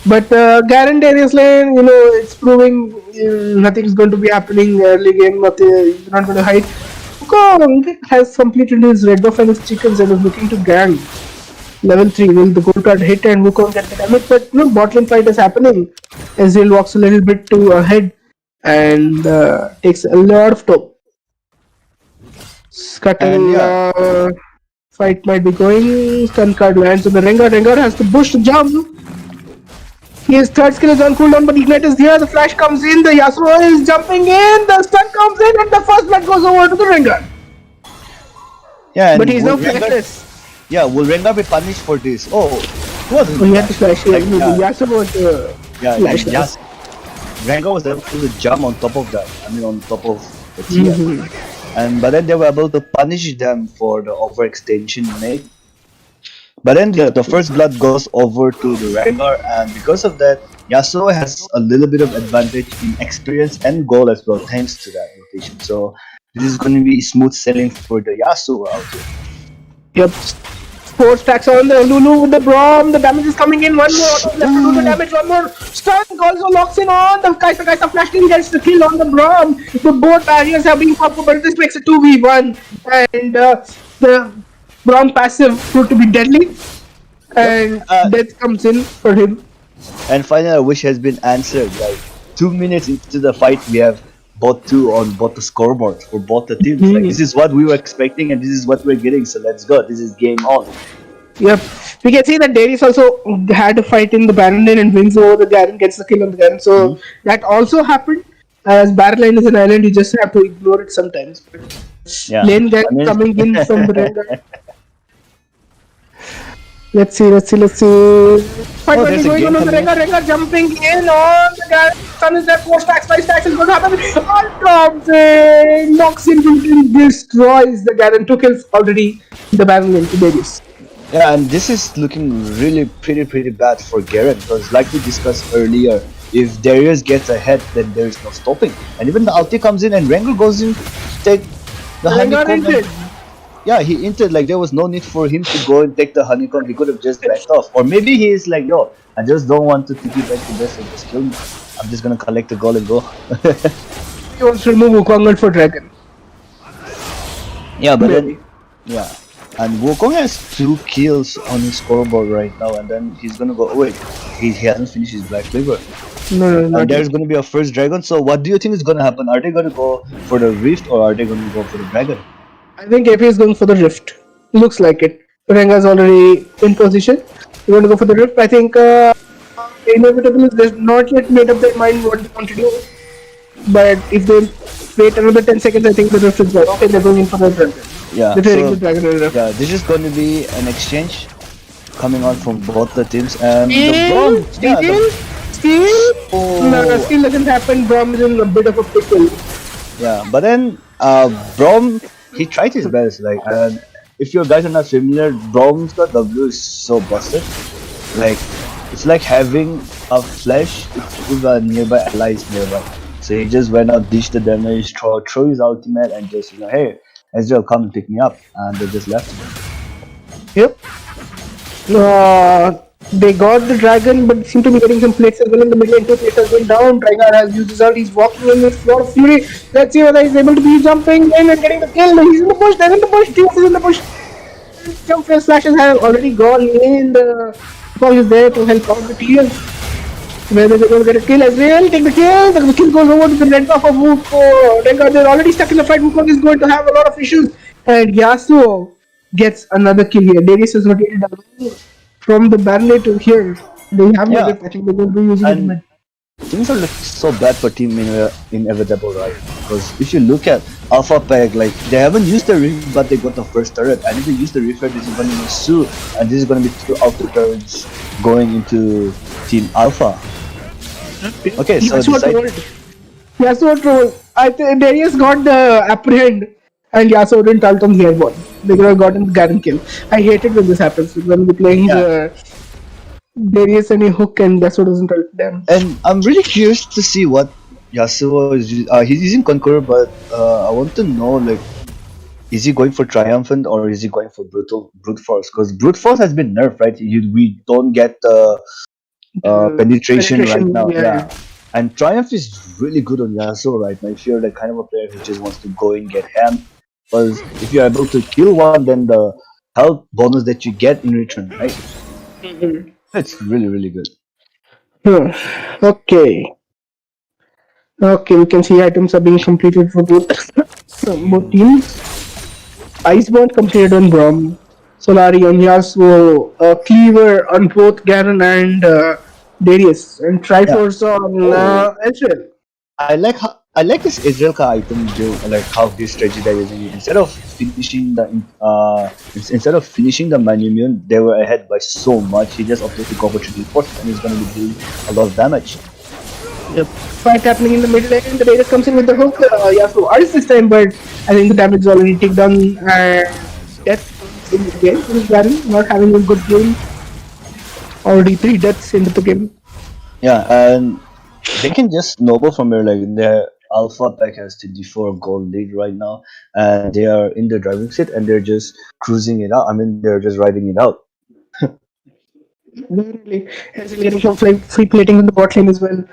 But Garen Darius lane, it's proving nothing's going to be happening early game. You're not going to hide. Wukong has completed his red buff and his chickens and is looking to gang. Level 3, will the gold card hit and Wukong get the damage? But bot lane fight is happening. Ezreal walks a little bit to ahead and takes a lot of top. Scuttle And fight might be going. Stun card lands on the Rengar. Rengar has to push to jump. His third skill is on cooldown, but Ignite is here. The flash comes in. The Yasuo is jumping in. The stun comes in, and the first blood goes over to the Rengar. yeah, and But he's now will Rengar- flashless. Yeah, will Rengar be punished for this? Oh, he wasn't. Oh, he had to flash. Like, Yasuo was yeah, flashless. yes. Rengar was able to jump on top of that. I mean, on top of the TF. And but then they were able to punish them for the overextension made. But then the first blood goes over to the Rengar, and because of that, Yasuo has a little bit of advantage in experience and gold as well, thanks to that rotation. So this is going to be smooth sailing for the Yasuo out here. Yep. 4 stacks on the Lulu with the Braum. The damage is coming in. One more. Left to do the damage. One more. Stun also locks in on. The Kaisa flashed in, gets the kill on the Braum. The both barriers have been popped, but this makes a 2v1. And the Braum passive proved to be deadly. And death comes in for him. And finally, our wish has been answered. Like 2 minutes into the fight, we have both 2 on both the scoreboard for both the teams. Like this is what we were expecting, and this is what we're getting. So let's go. This is game on. Yep. We can see that Darius also had a fight in the Baron lane and wins over the Garen, gets the kill on the Garen. So that also happened. As Baron lane is an island, you just have to ignore it sometimes. Yeah. Lane guy coming in from the Rengar. Let's see. Fight might be going on the Rengar jumping in on the Garen. Sun is there, 4 stacks, 5 stacks is going to happen. Drops in, knocks in, destroys the Garen. 2 kills already in the Baron lane to Darius. Yeah, and this is looking really pretty bad for Garen because like we discussed earlier, if Darius gets ahead, then there is no stopping. And even the ulti comes in and Rengar goes in to take the honeycomb. Yeah, he entered, like there was no need for him to go and take the honeycomb. He could have just backed off. Or maybe he is like, yo, I just don't want to TP back to this and just kill me. I'm just gonna collect the gold and go. He wants to remove Wukong for Dragon. Yeah, but then, yeah. And Wukong has 2 kills on his scoreboard right now, and then he's gonna go. Oh, wait, he hasn't finished his Black Cleaver. No, And there's gonna be a first dragon. So, what do you think is gonna happen? Are they gonna go for the Rift or are they gonna go for the Dragon? I think AP is going for the Rift. Looks like it. Rengar's already in position. You want to go for the Rift? I think Inevitable is not yet made up their mind what they want to do. But if they wait another 10 seconds, I think the Rift is gone. Okay, they're going in for the Dragon. Yeah, They're taking the Dragon and Rift. yeah, this is going to be an exchange coming on from both the teams, and Steal? No, steal doesn't happen. Braum is in a bit of a pickle. yeah. But then Braum, he tried his best. Like, and if you guys are not familiar, Braum's W is so busted. Like, it's like having a flash if a nearby ally is nearby. So he just went out, dished the damage, throw his ultimate, and just hey, Ezreal, come and pick me up, and they just left him. Yep. They got the dragon, but seem to be getting some plates as well in the middle, and two plates has been down. Trigar has used his ult. He's walking in with a lot of fury. Let's see whether he's able to be jumping in and getting the kill. He's in the bush. They're in the bush. Teams is in the bush. Jump flash flashes have already gone in. The Fog is there to help out the team. Whether they're going to get a kill as well, take the kill. The kill goes over to the red buff of Wukong. They're already stuck in the fight. Wukong is going to have a lot of issues. And Yasuo gets another kill here. Darius is rotated away from the barrier to here. They have no Yeah, good patching. They're going to be using it and mid. things are looking so bad for Team Inevitable right now. Because if you look at Alpha Pack, like they haven't used the Rift, but they got the first turret. And if they use the Rift, this is going to be two, and this is going to be two outer turrets going into Team Alpha. Okay, so Yasuo decide. trolled. Yasuo trolled. I think Darius got the apprehend and Yasuo didn't ult on the airborne. They could have gotten the Garen kill. I hate it when this happens. When we're playing Yeah, Darius and a hook and Yasuo doesn't ult them. and I'm really curious to see what Yasuo is. He's using Conqueror, but I want to know like, is he going for Triumphant or is he going for Brute Force? Because Brute Force has been nerfed, right? We don't get the penetration right Penetration, now. yeah. Yeah, and Triumph is really good on Yasuo right now. If you're the kind of a player who just wants to go and get ham, because if you're able to kill one, then the health bonus that you get in return, right? It's really really good. Hmm. Okay. Okay, we can see items are being completed for both both teams. Iceborne completed on Brom. Solari on Yasuo. Cleaver on both Garen and Darius. And Yeah. Triforce on Oh, Ezreal. I like this Israel ka item build, like how this strategy they're using it. Instead of finishing the Manumune, they were ahead by so much. He just opted to go for 3 and he's gonna be doing a lot of damage. Yep. Fight happening in the middle lane. The Darius comes in with the hook. Yasuo arts this time, but I think the damage is already taken down. Death in the game. Garen not having a good game. Already 3 deaths into the game. Yeah, and they can just snowball from here. Like their Alpha pack has 24 gold lead right now, and they are in the driving seat and they're just cruising it out. I mean, they're just riding it out. Definitely. Ezreal getting some free plating in the bot lane as well.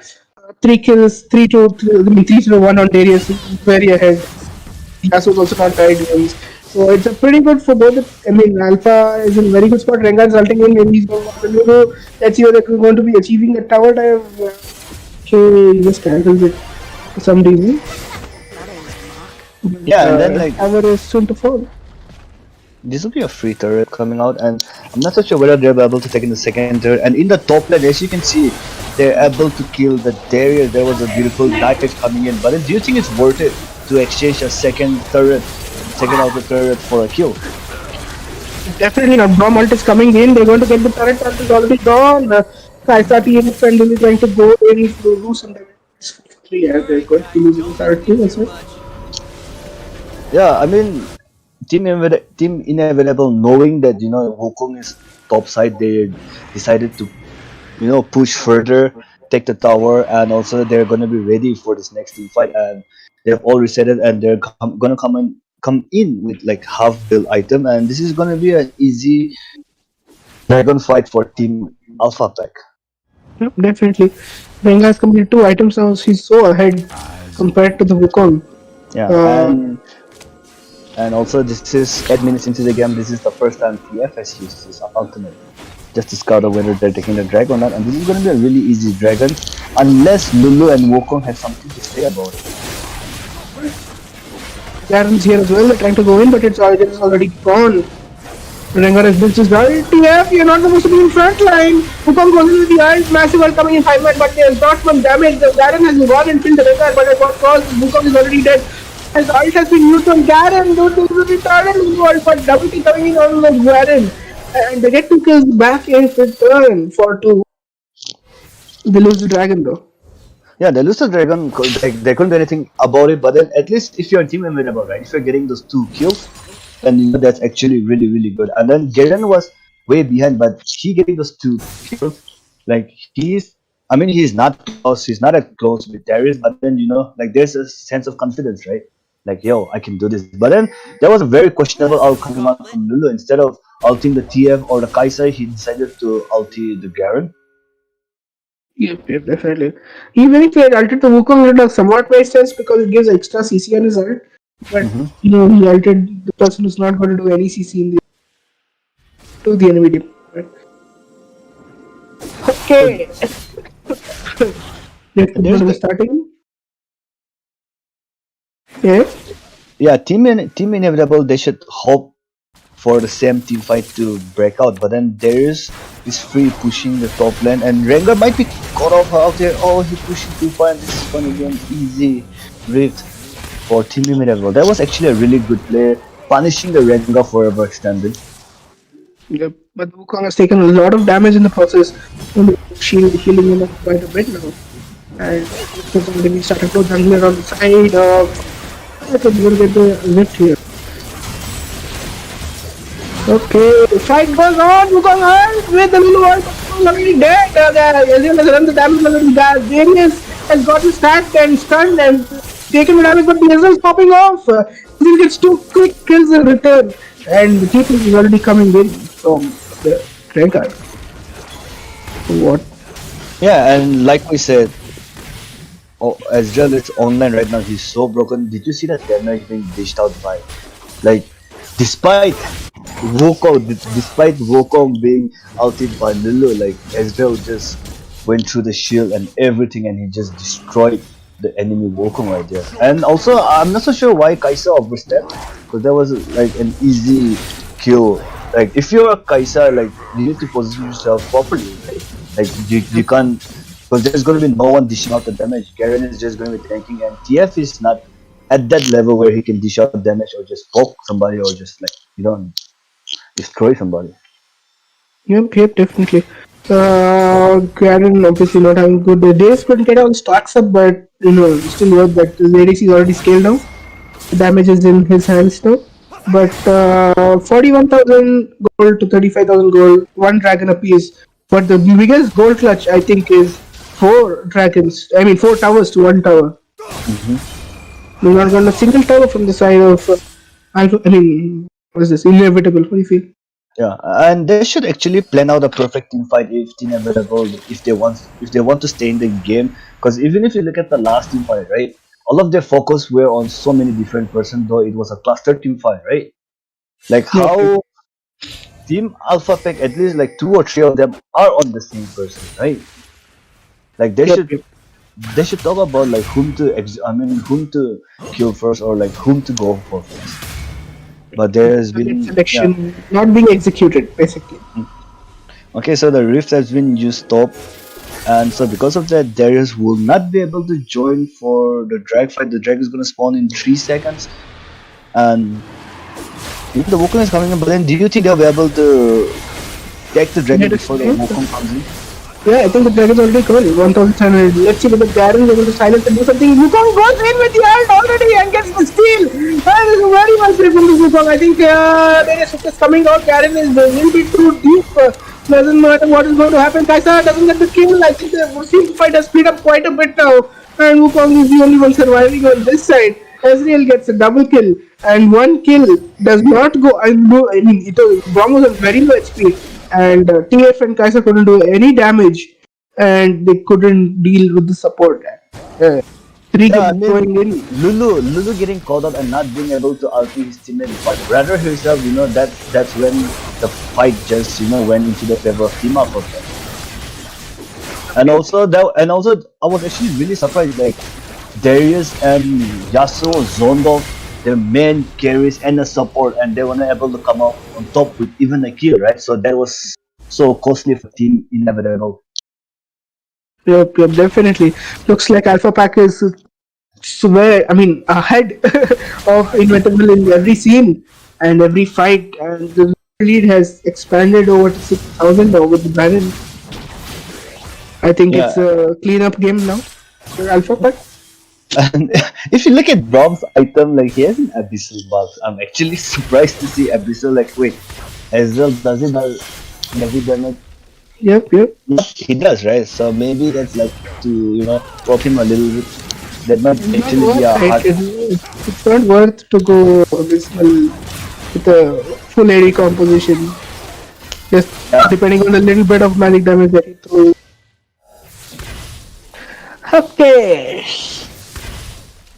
3 kills, 3-1 on Darius, very ahead. Yasuo's also not tied games. So it's a pretty good for both. I mean, Alpha is in a very good spot. Rengar's ulting in, maybe he's going to Lulu. Let's see whether we're going to be achieving the tower dive. Okay, he just cancels it for some reason. Yeah, and then like Tower is soon to fall. this will be a free turret coming out, and I'm not so sure whether they'll be able to take in the second turret. And in the top lane, as you can see, they're able to kill the Darius. There was a beautiful knife edge coming in, but then do you think it's worth it to exchange a second outer turret for a kill? Definitely not. Braum ult is coming in. They're going to get the turret. Ult is already gone. Kaisa T and Pendle is trying to go in to lose some damage. Yeah, they're going to be losing the turret too as well. Yeah, I mean, Team Inevitable, knowing that Wukong is top side, they decided to push further, take the tower, and also they're gonna be ready for this next team fight. And they've all resetted, and they're gonna come in with like half build item, and this is gonna be an easy dragon fight for Team Alpha Pack. Yep, definitely. Rengar has completed 2 items now. He's so ahead compared to the Wukong. Yeah, Uh, and also this is 8 minutes into the game. This is the first time TF has used this ultimate just to scout out whether they're taking the dragon or not. And this is gonna be a really easy dragon, unless Lulu and Wukong have something to say about it. Garen's here as well. They're trying to go in, but it's already gone. Rengar has built his ult. TF, you're not supposed to be in front line. Wukong goes in with the ult. Massive ult coming in 5 minutes, but there's not much damage. The Garen has gone and killed the Rengar, but at what cost? Wukong is already dead. His ult has been used on Garen. Dude, this is retarded ult, but double T coming in on the Garen. And they get 2 kills back in return for 2. They lose the dragon though. Yeah, they lose the dragon. They couldn't do anything about it. But then at least if you're team Invincible, right? If you're getting those 2 kills, then that's actually really really good. And then Garen was way behind, but he getting those 2 kills, like I mean, he's not close. He's not as close with Darius, but then like there's a sense of confidence, right? like, yo, I can do this. But then there was a very questionable ult coming out from Lulu. Instead of ulting the TF or the Kai'Sa, he decided to ulti the Garen. Yep, definitely. Even if he had altered the Wukong, it would have somewhat made sense because it gives extra CC on his ult. But Hmm. he altered the person who's not going to do any CC in the to the enemy team. Right? So Okay, let's go there's to the like, starting. Yeah, yeah, team inevitable. They should hope for the same team fight to break out. But then Darius is free pushing the top lane, and Rengar might be caught off out there. Oh, he pushing too far, and this is gonna be an easy rift for Team Inevitable. That was actually a really good play, punishing the Rengar forever extended. yep. But Wukong has taken a lot of damage in the process. Healing him up quite a bit now. And because already started to jungler on the side of. I think we're going to get the lift here. Okay, the fight goes on. Wukong hurt with the little one. Already dead. Ezreal has run the damage level to that. Darius has got his stacked and stunned and taken the damage, but the Ezreal is popping off. Ezreal gets two quick kills in return. And the TP is already coming in from the Rengar. What? Yeah, and like we said, oh, Ezreal is online right now. He's so broken. Did you see that damage being dished out by, like, despite Wukong being ulted by Lulu, like Ezreal just went through the shield and everything, and he just destroyed the enemy Wukong right there. And also, I'm not so sure why Kai'Sa overstepped, because that was like an easy kill. Like if you're a Kai'Sa, like you need to position yourself properly. Like you can't, because there's gonna be no one dishing out the damage. Garen is just gonna be tanking, and TF is not at that level where he can dish out damage or just poke somebody or just like destroy somebody. Yep, definitely. Garen obviously not having good days, couldn't get all stacks up, but still worth that. The ADC is already scaled down. The damage is in his hands now. But 41,000 gold to 35,000 gold, one dragon apiece. But the biggest gold clutch, I think, is four dragons. I mean, four towers to one tower. Hmm. We've not gotten a single tower from the side of Alpha. I mean, what is this? Inevitable. What do you feel? Yeah, and they should actually plan out a perfect team fight if team available if they want to stay in the game. Because even if you look at the last team fight, right, all of their focus were on so many different persons. Though it was a cluster team fight, right? Like Yep. how Team Alpha Pack, at least like two or three of them are on the same person, right? Like they Yep. should they should talk about like whom to kill first or like whom to go for first. But there has Target been, yeah. selection not being executed, basically. Okay, so the rift has been used top, and so because of that, Darius will not be able to join for the drag fight. The drag is gonna spawn in 3 seconds, and even the Wukong is coming in. But then, do you think they'll be able to take the dragon Let us before the see. Wukong comes in? Yeah, I think the dragon's already coming. 1,700. Let's see whether Garen is able to silence and do something. Wukong goes in with the ult already and gets the steal. That is very much safe from the Wukong. I think there is coming out. Garen is a little bit too deep. Doesn't matter what is going to happen. Kaisa doesn't get the kill. I think the field fight has speed up quite a bit now. And Wukong is the only one surviving on this side. Ezreal gets a double kill. And one kill does not go. I mean, Braum was on very low HP. And TF and Kaisa couldn't do any damage. And they couldn't deal with the support. Three Yeah, I going mean, in. Lulu getting caught out and not being able to ulti his teammate, but rather herself, that's when the fight just went into the favor of Team Alpha. And also I was actually really surprised, like Darius and Yasuo zoned off their main carries and the support, and they were not able to come out on top with even a kill, right? So that was so costly for Team Inevitable. Yep, definitely. Looks like Alpha Pack is ahead of Inevitable in every scene and every fight. And the lead has expanded over to 6,000 now with the Dragon. I think it's Yeah, a clean-up game now for Alpha Pack. and if you look at Brom's item, like he has an Abyssal box. I'm actually surprised to see Abyssal. Like, wait, Ezreal does he damage? Yep. He does, right? So maybe that's like to prop him a little bit. That might It's not actually be worth a hard. it. It's not worth to go abysmal with a full AD composition. Just Yeah. depending on the little bit of magic damage that he throws. Okay.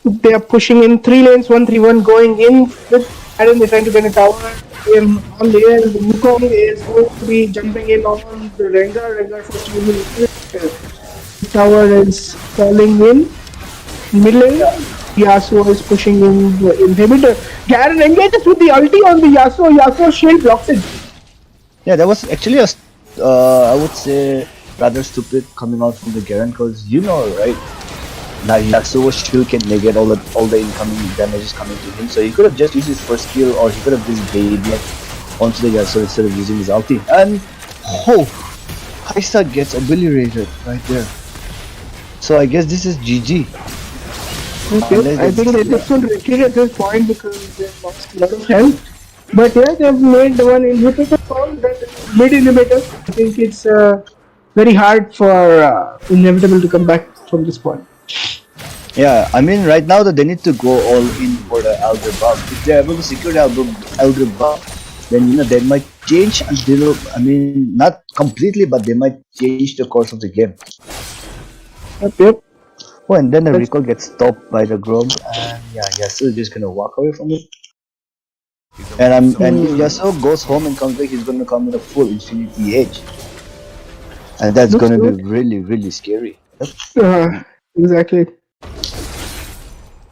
They are pushing in 3 lanes, 1-3-1 going in with Adam. They're trying to get a tower. On the air, the Wukong is going to be jumping in on the Rengar. Rengar first using the tower is falling in. Mid lane, Yasuo is pushing in the inhibitor. Garen engages with the ulti on the Yasuo. Yasuo shield blocks it. Yeah, that was actually I would say, rather stupid coming out from the Garen, because right, now Yasuo's shield can negate all the incoming damages coming to him. So he could have just used his first skill, or he could have just baited onto the Yasuo instead of using his ulti. And Kaisa gets obliterated right there. So I guess this is GG. Okay. I think they just will retreat at this point because they lost a lot of health. But yeah, they've made one inhibitor call, that mid inhibitor. I think it's very hard for Inevitable to come back from this point. Yeah, I mean, right now that they need to go all in for the Elder buff. If they're able to secure the Elder buff, then they might change until, I mean, not completely, but they might change the course of the game. Yep. Oh, and then the recall gets stopped by the Grog, and yeah, Yasuo just gonna walk away from it. And if Yasuo goes home and comes back, he's gonna come with a full Infinity Edge, and that's Looks gonna good. be really, really scary. Yep. Exactly.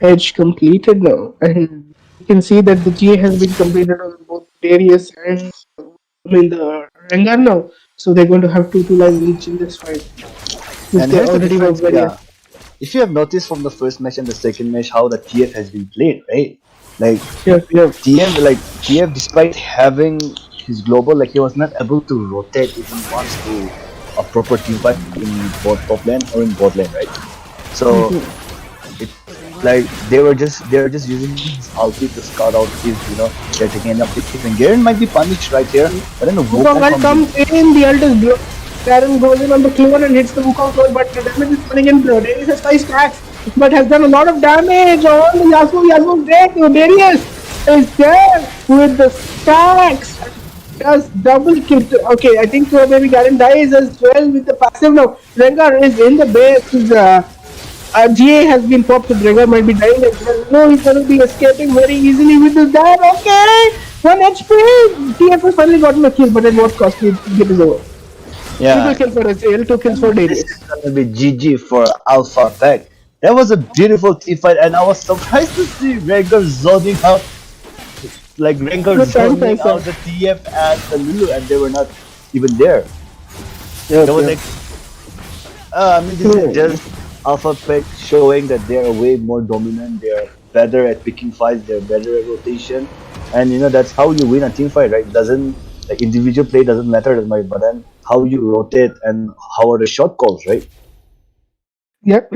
Edge completed now, and you can see that the GA has been completed on both Darius and the Rengar now. So they're going to have 2 lines each in this fight. Which And they here's the already were difference, very yeah. If you have noticed from the first match and the second match how the TF has been played, right? Like yeah. TF, despite having his global, like he was not able to rotate even once to a proper team fight in both top lane or in bot lane, right? So it like they were just using his ulti to scout out if they're taking enough hits. And Garen might be punished right here, but then the Wukong comes in, the ult is blocked. Garen goes in on the Clover and hits the Wukong sword, but the damage is coming in. Darius has 5 stacks, but has done a lot of damage on the Yasuo. Yasuo's dead. Darius is there with the stacks. Does double kill. Okay, I think maybe Garen dies as well with the passive now. Rengar is in the base. GA has been popped, so Rengar might be dying as well. No, he's going to be escaping very easily with this dab. Okay, 1 HP. TF has finally gotten a kill, but at what cost? The game is over. Yeah. 2 kills for Ezreal, 2 kills for Darius. This is gonna be GG for Alpha Pack. That was a beautiful team fight, and I was surprised to see Rengar zoning out, like Rengar zoning out the TF and the Lulu, and they were not even there. Yeah, That was like, I mean, this is just Alpha Pack showing that they are way more dominant. They are better at picking fights. They're better at rotation, and that's how you win a team fight, right? It doesn't, like, individual play doesn't matter that much, but then how you rotate and how are the shot calls, right? Yep.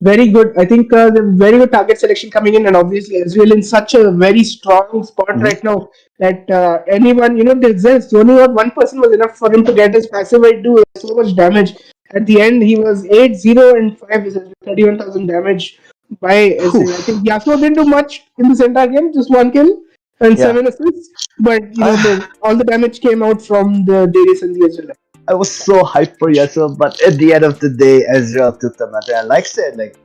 Very good. I think the very good target selection coming in, and obviously Ezreal in such a very strong spot right now that anyone, there's only one person was enough for him to get his passive and do so much damage. At the end, he was 8-0 and 5 is 31,000 damage by Ezreal. I think Yasuo didn't do much in this entire game, just 1 kill and 7 assists. But all the damage came out from the Darius and the Ezreal. I was so hyped for Yasuo, but at the end of the day, Ezreal took the matter. And like I said, like,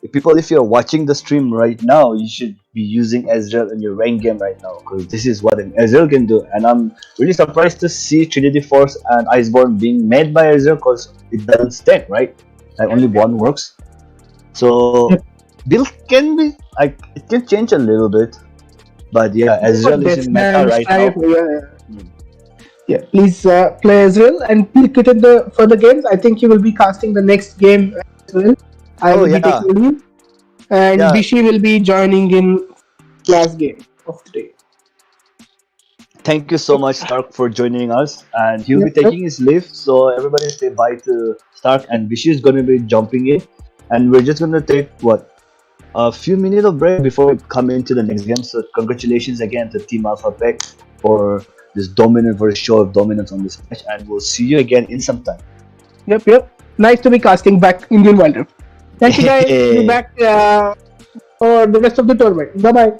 if you're watching the stream right now, you should be using Ezreal in your rank game right now, because this is what an Ezreal can do. And I'm really surprised to see Trinity Force and Iceborne being made by Ezreal, because it doesn't stand, right? Like, only one works. So build can be, like, it can change a little bit, but yeah, Ezreal is in meta right now. Yeah, please play Ezreal and please get in the further games. I think you will be casting the next game as well. I will be taking leave, and Bishi will be joining in last game of the day. Thank you so much, Stark, for joining us, and he'll be taking his leave. So everybody say bye to Stark, and Bishi is going to be jumping in, and we're just going to take a few minutes of break before we come into the next game. So congratulations again to Team Alpha Pack for this first show of dominance on this match, and we'll see you again in some time. Yep. Nice to be casting back Indian Wild Rift. Thank you guys. We'll be back for the rest of the tournament. Bye bye.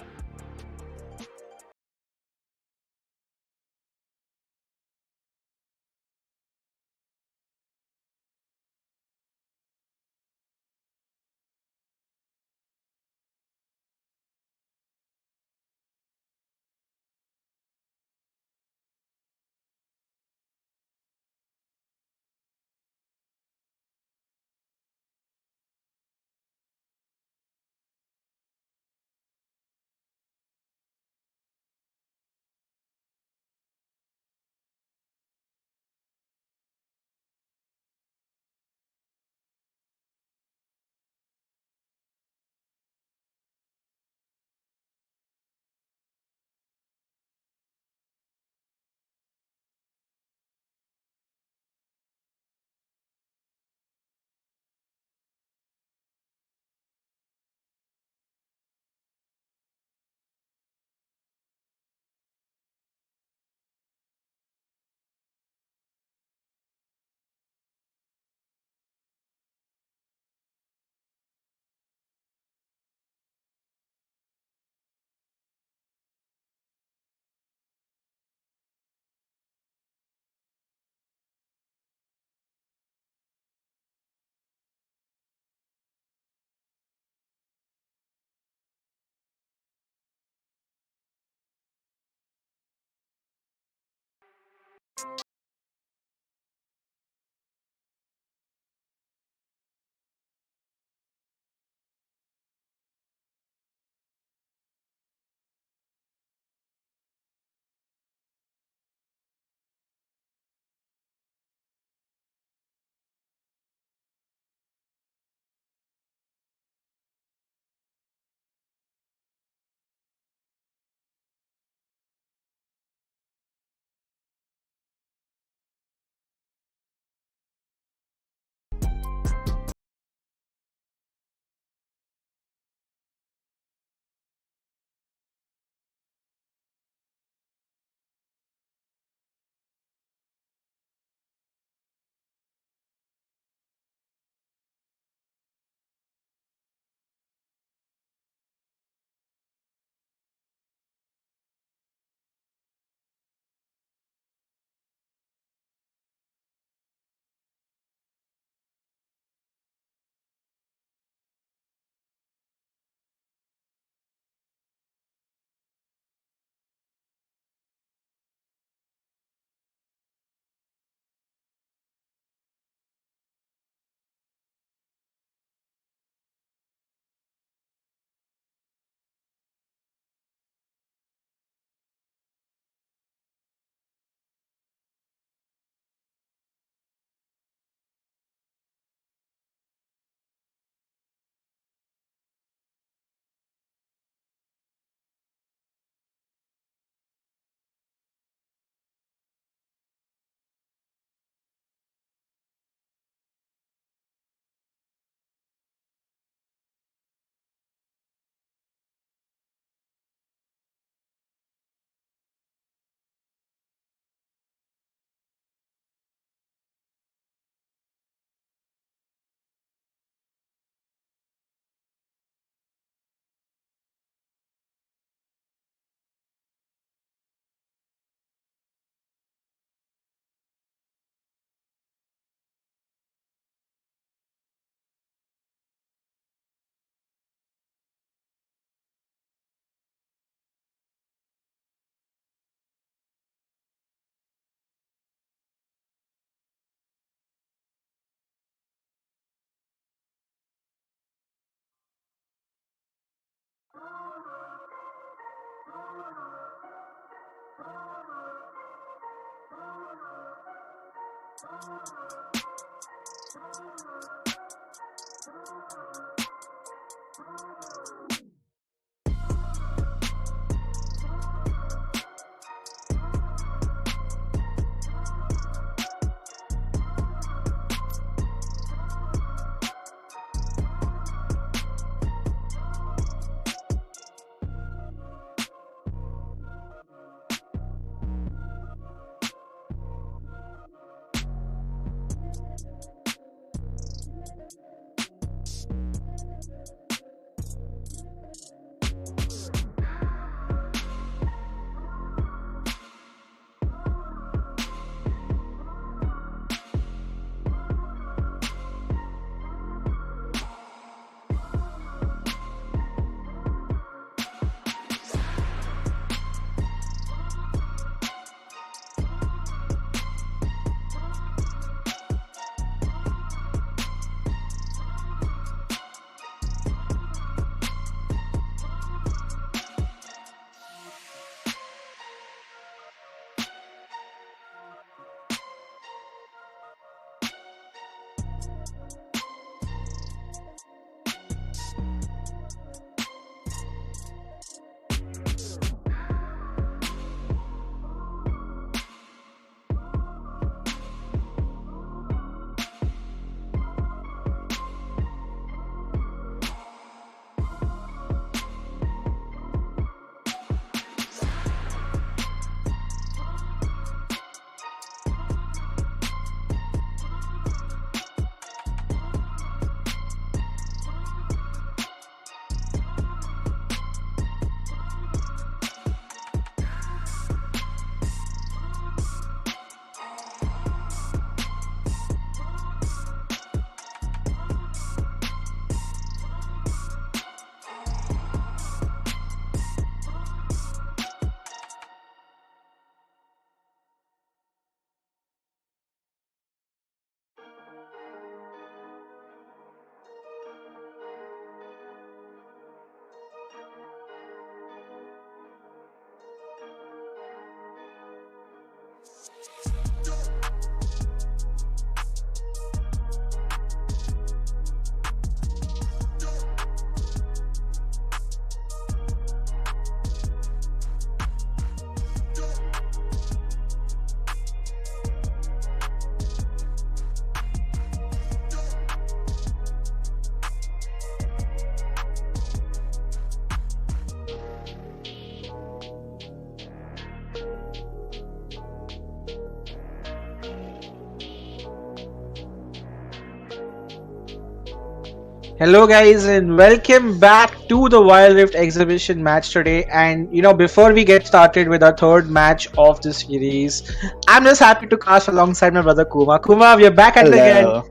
Hello, guys, and welcome back to the Wild Rift exhibition match today. And before we get started with our third match of the series, I'm just happy to cast alongside my brother Kuma. Kuma, we are back at it again. Hello.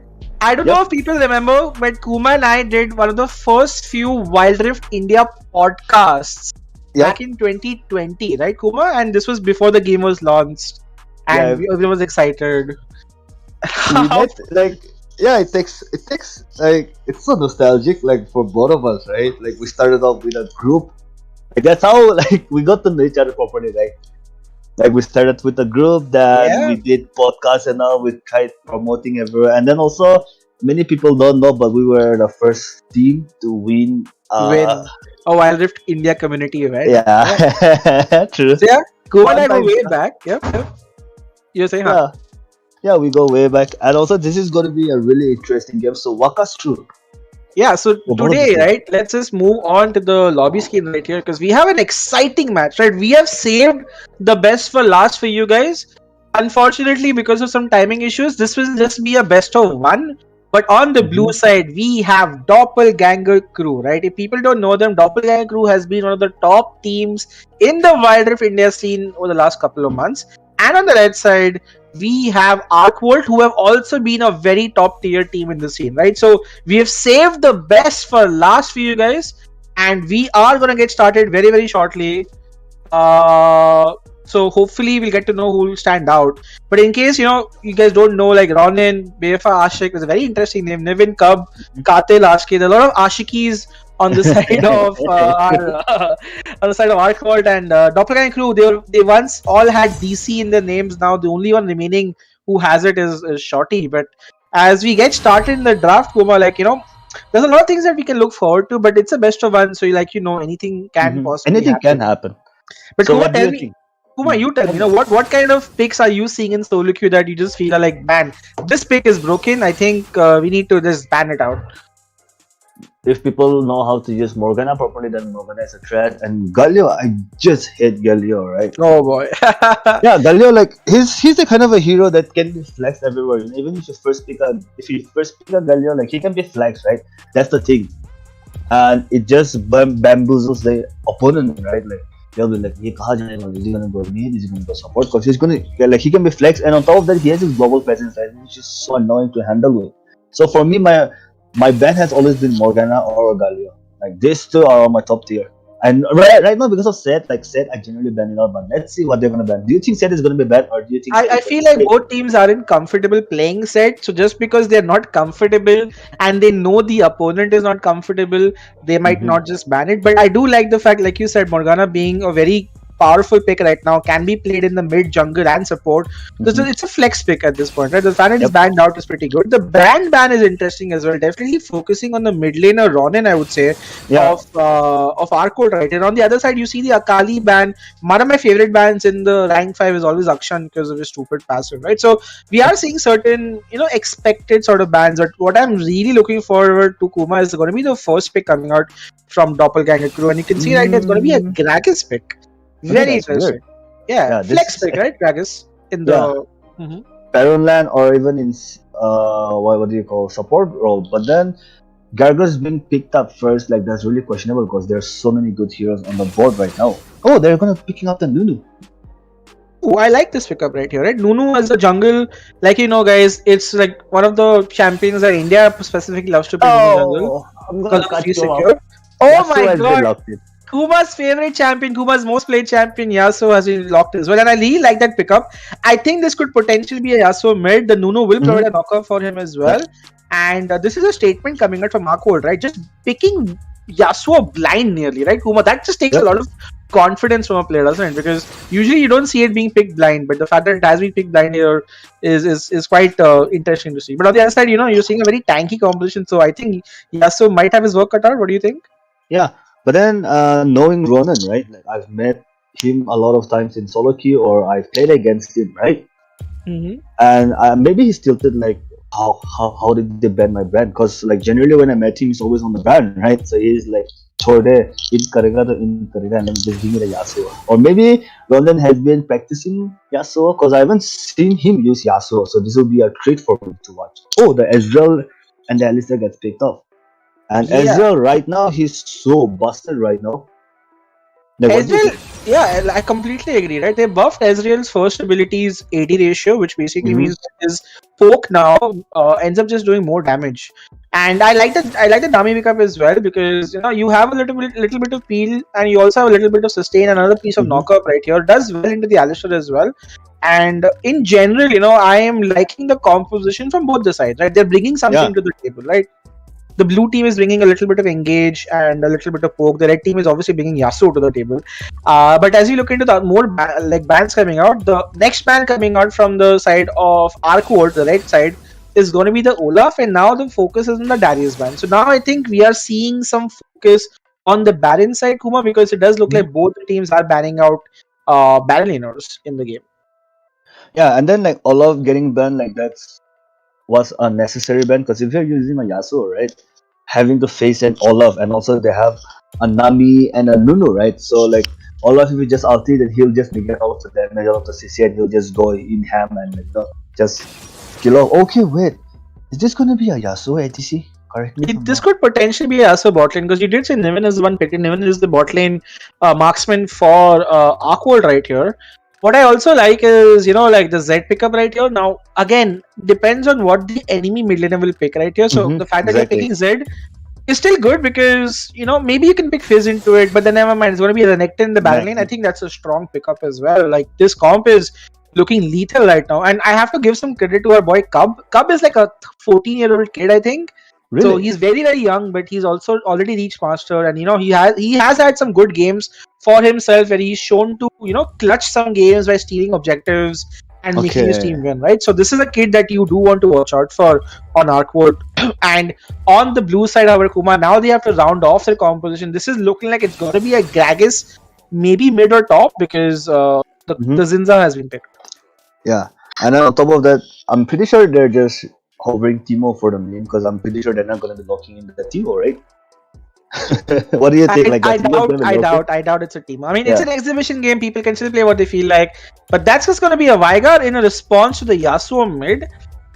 I don't know Yep. if people remember, but Kuma and I did one of the first few Wild Rift India podcasts back Yep. in 2020, right, Kuma? And this was before the game was launched, and Yeah. we was excited. We How met like yeah. It takes like it's so nostalgic like for both of us, right? Like we started off with a group. Like that's how like we got to know each other properly. Like we started with a group, then yeah, we did podcasts and all. We tried promoting everywhere, and then also many people don't know, but we were the first team to win. win a Wild Rift India community event. Yeah. Yeah, true. So yeah, Kuma and Fun I go times. way back. Yep, yep. You're saying, huh? Yeah. Yeah, we go way back, and also this is going to be a really interesting game. So walk us through Yeah, so for both of the today, teams. right, let's just move on to the lobby screen right here because we have an exciting match, right? We have saved the best for last for you guys. Unfortunately, because of some timing issues, this will just be a best of one. But on the blue Mhm. side, we have Doppelganger Crew, right? If people don't know them, Doppelganger Crew has been one of the top teams in the Wild Rift India scene over the last couple of months. And on the red side, we have Arkvolt, who have also been a very top tier team in the scene, right? So we have saved the best for last for you guys, and we are gonna get started very, very shortly. So hopefully we'll get to know who will stand out. But in case you guys don't know, like Ronin, Befa, Ashik is a very interesting name. Nivin, Cub, Katil, Ashki. There are a lot of Ashikis on the side of our on the side of Arkvolt and Doppelganger Crew. They once all had DC in their names. Now the only one remaining who has it is Shorty. But as we get started in the draft, Kuma, there's a lot of things that we can look forward to, but it's a best of one, so anything can Mhm. possibly Anything can happen. happen. But So Kuma, what do tell you me, think? Kuma, you tell Tell me, me. what kind of picks are you seeing in solo queue that you just feel are like, man, this pick is broken. I think we need to just ban it out. If people know how to use Morgana properly, then Morgana is a threat. And Galio, I just hate Galio, right? Oh boy. Yeah, Galio, like he's the kind of a hero that can be flexed everywhere. You know, even if you first pick a Galio, like he can be flexed, right? That's the thing, and it just bamboozles the opponent, right? Like they'll be like, "Ye kaha jayega? Is he gonna go mid? Is he gonna go support?" Because he's gonna like he can be flexed, and on top of that, he has his global presence, right? Which is so annoying to handle with. So for me, my ban has always been Morgana or Galio. Like these two are on my top tier. And right now, because of Set, like Set, I generally ban it out. But let's see what they're gonna ban. Do you think Set is gonna be bad, or do you think Set I is gonna feel be like great? both teams aren't comfortable playing set. So just because they're not comfortable and they know the opponent is not comfortable, they might Mm-hmm. not just ban it. But I do like the fact, like you said, Morgana being a very powerful pick right now, can be played in the mid, jungle, and support. So Mm-hmm. it's a flex pick at this point, right? The fact that it's Yep. banned out is pretty good. The brand ban is interesting as well. Definitely focusing on the mid laner Ronin, I would say, Yeah. of Arcode, right? And on the other side, you see the Akali ban. One of my favorite bans in the rank 5 is always Akshan because of his stupid passive, right? So we are seeing certain expected sort of bans, but what I'm really looking forward to, Kuma, is going to be the first pick coming out from Doppelganger Crew, and you can see right there it's going to be a Mm, Gragas pick. okay, Very that's interesting. weird. Yeah, Yeah, flex this pick, right? Gragas in yeah, the. Mhm. Land or even in what do you call support role. But then Gargos being picked up first, like that's really questionable because there's so many good heroes on the board right now. Oh, they're gonna picking up the Nunu. Oh, I like this pickup right here, right? Nunu as a jungle, like guys, it's like one of the champions that India specifically loves to play Nunu jungle Oh, I'm because gonna of cut free you off. secure. Oh my Yasuo has been god, locked in. Kuma's favorite champion, Kuma's most played champion, Yasuo has been locked as well. And I really like that pickup. I think this could potentially be a Yasuo mid. The Nuno will provide Mm-hmm. a knockout for him as well. Yep. And this is a statement coming out from Markwood, right? Just picking Yasuo blind nearly, right, Kuma? That just takes a Yep. lot of confidence from a player, doesn't it? Because usually you don't see it being picked blind, but the fact that it has been picked blind here is quite interesting to see. But on the other side, you're seeing a very tanky composition. So I think Yasuo might have his work cut out. What do you think? Yeah, but then knowing Ronan, right? Like I've met him a lot of times in solo queue, or I've played against him, right? Mm-hmm. And maybe he's tilted like how did they ban my brand? Because like generally when I met him, he's always on the brand, right? So he's like chode in karega to in karega and then just give me the Yasuo. Or maybe Ronan has been practicing Yasuo because I haven't seen him use Yasuo, so this will be a treat for me to watch. Oh, the Ezreal and the Alistair gets picked off. And Yeah. Ezreal right now, he's so busted right now. Like, what do you Ezreal, think? yeah, I completely agree, right? They buffed Ezreal's first ability's AD ratio, which basically Mhm. means that his poke now ends up just doing more damage. And I like the dummy pickup as well because you have a little bit of peel and you also have a little bit of sustain, another piece of Mhm. knockup right here. Does well into the Alistar as well. And in general, I am liking the composition from both the sides, right? They're bringing Yeah. something to the table, right? The blue team is bringing a little bit of engage and a little bit of poke. The red team is obviously bringing Yasuo to the table. But as you look into the more like bans coming out, the next ban coming out from the side of Arcwood, the right side, is going to be the Olaf, and now the focus is on the Darius ban. So now I think we are seeing some focus on the Baron side, Kuma, because it does look Mhm. like both the teams are banning out Baron laners in the game. Yeah, and then like Olaf getting banned, like that's was a necessary ban because if you're using a Yasuo, right, having to face an Olaf, and also they have a Nami and a Nunu, right? So like Olaf, if you just ulti, then he'll just negate all of the damage, all of the CC, and he'll just go in ham and just kill off. Okay, wait, is this gonna be a Yasuo ATC? Correct me if I'm This wrong. could potentially be a bot lane because you did say Niven is the one picked. Niven is the bot lane marksman for Awkward right here. What I also like is, like the Z pickup right here. Now, again, depends on what the enemy mid laner will pick right here. So the fact that you're Exactly. picking Z is still good because, maybe you can pick Fizz into it, but then never mind. It's going to be Renekton in the Baron lane. I think that's a strong pickup as well. Like, this comp is looking lethal right now. And I have to give some credit to our boy Cub. Cub is like a 14-year-old kid, I think. So Really? he's very very young, but he's also already reached master, and he has had some good games for himself where he's shown to clutch some games by stealing objectives and making his Okay. team win. Right, so this is a kid that you do want to watch out for on Arkwood. And on the blue side, our Kuma, now they have to round off their composition. This is looking like it's going to be a Gragas, maybe mid or top because the Zinza has been picked. Yeah, and then on top of that, I'm pretty sure they're just hovering Timo for the meme because I'm pretty sure they're not gonna be locking in the Timo, right? What do you think? I, Like I that Timo's doubt, gonna be I locked in? doubt, I doubt it's a team. I mean, it's Yeah. an exhibition game. People can still play what they feel like, but that's just going to be a Vigar in a response to the Yasuo mid.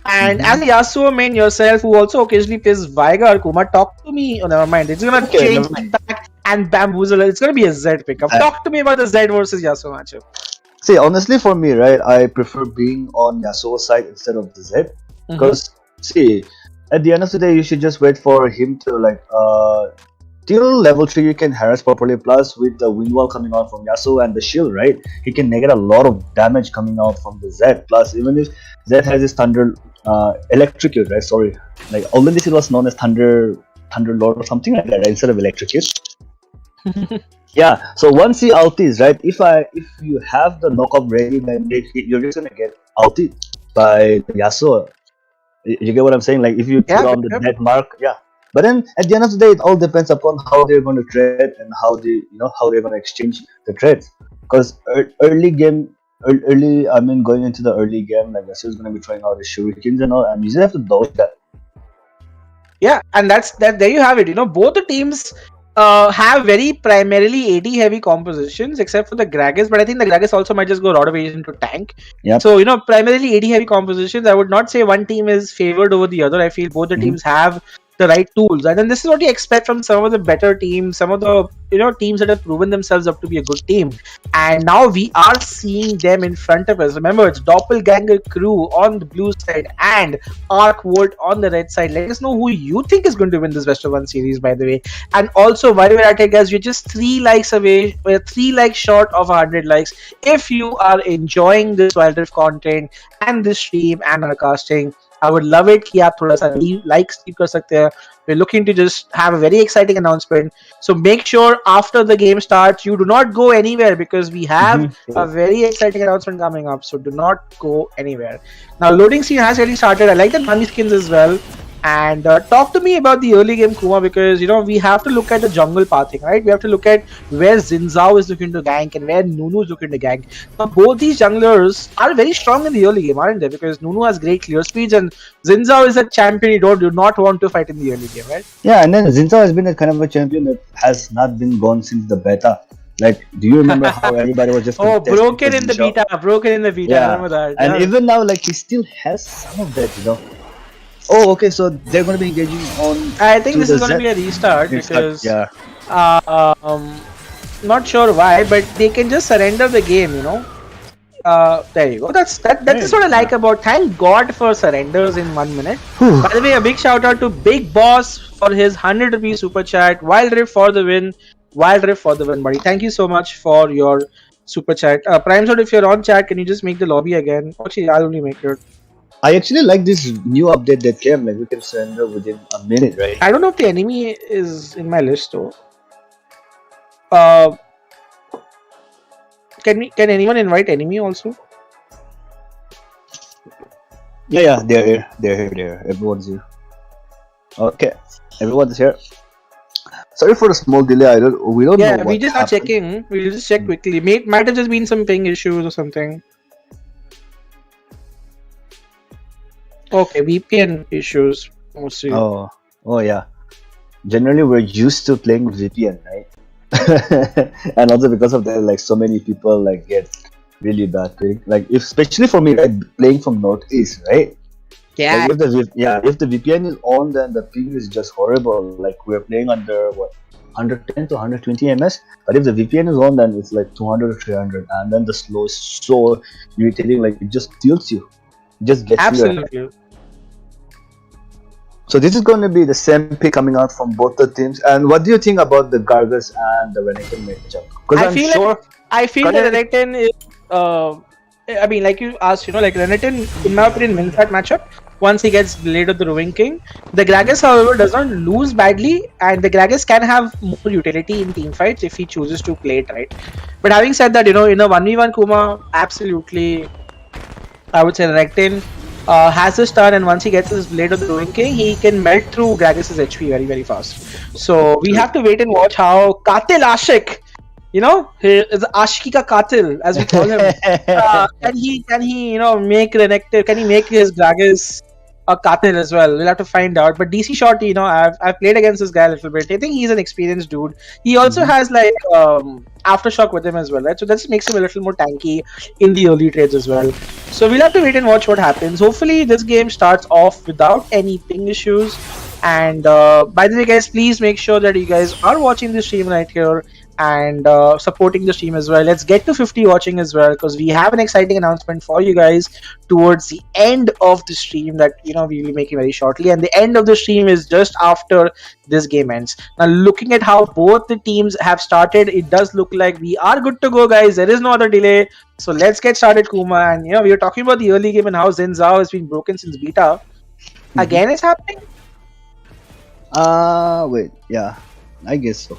And as a Yasuo main yourself, who also occasionally plays Vigar, Kuma, talk to me. Oh, never mind. It's going to Okay, change never mind. it back and bamboozle. It's going to be a Z pickup. Uh, Talk to me about the Z versus Yasuo matchup. See, honestly, for me, right, I prefer being on Yasuo's side instead of the Z. Because see, at the end of the day, you should just wait for him to till level 3 you can harass properly, plus with the wind wall coming out from Yasuo and the shield, right, he can negate a lot of damage coming out from the Z. Plus even if Z has his thunder electrocute, right, sorry, like although this it was known as thunder lord or something like that, right, instead of electrocute. Yeah, so once he ultis, right, if you have the knockup ready, then you're just gonna get ulted by Yasuo. You get what I'm saying? Like if you put Yeah, on the yep. dead mark, yeah. But then at the end of the day, it all depends upon how they're going to trade and how they're going to exchange the trades. Because early game, I mean, going into the early game, like Yasuo is going to be throwing out his shurikens and all, and you just have to dodge that. Yeah, and that's that. There you have it. Both the teams have very primarily AD heavy compositions, except for the Gragas. But I think the Gragas also might just go Rod of Ages into tank. Yep. So primarily AD heavy compositions. I would not say one team is favored over the other. I feel both the teams have the right tools, and then this is what you expect from some of the better teams, some of the teams that have proven themselves up to be a good team, and now we are seeing them in front of us. Remember, it's Doppelganger Crew on the blue side and Arkwood on the red side. Let us know who you think is going to win this best of one series, by the way. And also, while we're at it, guys, we're just 3 likes away. We're 3 likes short of 100 likes. If you are enjoying this Wild Rift content and this stream and our casting, I would love it कि आप थोड़ा सा like sleep कर सकते हैं. We're looking to just have a very exciting announcement. So make sure after the game starts, you do not go anywhere because we have a very exciting announcement coming up. So do not go anywhere. Now loading scene has already started. I like the Nami skins as well. And talk to me about the early game, Kuma, because we have to look at the jungle pathing, right? We have to look at where Zinzao is looking to gank and where Nunu is looking to gank. Now, both these junglers are very strong in the early game, aren't they? Because Nunu has great clear speeds and Zinzao is a champion you do not want to fight in the early game, right? Yeah, and then Zinzao has been a kind of a champion that has not been gone since the beta. Like, do you remember how everybody was just Oh, contesting broken for in the Zinzao? beta, broken in the beta. I Yeah, remember that. and Yeah. even now, like he still has some of that, Oh, okay. So they're going to be engaging on I think to this the is going to Z. be a restart because Yeah. not sure why, but they can just surrender the game, you know. There you go. That's Hey, just what I like yeah. about. Thank God for surrenders in 1 minute. Whew. By the way, a big shout out to Big Boss for his 100 rupees super chat. Wild Rift for the win. Wild Rift for the win, buddy. Thank you so much for your super chat. Prime Sword, if you're on chat, can you just make the lobby again? Actually, I'll only make it. I actually like this new update that came. Like we can surrender within a minute, right? I don't know if the enemy is in my list though. Uh, can anyone invite enemy also? Yeah, yeah. They're here. They're here. They're here. Everyone's here. Okay, everyone's here. Sorry for the small delay. We don't know Yeah, we what just are happened. checking. We'll just check quickly. Might have just been some ping issues or something. Okay, VPN issues mostly. Oh, oh yeah. Generally, we're used to playing with VPN, right? And also because of that, like so many people like get really bad ping. Like if, especially for me, right, playing from Northeast, right? Yeah, Like if the VPN is on, then the ping is just horrible. Like we're playing under what 110 to 120 ms, but if the VPN is on, then it's like 200 or 300, and then the slow is so irritating. Like it just tilts you, it just gets to your head. absolutely. So this is going to be the same pick coming out from both the teams. And what do you think about the Gargus and the Renekton matchup? Because I I'm feel sure. like I feel that Renekton is. I mean, like you asked, you know, like Renekton, in my opinion, wins that matchup once he gets Blade of the Ruin King. The Gragas, however, does not lose badly, and the Gragas can have more utility in team fights if he chooses to play it right. But having said that, you know, in a 1v1 Kuma, absolutely, I would say Renekton has his turn, and once he gets his Blade of the Ruin King, he can melt through Gragas' HP very, very fast. So we have to wait and watch how Katil Ashik, you know, he is Ashiki ka Katil, as we call him. Can he you know make Renekton? Can he make his Gragas a Katil as well? We'll have to find out. But DC Shot, you know, I've played against this guy a little bit. I think he's an experienced dude. He also has like aftershock with him as well, right? So that just makes him a little more tanky in the early trades as well. So we'll have to wait and watch what happens. Hopefully this game starts off without any ping issues. And by the way, guys, please make sure that you guys are watching the stream right here and supporting the stream as well. Let's get to 50 watching as well, because we have an exciting announcement for you guys towards the end of the stream that, you know, we will be making very shortly. And the end of the stream is just after this game ends. Now, looking at how both the teams have started, it does look like we are good to go, guys. There is no other delay. So let's get started, Kuma. And, you know, we were talking about the early game and how Zen Zhao has been broken since beta. Again, it's happening? Wait, yeah, I guess so.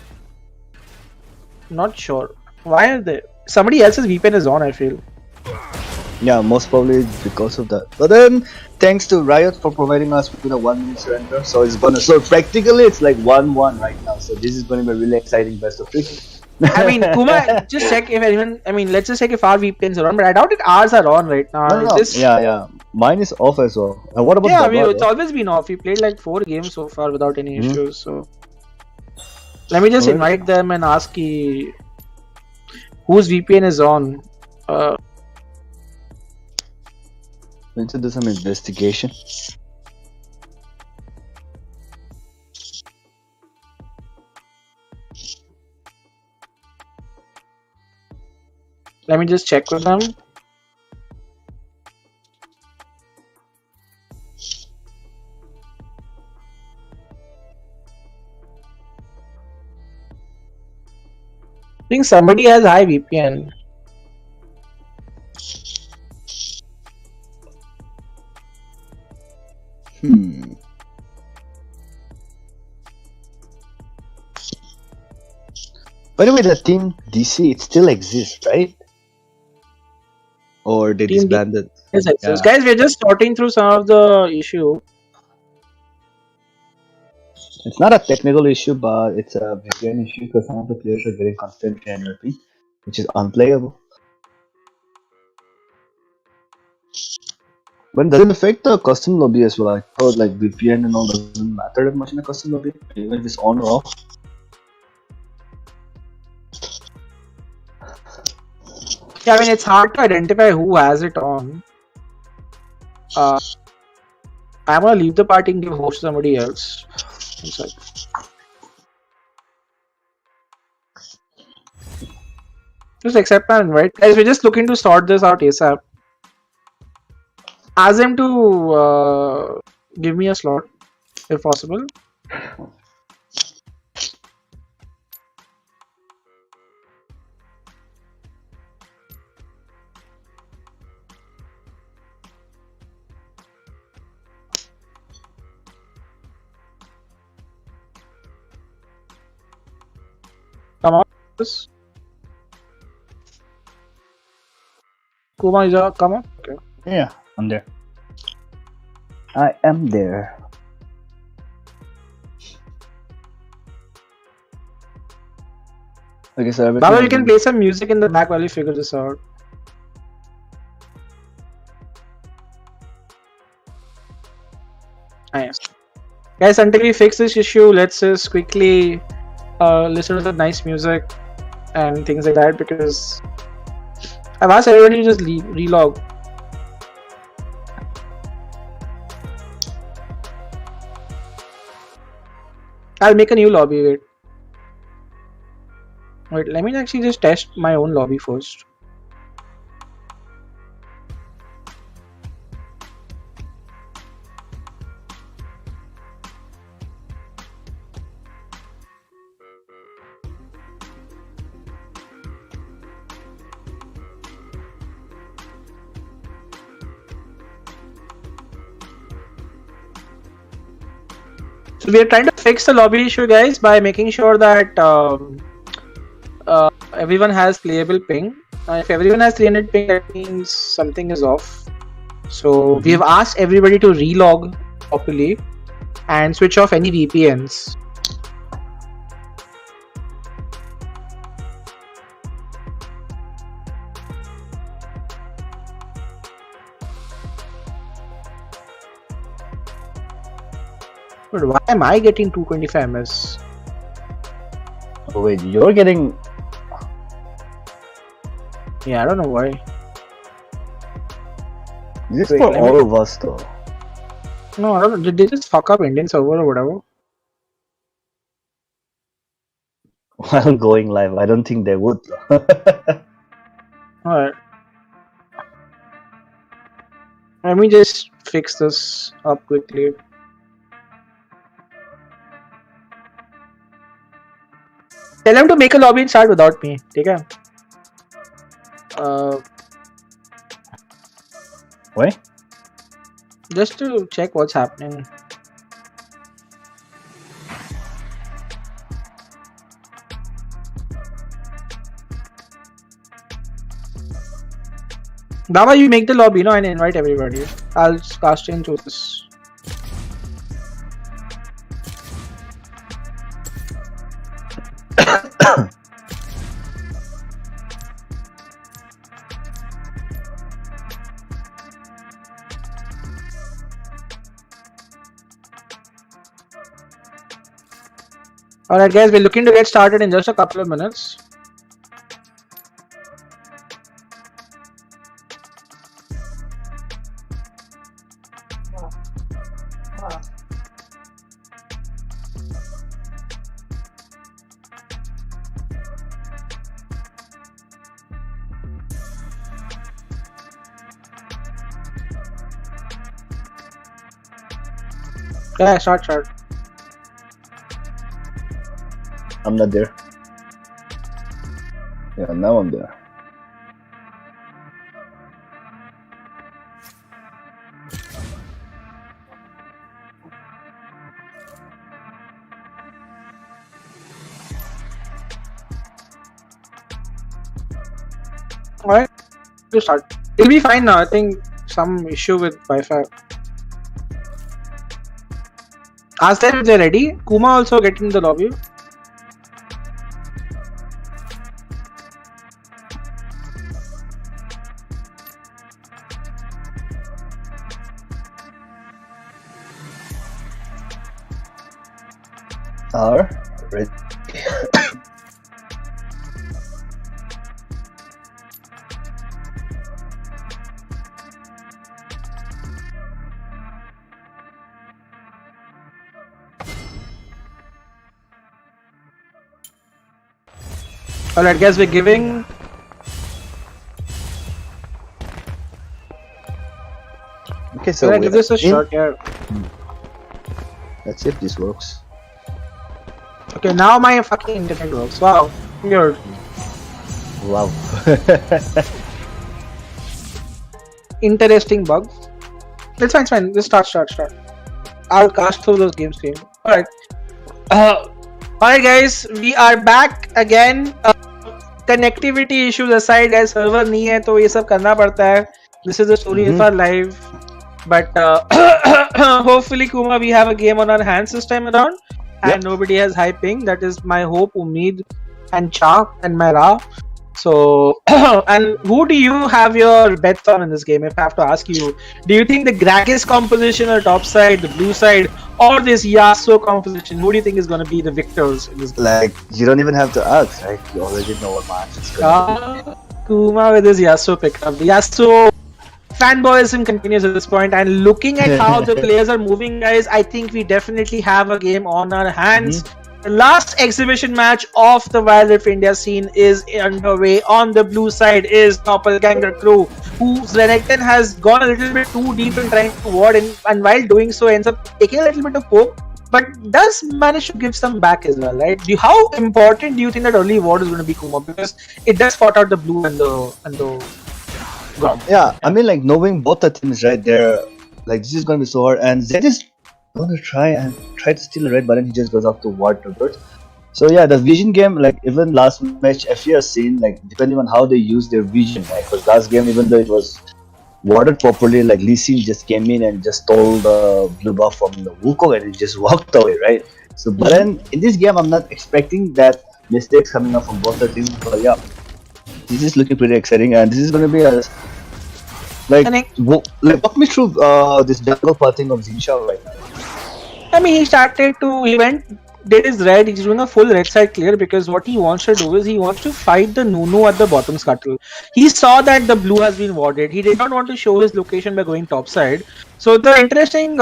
Not sure. Why are they? Somebody else's VPN is on, I feel. Yeah, most probably because of that. But then, thanks to Riot for providing us with a 1 minute surrender. So it's gonna. So practically, it's like 1-1 right now. So this is gonna be a really exciting best of 3. I mean, Kuma, just check if anyone. I mean, let's just check if our VPNs are on. But I doubt it ours are on right now. No, no, no. Yeah. Mine is off as well. And what about Yeah, I Baba, mean, it's though? always been off. We played like 4 games so far without any issues. So let me just invite them and ask whose VPN is on. We need to do some investigation. Let me just check with them. I think somebody has high VPN. By the way, the team DC, it still exists, right? Or they Team disbanded? Yes, Yeah. guys, we're just sorting through some of the issue. It's not a technical issue, but it's a VPN issue because some of the players are getting constant NRP, which is unplayable. But does it affect the custom lobby as well? I thought like VPN and all doesn't matter that much in a custom lobby, even if it's on or off. Yeah, I mean, it's hard to identify who has it on. I'm gonna leave the party and give host to somebody else. One sec. Just accept my invite. Guys, we're just looking to sort this out ASAP. Ask them to give me a slot, if possible. Come on. Kuma, is that come on? Okay. Yeah, I'm there. I am there. Okay, so Baba, you can play some music in the back while you figure this out. Nice. Guys, until we fix this issue, let's just quickly listen to the nice music and things like that, because I've asked everybody to just relog. I'll make a new lobby. Wait, let me actually just test my own lobby first. So we are trying to fix the lobby issue, guys, by making sure that everyone has playable ping. If everyone has 300 ping, that means something is off. So we have asked everybody to relog properly and switch off any VPNs. But why am I getting 225 ms? Oh wait, you're getting... Yeah, I don't know why. This Wait, for let me- all of us though. No, I don't know. Did they just fuck up Indian server or whatever? While going live, I don't think they would. Alright. Let me just fix this up quickly. Tell them to make a lobby and start without me. Okay? Wait? Just to check what's happening. Baba, you make the lobby, no, and invite everybody. I'll cast into this. Alright guys, we're looking to get started in just a couple of minutes. Yeah, start. I'm not there. Yeah, now I'm there. Alright, to start. It'll be fine now. I think some issue with Wi-Fi. Ask them if they're ready. Kuma also get in the lobby. Are ready. Alright, guys, we're giving. Okay, so Give this a shot here. Let's see if this works. Okay, now my fucking internet works. Wow, weird. Wow. Interesting bug. It's fine, it's fine. Just start. I'll cast through those game screen. Alright. Alright, guys, we are back again. Connectivity issues aside, guys, server नहीं है तो ये सब करना पड़ता है. This is the story of our life. But hopefully, Kuma, we have a game on our hands this time around. And nobody has high ping. That is my hope, Umeed, and Cha, and my Ra. So, and who do you have your bets on in this game? If I have to ask you, do you think the Gragas composition on the top side, the blue side, or this Yasuo composition, who do you think is going to be the victors in this game? Like, you don't even have to ask, right? You already know what my answer is going to be. Kuma with his Yasuo pickup. The Yasuo fanboyism continues at this point, and looking at how the players are moving, guys, I think we definitely have a game on our hands. The last exhibition match of the Wild Rift India scene is underway. On the blue side is Doppelganger Crew, whose Renekton has gone a little bit too deep in trying to ward, and while doing so ends up taking a little bit of poke, but does manage to give some back as well, right? How important do you think that early ward is going to be, Kuma? Because it does spot out the blue and the ground. Yeah, I mean, like, knowing both the teams right there, like, this is going to be so hard. And Zed is going to try to steal a red, but then he just goes off to ward reverse. So yeah, the vision game, like, even last match, if you have seen, like, depending on how they use their vision, right? Because last game, even though it was warded properly, like, Lee Sin just came in and just stole the blue buff from the Wukong and he just walked away, right? So, but then in this game, I'm not expecting that mistakes coming up from both the teams, but yeah, this is looking pretty exciting, and this is going to be a walk me through this jungle parting of Zinsha right now. I mean, he did his red, he's doing a full red side clear because what he wants to do is he wants to fight the Nunu at the bottom scuttle. He saw that the blue has been warded. He did not want to show his location by going top side. So the interesting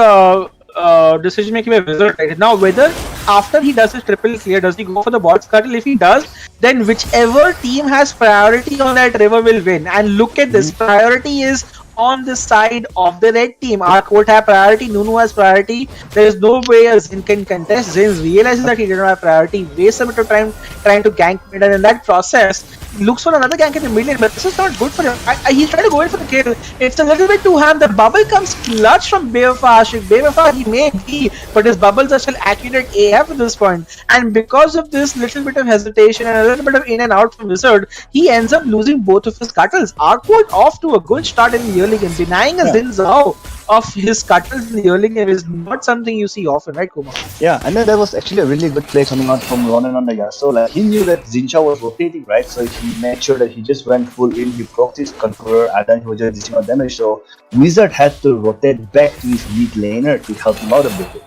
decision making by Wizard right now, whether after he does his triple clear, does he go for the bot scuttle? If he does, then whichever team has priority on that river will win. And look at this, priority is on the side of the red team. Arc would have priority, Nunu has priority. There is no way a Zin can contest. Zin realizes that he did not have priority, wastes a bit of time trying to gank mid, and in that process, looks for another gank in the mid lane, but this is not good for him. He's trying to go in for the kill. It's a little bit too ham. The bubble comes clutch from Bewafa. Bewafa he may be, but his bubbles are still accurate AF at this point. And because of this little bit of hesitation and a little bit of in and out from Wizard, he ends up losing both of his scuttles. Arkwood off to a good start in the early game. Denying a Zin Zhao of his scuttles in the early game is not something you see often, right, Kumar? Yeah, and then there was actually a really good play coming out from Ronan on the Yasuo. Like, he knew that Zinsha was rotating, right? So he made sure that he just went full in, he procced his controller, and then he was just dishing out damage. So Wizard had to rotate back to his mid laner to help him out a bit.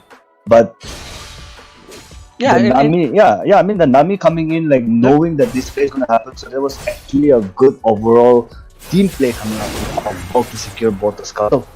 But yeah, I mean, the Nami coming in, like, knowing that this play is going to happen, so there was actually a good overall team play coming out of how to secure both the scuttle.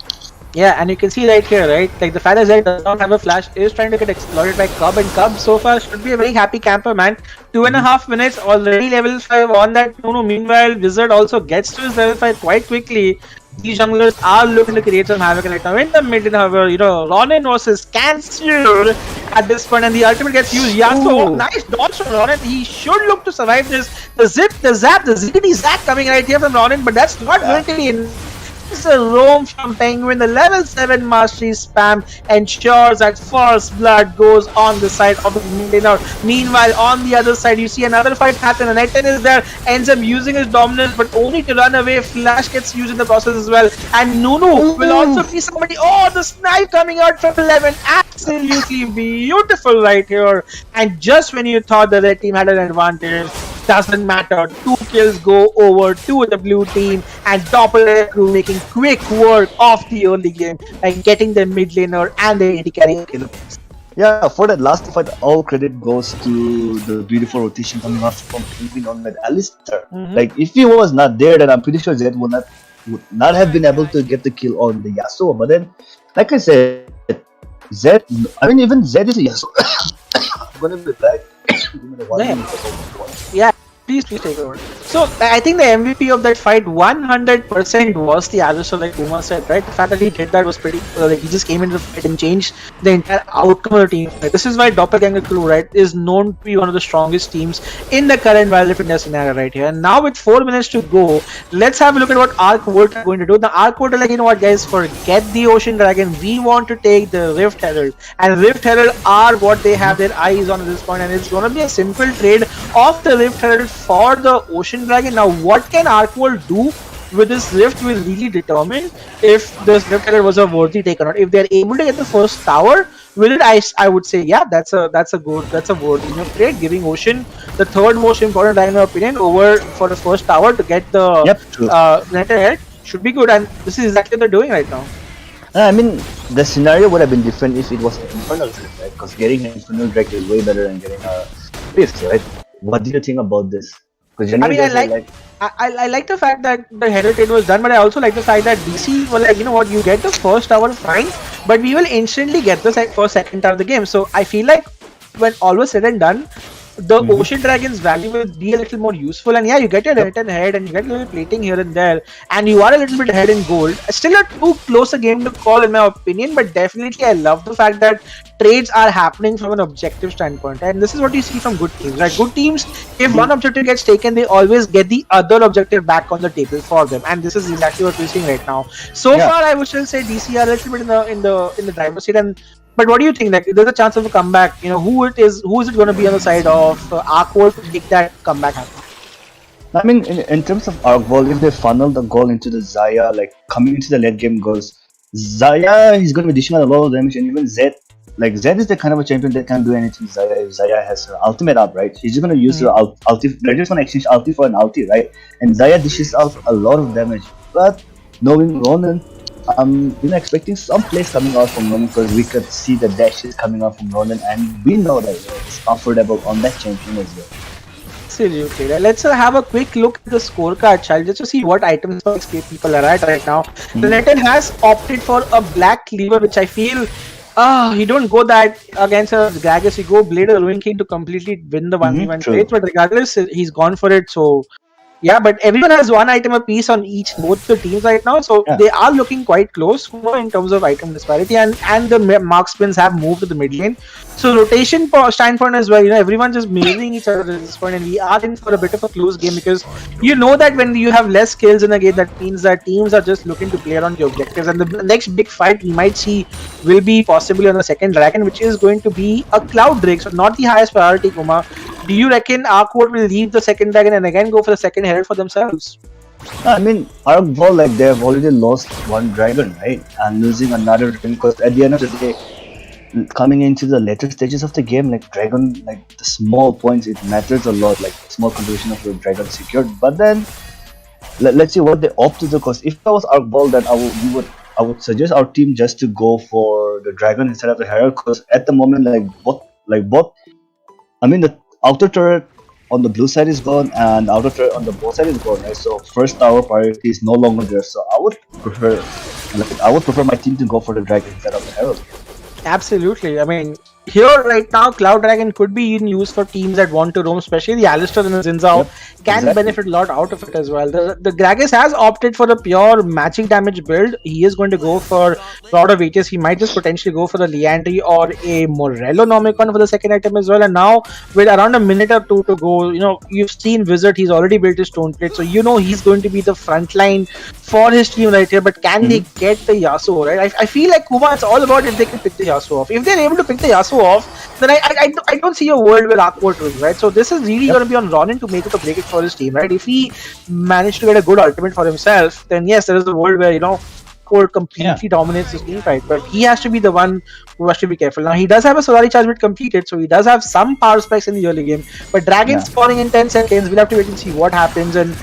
Yeah, and you can see right here, right? Like the fact that Zed does not have a flash is trying to get exploited by Cub, and Cub so far should be a very happy camper, man. 2.5 minutes already level 5 on that Nunu. Meanwhile, Wizard also gets to his level 5 quite quickly. These junglers are looking to create some havoc right now in the mid. However, Ronin versus cancelled at this point, and the ultimate gets used. Yasuo, nice dodge from Ronin. He should look to survive this. The zip, the zap, the ziggity zap coming right here from Ronin, but that's not going to be enough. It's a roam from Penguin. The level 7 mastery spam ensures that first blood goes on the side of the laner. Meanwhile, on the other side, you see another fight happen. And Neten is there, ends up using his dominance, but only to run away. Flash gets used in the process as well. And Nunu will also be somebody. Oh, the snipe coming out from 11. Absolutely beautiful right here. And just when you thought the red team had an advantage, doesn't matter. 2 kills go over to the blue team, and Doppelganger Crew making quick work of the early game by getting the mid laner and the AD carry kill. Yeah, for that last fight, all credit goes to the beautiful rotation coming out from Penguin on that Alistar. Like, if he was not there, then I'm pretty sure Zed would not have been able to get the kill on the Yasuo. But then, like I said, Zed, I mean, even Zed is a Yasuo. I'm gonna be back. Yeah, Please take over. So I think the MVP of that fight 100% was the Alistair, like Uma said, right? The fact that he did that was pretty, like he just came into the fight and changed the entire outcome of the team. Like, this is why Doppelganger Crew, right, is known to be one of the strongest teams in the current Wild Fitness scenario right here. And now with 4 minutes to go, let's have a look at what Arc Volt are going to do. The Arc Volt are like, you know what guys, forget the Ocean Dragon. We want to take the Rift Herald. And Rift Herald are what they have their eyes on at this point, and it's going to be a simple trade of the Rift Herald for the Ocean Dragon. Now what can Arc World do with this Rift will really determine if this Rift Herald was a worthy take or not. If they're able to get the first tower, will it? I would say yeah, that's a worthy trade, giving Ocean the third most important dragon in my opinion over for the first tower to get the Nether Head should be good, and this is exactly what they're doing right now. I mean, the scenario would have been different if it was an Infernal Rift, right? Because getting an Infernal Drake is way better than getting a Rift, right? What do you think about this? Because I mean, I like the fact that the Herald trade was done, but I also like the fact that DC were like, you know what, you get the first tower, fine, but we will instantly get the first second tower of the game. So I feel like when all was said and done, the Ocean Dragon's value will be a little more useful, and yeah, you get your return head and you get a little plating here and there, and you are a little bit ahead in gold. Still a too close a game to call in my opinion, but definitely I love the fact that trades are happening from an objective standpoint, and this is what you see from good teams, right? Good teams, if one objective gets taken, they always get the other objective back on the table for them, and this is exactly what we're seeing right now. So far, I would still say DC are a little bit in the driver's seat, and but what do you think? Like, there's a chance of a comeback. You know, who is it going to be on the side of Arc World to make that comeback happen? I mean, in terms of Arc World, if they funnel the goal into the Xayah, like coming into the late game goals, Xayah is going to be dishing out a lot of damage, and even Zed, like Zed is the kind of a champion that can do anything. Xayah, if Xayah has her ultimate up, right? She's just going to use her ulti. They're just going to exchange ulti for an ulti, right? And Xayah dishes out a lot of damage. But knowing Ronan, I'm expecting some plays coming out from Ronan because we could see the dashes coming out from Ronan, and we know that it's comfortable on that champion as well. Absolutely. Let's have a quick look at the scorecard, child, just to see what items people are at right now. The Netton has opted for a black cleaver, which I feel you don't go that against a Gragas, you go Blade of the Ruin King to completely win the 1v1 trades, but regardless, he's gone for it, so yeah, but everyone has one item a piece on both the teams right now, so they are looking quite close in terms of item disparity, and the marksmans have moved to the mid lane. So rotation standpoint as well, you know, everyone just mirroring each other at this point, and we are in for a bit of a close game because you know that when you have less kills in a game, that means that teams are just looking to clear on the objectives, and the next big fight we might see will be possibly on the second dragon, which is going to be a Cloud Drake, so not the highest priority, Kuma. Do you reckon Arc World will leave the second dragon and again go for the second herald for themselves? I mean, Arc World, like, they have already lost one dragon, right? And losing another dragon, because at the end of the day, coming into the later stages of the game, like dragon, like the small points, it matters a lot, like small contribution of your dragon secured. But then, let's see what they opt to do, because if I was Arc World, then I would suggest our team just to go for the dragon instead of the herald, because at the moment, both, I mean, the outer turret on the blue side is gone and outer turret on the both side is gone, right? So first tower priority is no longer there. So I would prefer my team to go for the dragon instead of the herald. Absolutely. I mean, here right now, Cloud Dragon could be in use for teams that want to roam, especially the Alistar and the Zinzao can benefit a lot out of it as well. The Gragas has opted for a pure magic damage build. He is going to go for a lot of H's. He might just potentially go for the Leandry or a Morello Nomicon for the second item as well. And now, with around a minute or two to go, you know, you've seen Wizard, he's already built his Stone Plate, so you know he's going to be the front line for his team right here. But can they get the Yasuo, right? I feel like Kuma, it's all about if they can pick the Yasuo off. If they're able to pick the Yasuo off, then I don't see a world where Arc World wins, right? So this is really going to be on Ronin to make it or break it for his team, right? If he managed to get a good ultimate for himself, then yes, there is a world where, you know, Core completely dominates this team fight, but he has to be the one who has to be careful. Now he does have a Solari charge bit completed, so he does have some power spikes in the early game, but Dragon's spawning in 10 seconds. We'll have to wait and see what happens, and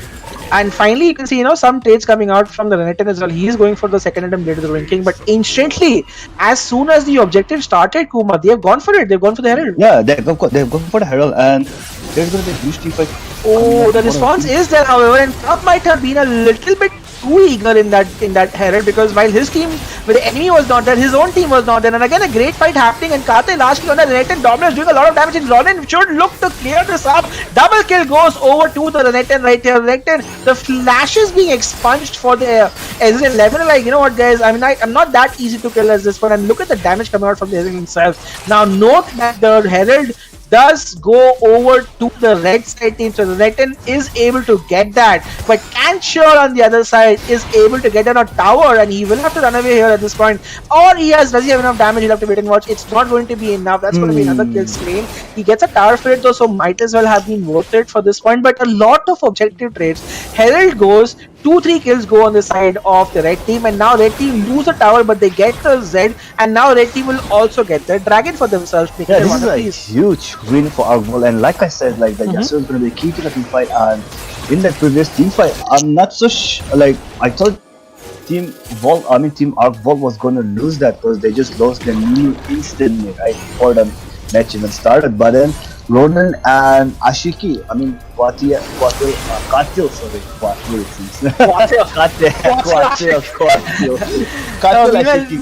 finally, you can see, you know, some trades coming out from the Renekton as well. He is going for the second item Blade of the Ruin King, but instantly, as soon as the objective started, Kuma, they have gone for it. They've gone for the Herald. Yeah, they've gone for the Herald, and there's going to be a huge team fight. Oh, the response is there, however, and Club might have been a little bit too eager in that Herald, because while his team, when the enemy was not there, his own team was not there. And again, a great fight happening, and Kate lastly on the Renekton, Dominus doing a lot of damage, and Ronin should look to clear this up. Double kill goes over to the Renekton right here. Renekton, the flashes being expunged for the Ezreal level. Like, you know what, guys? I mean, I'm not that easy to kill as this one, and look at the damage coming out from the Ezreal himself. Now, note that the Herald does go over to the red side team, so the Renekton is able to get that, but Cancer on the other side is able to get on a tower, and he will have to run away here at this point, or does he have enough damage? He'll have to wait and watch. It's not going to be enough. That's going to be another kill slain. He gets a tower for it though, so might as well have been worth it for this point, but a lot of objective trades. Herald goes, 2-3 kills go on the side of the red team, and now red team lose a tower, but they get the Z, and now red team will also get the dragon for themselves. Yeah, this is a huge win for Argwol, and like I said, like the Yasuo is going to be key to the team fight. And in that previous team fight, I'm not so like I thought Team Argwol was going to lose that because they just lost their new instantly right before the match even started. But then Ronan and Ashiki, I mean Qatil,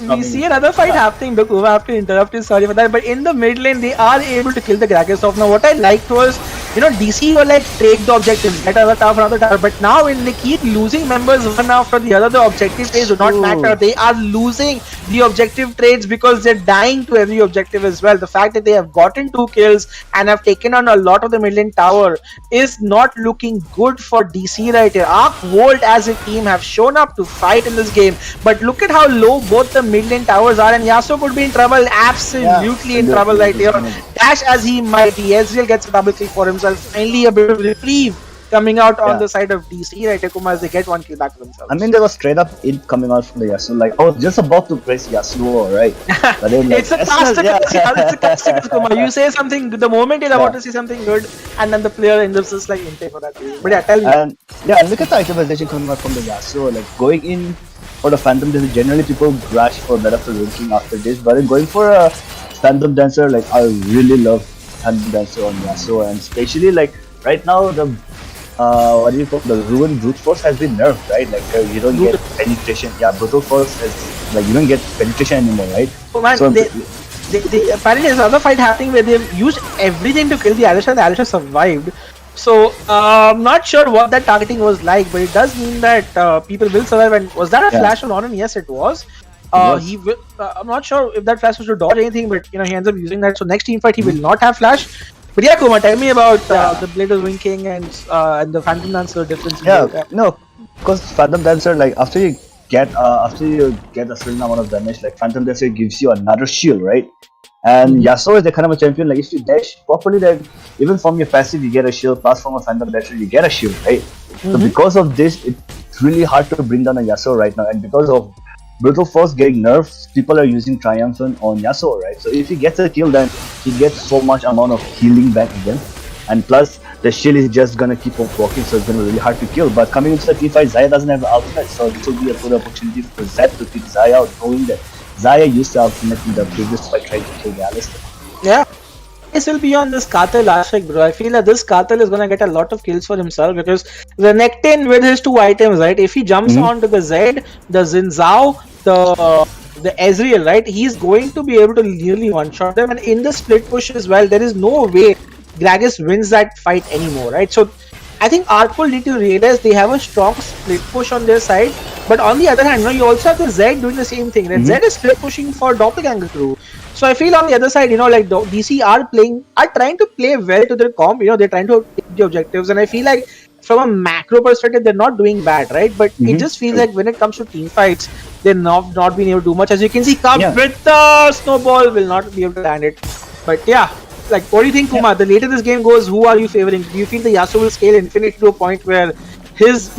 we see another fight happening. Look, I have to interrupt you, sorry for that. But in the mid lane, they are able to kill the Gragasov. Now, what I liked was, you know, DC were like, take the objectives, get another tower, but now when they keep losing members one after the other, the objective trades do not matter. They are losing the objective trades because they're dying to every objective as well. The fact that they have gotten 2 kills and have taken on a lot of the mid lane tower is not looking good for DC right here. Arcvolt as a team have shown up to fight in this game, but look at how low both the mid lane towers are, and Yasuo could be in trouble, absolutely in trouble right here. Dash as he might be, Ezreal gets a double kill for himself, finally a bit of reprieve coming out on the side of DC right here, Kumar, as they get 1 kill back to themselves. I mean, there was straight up int coming out from the Yasuo. Like, I was just about to praise Yasuo, right? But then, like, it's a classic, Kumar. You say something, the moment you're about to see something good, and then the player ends up just like intake for that. But yeah, tell me. And look at the itemization coming out from the Yasuo. Like, going in for the Phantom Dancer, generally people rush for better for ranking after this, but then going for a Phantom Dancer, like, I really love Phantom Dancer on Yasuo, and especially like right now the the Ruined Brute Force has been nerfed, right? Like you don't get penetration. Yeah, Brutal Force is like you don't get penetration anymore, right? Oh man, so apparently there's another fight happening where they've used everything to kill the Alisha, and the Alisha survived. So I'm not sure what that targeting was like, but it does mean that people will survive. And was that a flash on Ronan? Yes, it was. He will, I'm not sure if that flash was to dodge anything, but you know he ends up using that. So next team fight he will not have flash. But yeah, Kumar, tell me about the Blade of Wing King and the Phantom Dancer difference. No, because Phantom Dancer, like after you get a certain amount of damage, like Phantom Dancer gives you another shield, right? And Yasuo is the kind of a champion, like if you dash properly, then even from your passive you get a shield, plus from a Phantom Dancer you get a shield, right? So because of this, it's really hard to bring down a Yasuo right now, and because of Brutal Force getting nerfed, people are using Triumphant on Yasuo, right? So if he gets a kill, then he gets so much amount of healing back again. And plus, the shield is just gonna keep on walking, so it's gonna be really hard to kill. But coming into the team fight, Xayah doesn't have an ultimate, so this will be a good opportunity for Zed to pick Xayah out, knowing that Xayah used the ultimate in the previous fight trying to kill the Alistar. Yeah. This will be on this Qatil aspect, bro. I feel that this Qatil is gonna get a lot of kills for himself because the Renekton with his 2 items, right? If he jumps onto the Zed, the Xin Zhao, the Ezreal, right? He's going to be able to nearly one-shot them, and in the split push as well, there is no way Gragas wins that fight anymore, right? So I think Artful need to realize they have a strong split push on their side, but on the other hand, you also have the Zed doing the same thing. Right? Zed is split pushing for Doppelganger crew. So I feel on the other side, like DC are trying to play well to their comp. They're trying to take the objectives, and I feel like from a macro perspective, they're not doing bad, right? But it just feels like when it comes to team fights, they're not being able to do much. As you can see, with the snowball will not be able to land it. But yeah, like what do you think, Kumar? The later this game goes, who are you favoring? Do you feel the Yasuo will scale infinity to a point where his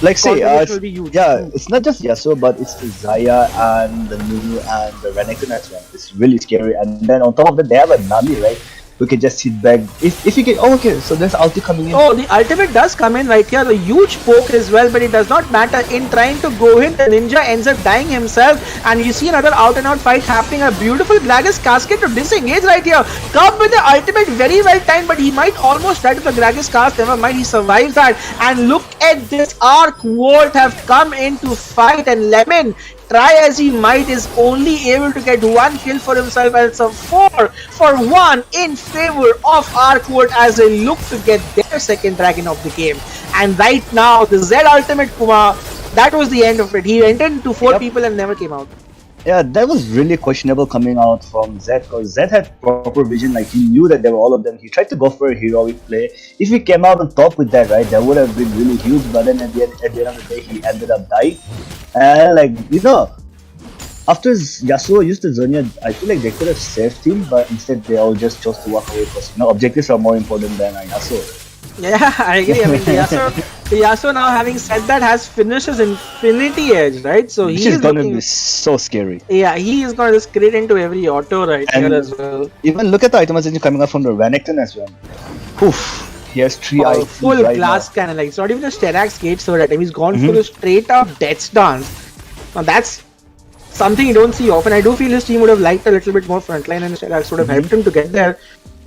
like say will be huge? It's not just Yasuo, but it's the Xayah and the Nunu and the Renekton as well. It's really scary. And then on top of that, they have a Nami, right? we can just sit back. If you get, oh, okay, so there's ulti coming in. Oh, the ultimate does come in right here. The huge poke as well, but it does not matter. In trying to go in, the ninja ends up dying himself, and you see another out-and-out fight happening. A beautiful Gragas casket to disengage right here. Come with the ultimate, very well timed, but he might almost die to the Gragas cast. Never mind, he survives that. And look at this, Arc Volt have come in to fight, and Lemon, try as he might, is only able to get one kill for himself, and it's a 4-for-1 in favor of Arkwood as they look to get their second dragon of the game. And right now, the Z ultimate, Kuma, that was the end of it. He entered into 4 people and never came out. Yeah, that was really questionable coming out from Zed, because Zed had proper vision, like he knew that there were all of them. He tried to go for a heroic play. If he came out on top with that, right, that would have been really huge, but then at the end of the day, he ended up dying. And like, you know, after Yasuo used the Zonya, I feel like they could have saved him, but instead they all just chose to walk away because, you know, objectives are more important than Yasuo. Yeah, I agree. I mean, Yasuo now, having said that, has finished his Infinity Edge, right? So Which he is is gonna looking, be so scary. yeah, he is going to just crit into every auto right And here as well. even look at the itemization coming out from the Renekton as well. Oof, he has 3 items Full right glass now. cannon, like it's not even a Sterak's gate sword at him. He's gone for a straight up death dance. Now that's something you don't see often. I do feel his team would have liked a little bit more frontline, and Sterak's would have helped him to get there.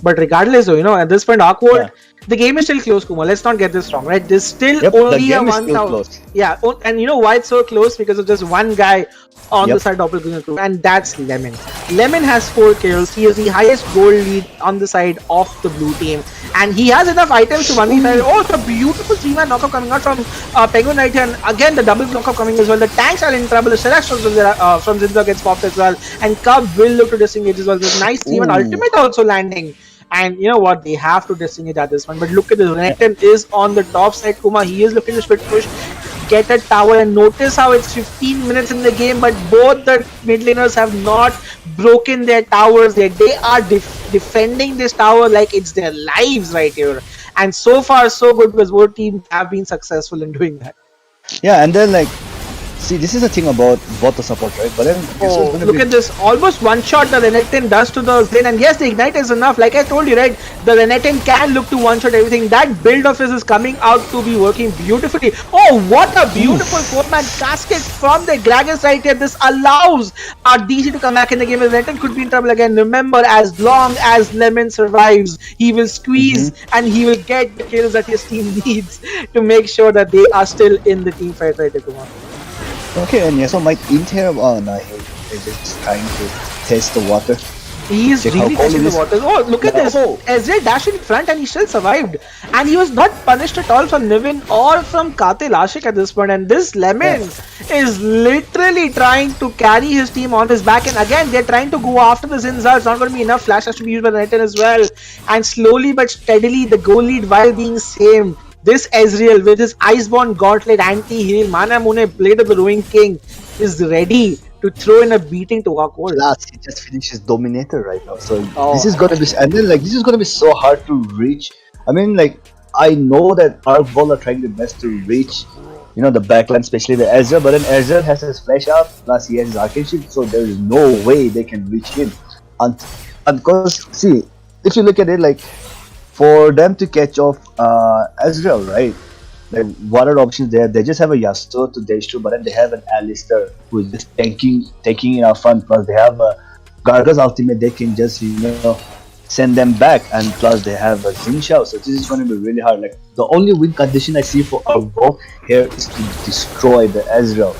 But regardless, though, you know, at this point, Awkward, the game is still close, Kuma. Let's not get this wrong, right? There's still only a 1,000. Yeah, and you know why it's so close? Because of just one guy on the side doppelganger crew, and that's Lemon. Lemon has 4 kills. He is the highest gold lead on the side of the blue team, and he has enough items to 1v5. Oh, it's a beautiful 3-man knockup coming out from Penguin right here, and again the double knockup coming as well. The tanks are in trouble. The Shelax from Zinza gets popped as well, and Cub will look to disengage as well. There's nice 3-man ultimate also landing. And you know what? They have to disengage at this one. But look at this. Renekton is on the top side. Kuma, he is looking to split push, get a tower, and notice how it's 15 minutes in the game, but both the mid laners have not broken their towers. They are defending this tower like it's their lives right here. And so far, so good, because both teams have been successful in doing that. Yeah, and then like, see, this is the thing about bot the support, right? But then look at this, almost one shot the Renekton does to the Zin, and yes, the ignite is enough. Like I told you, right, the Renekton can look to one shot everything. That build of his is coming out to be working beautifully. Oh, what a beautiful 4-man casket from the Gragas right here. This allows our DC to come back in the game. The Renekton could be in trouble again. Remember, as long as Lemon survives, he will squeeze and he will get the kills that his team needs to make sure that they are still in the team fight right here. Come on. okay, and Yasuo might int here. Oh no, he's just trying to test the water. He is really testing the waters. Oh, look at this. Ezreal dashed in front and he still survived. And he was not punished at all from Nivin or from Katil Ashik at this point. And this Lemon is literally trying to carry his team on his back. And again, they're trying to go after the Zinza. It's not going to be enough. Flash has to be used by the Renekton as well. And slowly but steadily, the goal lead while being same. This Ezreal with his Iceborne Gauntlet, Anti-Heal, Mana Mune, Blade of the Ruined King is ready to throw in a beating to Awkward. Last, he just finished his Dominator right now. So this is gonna be, and then like this is gonna be so hard to reach. I mean, like I know that Arkball are trying their best to reach, you know, the backline, especially the Ezreal. But then Ezreal has his flash up, plus he has his Arcane Shield, so there is no way they can reach him. And because see, if you look at it, like for them to catch off Ezreal, right? Like, what are the options there? They just have a Yasuo to dash through, but then they have an Alistar who is just taking in our front. Plus, they have a Garga's ultimate. They can just, you know, send them back, and plus they have a Xin Shao. So this is going to be really hard. Like the only win condition I see for our both here is to destroy the Ezreal.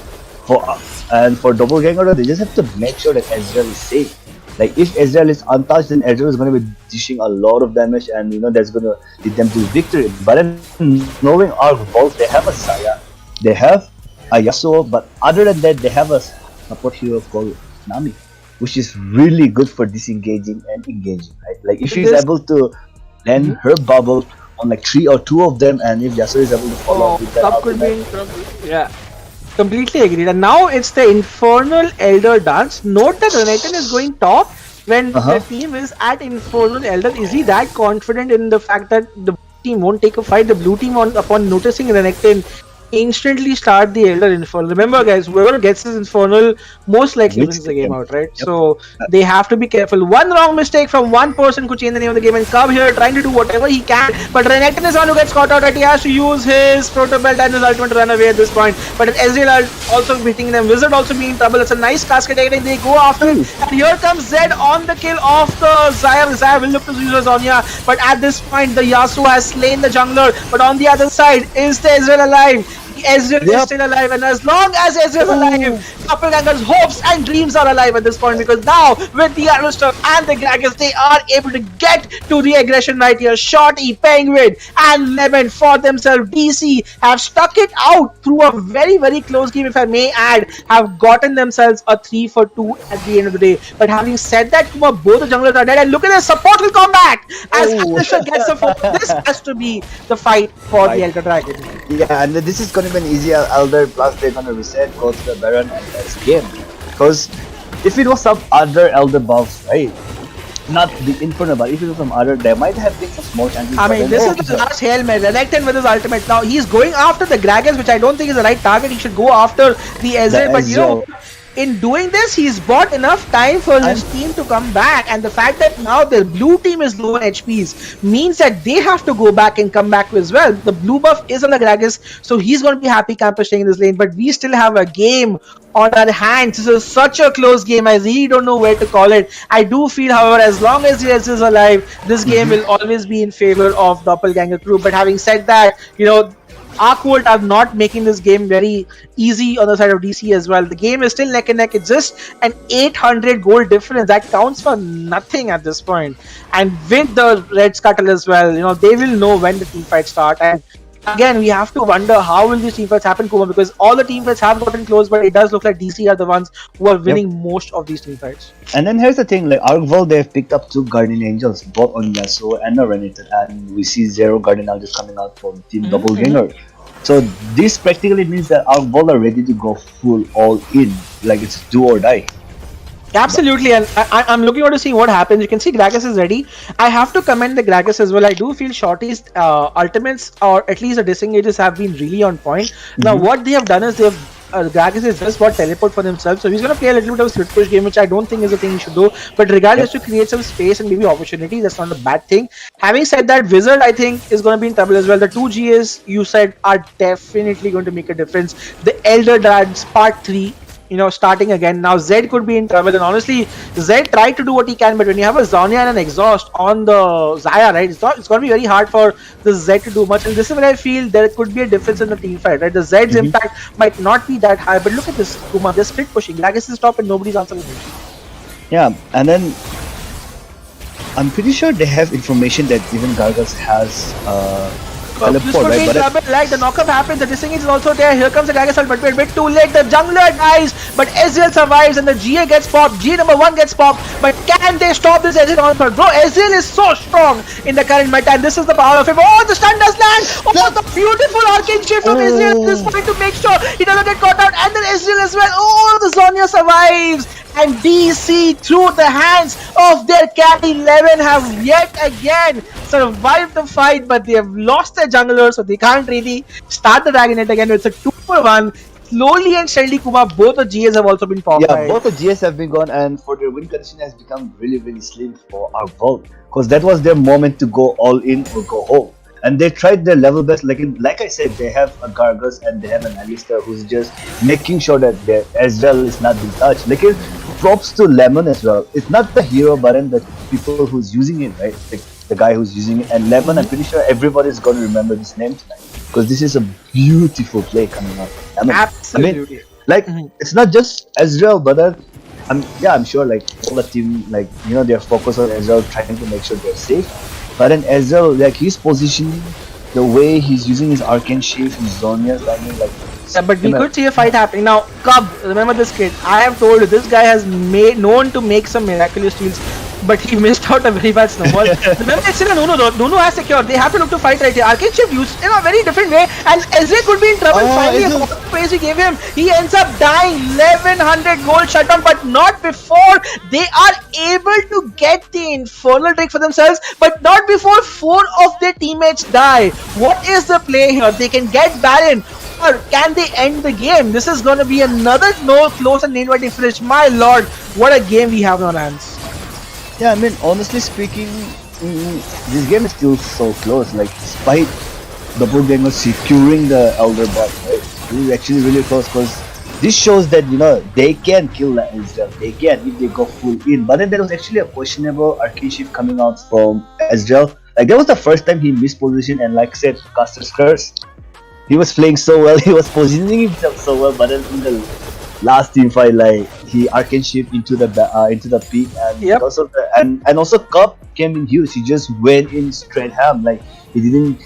For Doppelganger, they just have to make sure that Ezreal is safe. Like if Ezreal is untouched, then Ezreal is going to be dishing a lot of damage, and you know that's going to lead them to victory. But then knowing our balls, they have a Saya, they have a Yasuo, but other than that, they have a support hero called Nami, which is really good for disengaging and engaging. Right? Like if she's able to land her bubble on like 3 or 2 of them, and if Yasuo is able to follow up with that ultimate, could be in trouble. Yeah. Completely agreed. And now it's the Infernal Elder dance. Note that Renekton is going top when the team is at Infernal Elder. Is he that confident in the fact that the team won't take a fight? The blue team, upon noticing Renekton instantly start the Elder Infernal. Remember, guys, whoever gets this Infernal most likely Wins wins the the game game. out, right? Yep. So they have to be careful. One wrong mistake from one person could change the name of the game, and Cub here trying to do whatever he can, but Renekton is one who gets caught out, and he has to use his Proto Belt and his ultimate to run away at this point. But Ezreal are also beating them. Wizard also being in trouble. It's a nice cascade, and they go after it. And here comes Zed on the kill of the Zyre. Zyre will look to use Zonya, but at this point, the Yasuo has slain the jungler. But on the other side, is the Ezreal alive? Ezreal is still alive, and as long as Ezreal is alive, Doppelganger's hopes and dreams are alive at this point, because now with the Alistar and the Gragas, they are able to get to the aggression right here. Shorty, Penguin, and Lemon for themselves. DC have stuck it out through a very close game, if I may add, have gotten themselves a 3-for-2 at the end of the day. But having said that, Kuma, both the junglers are dead, and look at this, support will come back as Alistar gets the focus. This has to be the fight for the Elder Dragon. Yeah, and this is gonna be an easy Elder, plus they're gonna reset, go to the Baron, and that's game. Because if it was some other Elder buffs, right? Not the Inferno, but if it was some other, there might have been some small chances. I mean, this is the last Hail Mary. Renekton with his ultimate. Now, he's going after the Gragas, which I don't think is the right target. He should go after the Ezreal, but you know, in doing this, he's bought enough time for his team to come back, and the fact that now the blue team is low on HPs means that they have to go back and come back as well. The blue buff is on the Gragas, so he's going to be happy camper staying in this lane, but we still have a game on our hands. This is such a close game. I really don't know where to call it. I do feel, however, as long as Yes is alive, this game will always be in favor of Doppelganger crew. But having said that, you know, Arcwold are not making this game very easy on the side of DC as well. The game is still neck and neck. It's just an 800 gold difference. That counts for nothing at this point. And with the Red Scuttle as well, you know, they will know when the team fights start. And again, we have to wonder how will these team fights happen, Kuma, because all the team fights have gotten close, but it does look like DC are the ones who are winning most of these team fights. And then here's the thing, like Arcwold, they've picked up 2 Guardian Angels, both on Yasuo and Renekton, and we see 0 Guardian Angels coming out from Team Doppelganger. So this practically means that Arcwold are ready to go full all in, like it's do or die. Absolutely, and I'm looking forward to seeing what happens. You can see Gragas is ready. I have to commend the Gragas as well. I do feel Shorty's ultimates, or at least the disengages, have been really on point. Now, what they have done is they've Gragas is just bought teleport for themselves, so he's going to play a little bit of a split push game, which I don't think is a thing he should do. But regardless, to create some space and maybe opportunity, that's not a bad thing. Having said that, Wizard, I think, is going to be in trouble as well. The 2 GAs you said are definitely going to make a difference. The Elder Dragons Part 3, you know, starting again. Now Zed could be in trouble, and honestly, Zed tried to do what he can, but when you have a Zonya and an exhaust on the Xayah, right, it's going to be very hard for the Zed to do much. And this is where I feel there could be a difference in the team fight, right? The Zed's impact might not be that high, but look at this, Kuma, they're split pushing. Gragas is top and nobody's answering him. Yeah, and then I'm pretty sure they have information that even Gargas has This could be in trouble, like the knockup happens, the disengage is also there. Here comes the Gragas, but a bit too late. The jungler dies, but Ezreal survives, and the GA gets popped. GA number 1 gets popped, but can they stop this Ezreal onslaught? Bro, Ezreal is so strong in the current meta, and this is the power of him. Oh, the stun does land! Oh, the beautiful arcane shift from Ezreal at this point to make sure he doesn't get caught out, and then Ezreal as well. Oh, the Zonya survives! And DC, through the hands of their carry 11, have yet again survived the fight, but they have lost their jungler, so they can't really start the Dragonet again. It's a 2-for-1. Slowly and steadily, Kuma, both the GAs have also been popped. Yeah, both the GAs have been gone, and for their win condition has become really slim for Arcwold, because that was their moment to go all in or go home. And they tried their level best. Like I said, they have a Gargas and they have an Alistar who's just making sure that their Ezreal is not being touched. Like, props to Lemon as well. It's not the hero button, the people who's using it, right? The guy who's using it. And Lemon, I'm pretty sure everybody's going to remember this name tonight, because this is a beautiful play coming up. Absolutely. It's not just Ezreal, but I'm sure like all the team, like, you know, they're focused on Ezreal, trying to make sure they're safe. But then Ezreal, like, his positioning, the way he's using his arcane shift, his Zonya's timing, like. Yeah, but we could see a fight happening. Now, Cub, remember this kid. I have told you, this guy has known to make some miraculous steals, but he missed out a very bad snowball. Remember, it's still a Nuno though. Nuno has secured. They have to look to fight right here. Arcane shift used in a very different way, and Ezreal could be in trouble. Finally, a lot of praise we gave him. He ends up dying. 1100 gold shutdown, but not before they are able to get the Infernal Drake for themselves, but not before 4 of their teammates die. What is the play here? They can get Baron. Or can they end the game? This is going to be another no close and nail-biting finish. My lord, what a game we have on our hands. Yeah, I mean, honestly speaking, this game is still so close. Like, despite Doppelganger securing the Elder Bot, right? This is actually really close because this shows that, they can kill the Ezreal. They can if they go full in. But then there was actually a questionable arcane shift coming out from Ezreal. Like, that was the first time he missed position, and like I said, Caster's Curse. He was playing so well, he was positioning himself so well, but then in the last team fight, like, he arcane shift into the peak, and Yep. because of the and also Cup came in huge. He just went in straight ham, like he didn't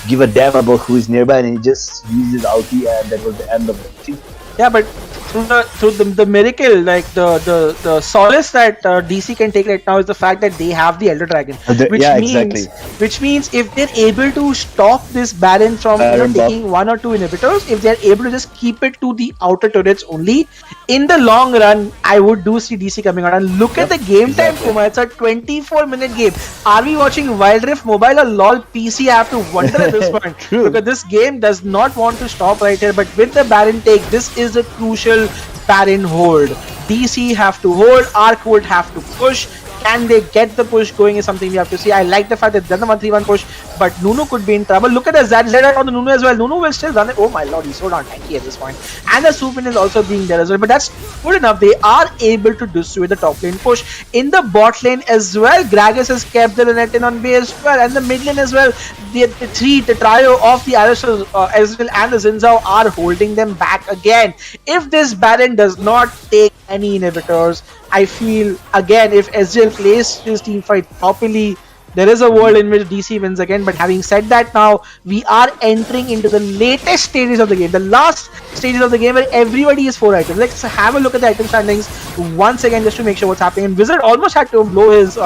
give a damn about who is nearby, and he just used his ulti, and that was the end of the thing. Yeah, but through the miracle, like the solace that DC can take right now is the fact that they have the Elder Dragon, Exactly. which means if they're able to stop this Baron from Baron buff. taking 1 or 2 inhibitors, if they're able to just keep it to the outer turrets only, in the long run, I would do see DC coming out. And look at the game time, exactly. Kuma. It's a 24-minute game. Are we watching Wild Rift Mobile or LOL PC? I have to wonder at this point. True. Because this game does not want to stop right here. But with the Baron take, this is a crucial Baron hold. DC have to hold, Arc would have to push. Can they get the push going is something we have to see. I like the fact that they've done the 1-3-1 push, but Nunu could be in trouble. Look at the Zed on the Nunu as well. Nunu will still run it. Oh my lord, he's so darn tanky at this point. And the Supin is also being there as well, but that's good enough. They are able to dissuade the top lane push. In the bot lane as well, Gragas has kept the Renekton on base as well, and the mid lane as well. The trio of the Alistar, Ezreal and the Zinzao are holding them back again. If this Baron does not take any inhibitors, I feel again if Ezreal plays his team fight properly, there is a world in which DC wins again. But having said that, now we are entering into the latest stages of the game, the last stages of the game where everybody is 4 items. Let's have a look at the item standings once again just to make sure what's happening. And Wizard almost had to blow his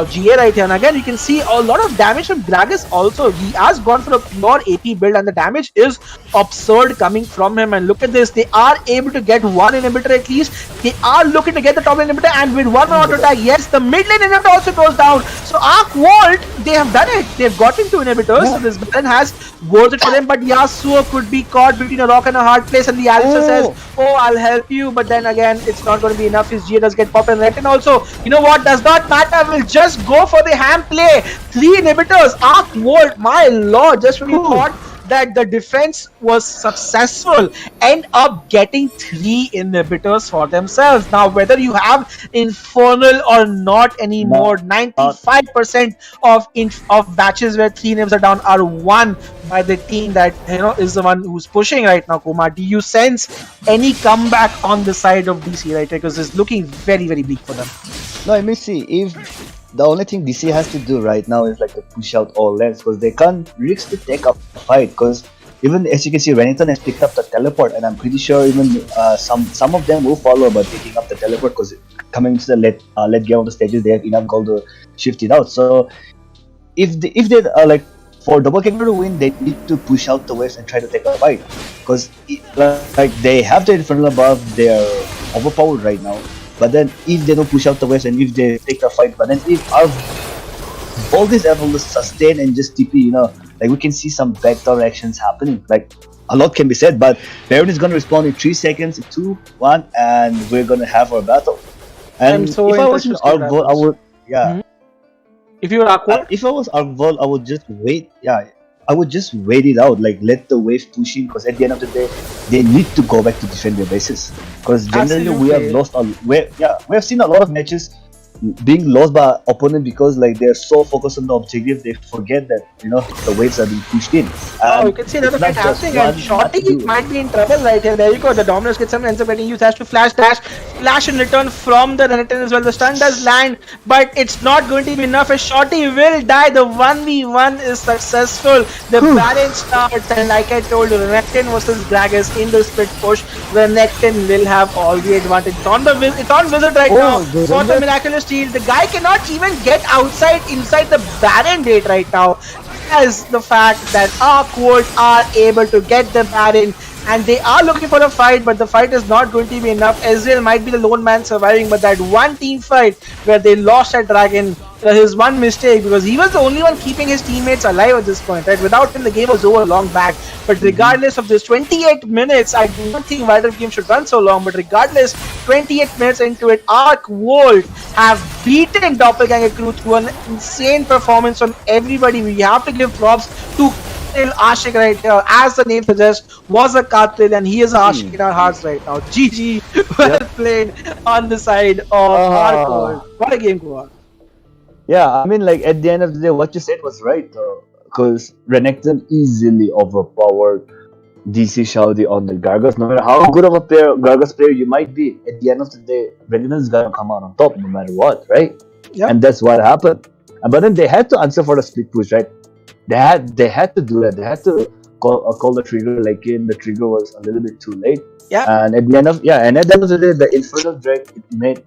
GA right here, and again you can see a lot of damage from Gragas also. He has gone for a pure AP build and the damage is absurd coming from him. And look at this, they are able to get 1 inhibitor at least. They are looking to get the top lane inhibitor, and with 1 auto attack, yes, the mid lane inhibitor also goes down. So Arc Vault, they have done it. They've gotten 2 inhibitors, so this Baron has worth it for them. But Yasuo could be caught between a rock and a hard place, and the Alistar says, oh, I'll help you, but then again it's not going to be enough. His GA does get popped, and Renekton also, you know what, does not matter, will just go for the ham play. 3 inhibitors, Arc Vault, my lord, just when you thought that the defense was successful, end up getting 3 inhibitors for themselves. Now whether you have Infernal or not anymore, 95% of batches where 3 inhibitors are down are won by the team that is the one who's pushing right now. Kumar, do you sense any comeback on the side of DC right here? Because it's looking very, very bleak for them. No, I mean, see, if the only thing DC has to do right now is like to push out all lanes, because they can't risk to take up a fight, because even as you can see, Renekton has picked up the teleport, and I'm pretty sure even some of them will follow by picking up the teleport, because coming to the late game of the stages, they have enough gold to shift it out. So if they like, for Doppelganger to win, they need to push out the waves and try to take a fight, because like they have the Infernal above, they are overpowered right now. But then if they don't push out the waves and if they take the fight, but then if all these able sustain and just TP, like we can see some backdoor actions happening. Like a lot can be said, but Baron is gonna respond in 3 seconds, 2, 1, and we're gonna have our battle. And I'm so if I was in interested Arc Vault, I would If you were Aqua, if I was Arc Vault, I would just wait. Yeah, I would just wait it out, like let the wave push in, because at the end of the day, they need to go back to defend their bases. Because generally we have lost we have seen a lot of matches being lost by opponent because like they're so focused on the objective, they forget that the waves are being pushed in. you can see another fight happening, and Shorty might be in trouble right here. There you go, the Dominus gets some, ends up getting used, has to flash in return from the Renekton as well. The stun does land, but it's not going to be enough as Shorty will die. The 1v1 is successful. The Baron starts, and like I told you, Renekton versus Gragas in the split push, Renekton will have all the advantage. It's on Wizard right now for the miraculous steal. The guy cannot even get inside the Baron gate right now, as the fact that Arc Vault are able to get the Baron, and they are looking for a fight, but the fight is not going to be enough. Ezreal might be the lone man surviving, but that one team fight where they lost that dragon, his one mistake, because he was the only one keeping his teammates alive at this point, right? Without him, the game was over long back. But regardless of this, 28 minutes, I do not think Wild Rift game should run so long. But regardless, 28 minutes into it, Arc World have beaten Doppelganger Crew through an insane performance from everybody. We have to give props to Ashik right here, as the name suggests, was a Katil, and he is a Ashik in our hearts right now. GG, well played on the side of Arc World. What a game, Kumar. Yeah, I mean, like at the end of the day, what you said was right, though, because Renekton easily overpowered DC Shaudi on the Gargos. No matter how good of a player, Gargos player you might be, at the end of the day, Renekton is gonna come out on top no matter what, right? Yep. And that's what happened. But then they had to answer for the split push, right? They had to do that. They had to call the trigger. Like the trigger was a little bit too late. Yeah. And at the end of the end of the day, the Infernal Drag, it made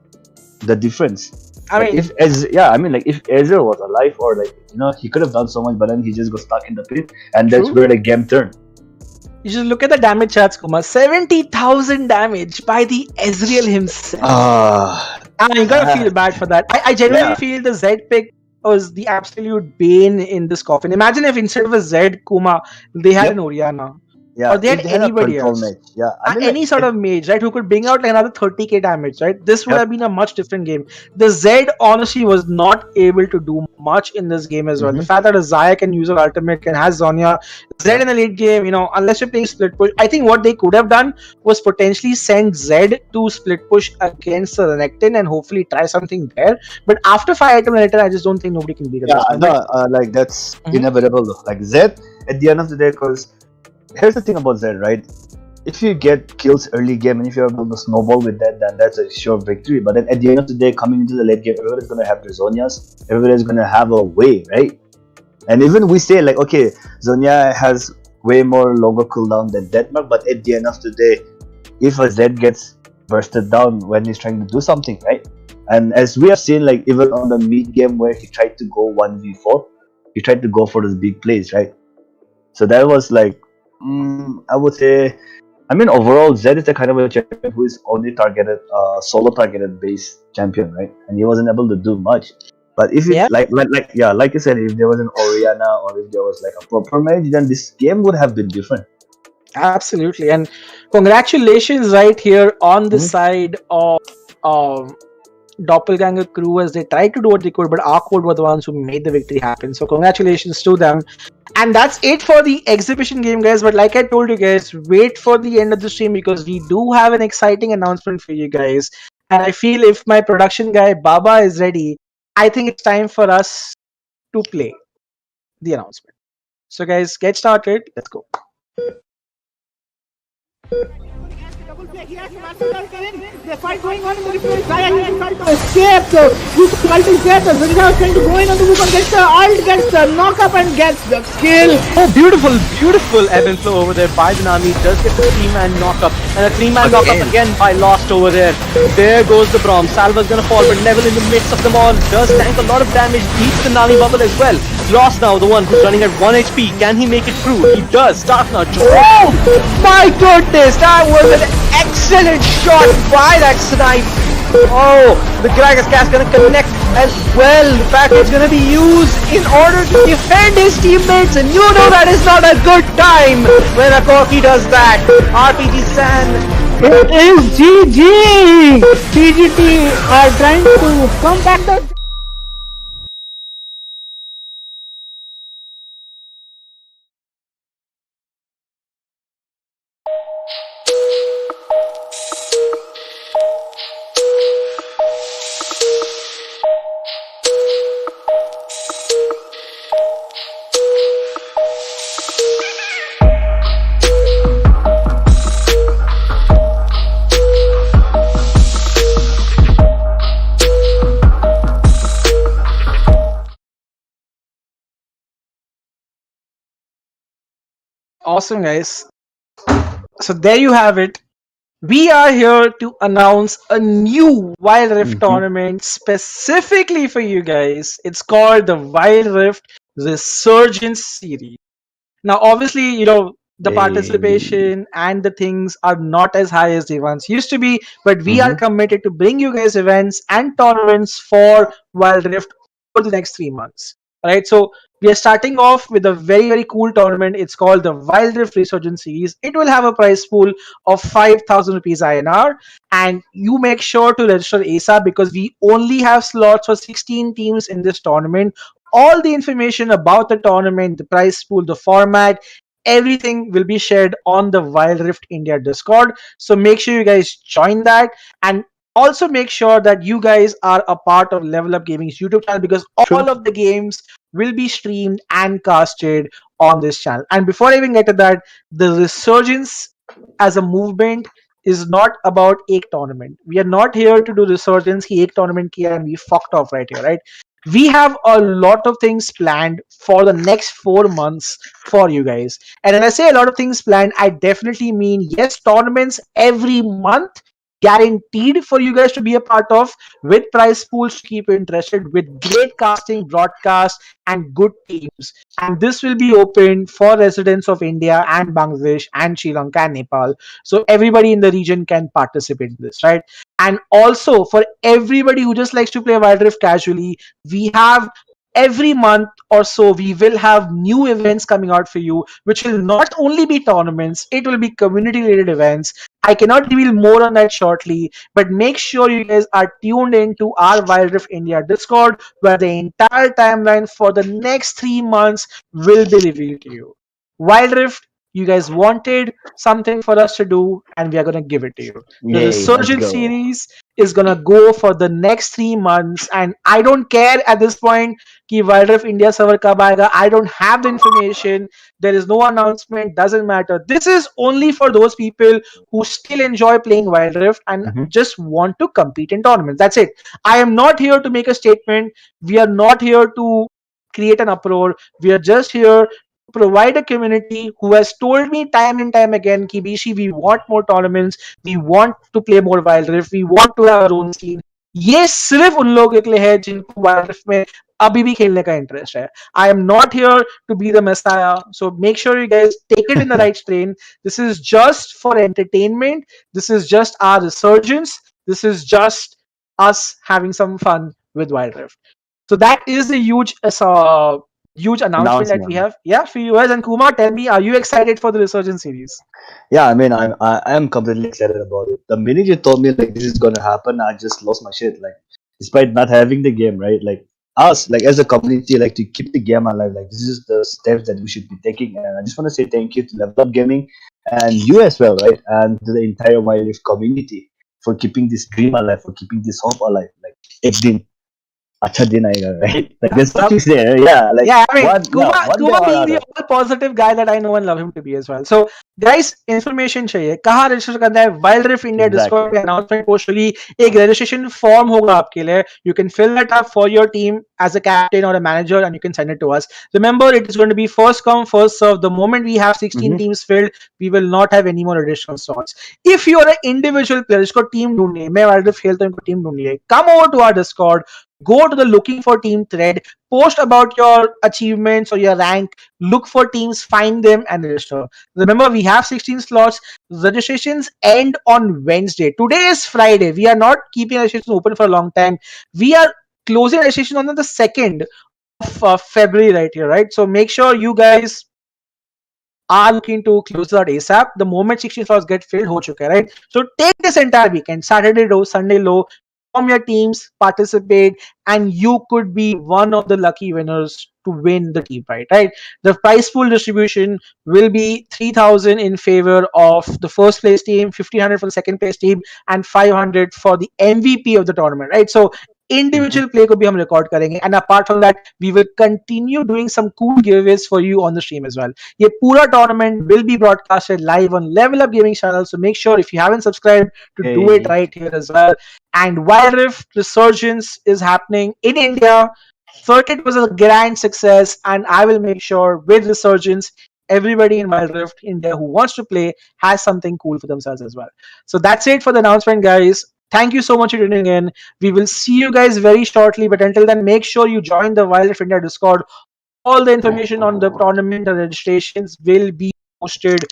the difference. I mean, if Ezreal was alive, or he could have done so much, but then he just got stuck in the pit, and that's where the game turned. You just look at the damage charts, Kumar. 70,000 damage by the Ezreal himself. You gotta feel bad for that. I genuinely feel the Z pick was the absolute bane in this coffin. Imagine if instead of a Z Kuma, they had an Orianna. Yeah, or they had anybody else. Mage. Yeah, any sort of mage, right? Who could bring out like another 30k damage, right? This would have been a much different game. The Z honestly was not able to do much in this game as well. The fact that a Zaya can use her ultimate, can have Zonya, Z in the late game, unless you're playing split push, I think what they could have done was potentially send Z to split push against the Renekton and hopefully try something there. But after 5 items later, I just don't think nobody can beat it. Like that's inevitable though. Like Z at the end of the day, because here's the thing about Z, right? If you get kills early game and if you're able to snowball with that, then that's a sure victory. But then at the end of the day, coming into the late game, everybody's gonna have their Zonyas, everybody's gonna have a way, right? And even we say like, okay, Zonya has way more longer cooldown than Deathmark, but at the end of the day, if a Z gets bursted down when he's trying to do something, right? And as we have seen, like even on the mid game where he tried to go 1v4, he tried to go for those big plays, right? So that was like, I would say, I mean, overall, Zed is the kind of a champion who is only targeted, solo targeted based champion, right? And he wasn't able to do much. But if it, like you said, if there was an Orianna or if there was like a proper mage, then this game would have been different. Absolutely, and congratulations right here on the side of Doppelganger Crew, as they tried to do what they could, but Arcwood were the ones who made the victory happen. So congratulations to them. And that's it for the exhibition game, guys. But like I told you guys, wait for the end of the stream because we do have an exciting announcement for you guys. And I feel if my production guy Baba is ready, I think it's time for us to play the announcement. So guys, get started. Let's go. The fight going on in the replay. Zaya is trying to escape. So this fight is there. Zaya is trying to go in on the move and gets the ult, gets the knock up and gets the kill. Oh, beautiful ebb and flow over there by the Nami. Does get the 3-man knock up. And a 3-man knock up again by Lost over there. There goes the Braum. Salva's gonna fall, but Neville in the midst of them all does tank a lot of damage. Beats the Nami bubble as well. Lost now, the one who's running at 1 HP. Can he make it through? He does. Dark now. Oh my goodness! That was an excellent shot by that snipe. Oh, the Gragas cast gonna connect as well. The fact it's gonna be used in order to defend his teammates, and you know that is not a good time when a Corki does that. RPG San. It is GG. TGT are trying to come back the. Awesome, guys. So there you have it. We are here to announce a new Wild Rift tournament specifically for you guys. It's called the Wild Rift Resurgence Series. Now, obviously, the participation and the things are not as high as they once used to be, but we are committed to bring you guys events and tournaments for Wild Rift over the next 3 months. Right, so we are starting off with a very very cool tournament. It's called the Wild Rift Resurgence Series. It will have a prize pool of 5,000 rupees INR, and you make sure to register ASAP because we only have slots for 16 teams in this tournament. All the information about the tournament, the prize pool, the format, everything will be shared on the Wild Rift India Discord. So make sure you guys join that, and also make sure that you guys are a part of Level Up Gaming's YouTube channel because all True. of the games will be streamed and casted on this channel. And before I even get to that, the resurgence as a movement is not about Ek tournament. We are not here to do resurgence ki Ek tournament kiya and we fucked off right here, right? We have a lot of things planned for the next 4 months for you guys. And when I say a lot of things planned, I definitely mean yes, tournaments every month guaranteed for you guys to be a part of, with prize pools to keep you interested, with great casting, broadcast, and good teams. And this will be open for residents of India and Bangladesh and Sri Lanka and Nepal. So everybody in the region can participate in this, right? And also for everybody who just likes to play Wild Rift casually, we have every month or so we will have new events coming out for you, which will not only be tournaments, it will be community related events. I cannot reveal more on that shortly, but make sure you guys are tuned into our Wild Rift India Discord, where the entire timeline for the next 3 months will be revealed to you. Wild Rift, you guys wanted something for us to do, and we are going to give it to you. The Yay, let's Resurgence go. series is going to go for the next 3 months, and I don't care at this point कि Wild Rift India server कब आएगा. I don't have the information. There is no announcement. Doesn't matter. This is only for those people who still enjoy playing Wild Rift and Hmm. just want to compete in tournaments. That's it. I am not here to make a statement. We are not here to create an uproar. We are just here to provide a community who has told me time and time again, कि Bishi, we want more tournaments. We want to play more Wild Rift. We want to have our own scene. ये सिर्फ उन लोगों के लिए है जिनको wild rift में अभी भी खेलने का इंटरेस्ट है. I am not here to be the messiah, so make sure you guys take it in the right train. This is just for entertainment. This is just our resurgence. This is just us having some fun with Wild Rift. So that is a huge announcement that we Announcement. have. Yeah, for you guys. And Kumar, tell me, are you excited for the Resurgence series? Yeah, I mean, I am completely excited about it. The minute you told me like this is gonna happen, I just lost my shit. Like, despite not having the game, right? Like us, like as a community, like to keep the game alive. Like this is the steps that we should be taking. And I just want to say thank you to Level Up Gaming and you as well, right? And to the entire Wildlife community for keeping this dream alive, for keeping this hope alive. Like, एक दिन अच्छा दिन आएगा, right? Like there's what you say, yeah. Like Yeah, I mean, one, yeah, one day Kuma or being the another. all positive guy that I know and love him to be as well. So, guys, information चाहिए. कहाँ register करना है? Wild Rift India Discord Exactly. पे announcement post होगी. एक registration form होगा आपके लिए. You can fill that up for your team as a captain or a manager, and you can send it to us. Remember, it is going to be first come, first serve. The moment we have 16 Mm-hmm. teams filled, we will not have any more additional slots. If you are an individual player, जिसको team ढूंढनी है, मैं Wild Rift खेलता हूँ, इनको team ढूंढनी है, come over to our Discord. Go to the looking for team thread, post about your achievements or your rank, look for teams, find them, and register. Remember, we have 16 slots. Registrations end on Wednesday. Today is Friday. We are not keeping registration open for a long time. We are closing registration on the 2nd of February right here, right? So make sure you guys are looking to close that ASAP. The moment 16 slots get filled, ho chuka hai, right? So take this entire weekend, Saturday low, Sunday low, form your teams, participate, and you could be one of the lucky winners to win the team fight, right? The prize pool distribution will be 3,000 in favor of the first place team, 1,500 for the second place team, and 500 for the MVP of the tournament, right? So Mm-hmm. individual play को भी हम record करेंगे, and apart from that we will continue doing some cool giveaways for you on the stream as well. ये पूरा tournament will be broadcasted live on Level Up Gaming channel, so make sure if you haven't subscribed to do it Hey. right here as well. And Wild Rift Resurgence is happening in India. Circuit was a grand success, and I will make sure with Resurgence, everybody in Wild Rift India who wants to play has something cool for themselves as well. So that's it for the announcement, guys. Thank you so much for tuning in. We will see you guys very shortly, but until then, make sure you join the Wild Rift India Discord. All the information on the tournament and registrations will be posted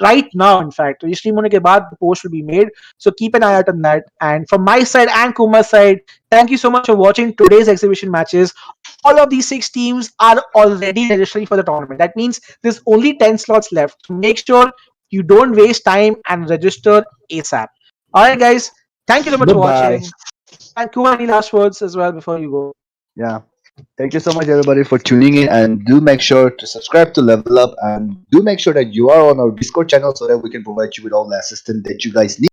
right now. In fact, stream होने के बाद the post will be made, so keep an eye out on that. And from my side and Kuma's side, thank you so much for watching today's exhibition matches. all of these 6 teams are already registering for the tournament. That means there's only 10 slots left. So make sure you don't waste time and register ASAP. All right, guys. Thank you so much for Goodbye. watching. And Kumar, any last words as well before you go? Yeah. Thank you so much, everybody, for tuning in. And do make sure to subscribe to Level Up. And do make sure that you are on our Discord channel so that we can provide you with all the assistance that you guys need.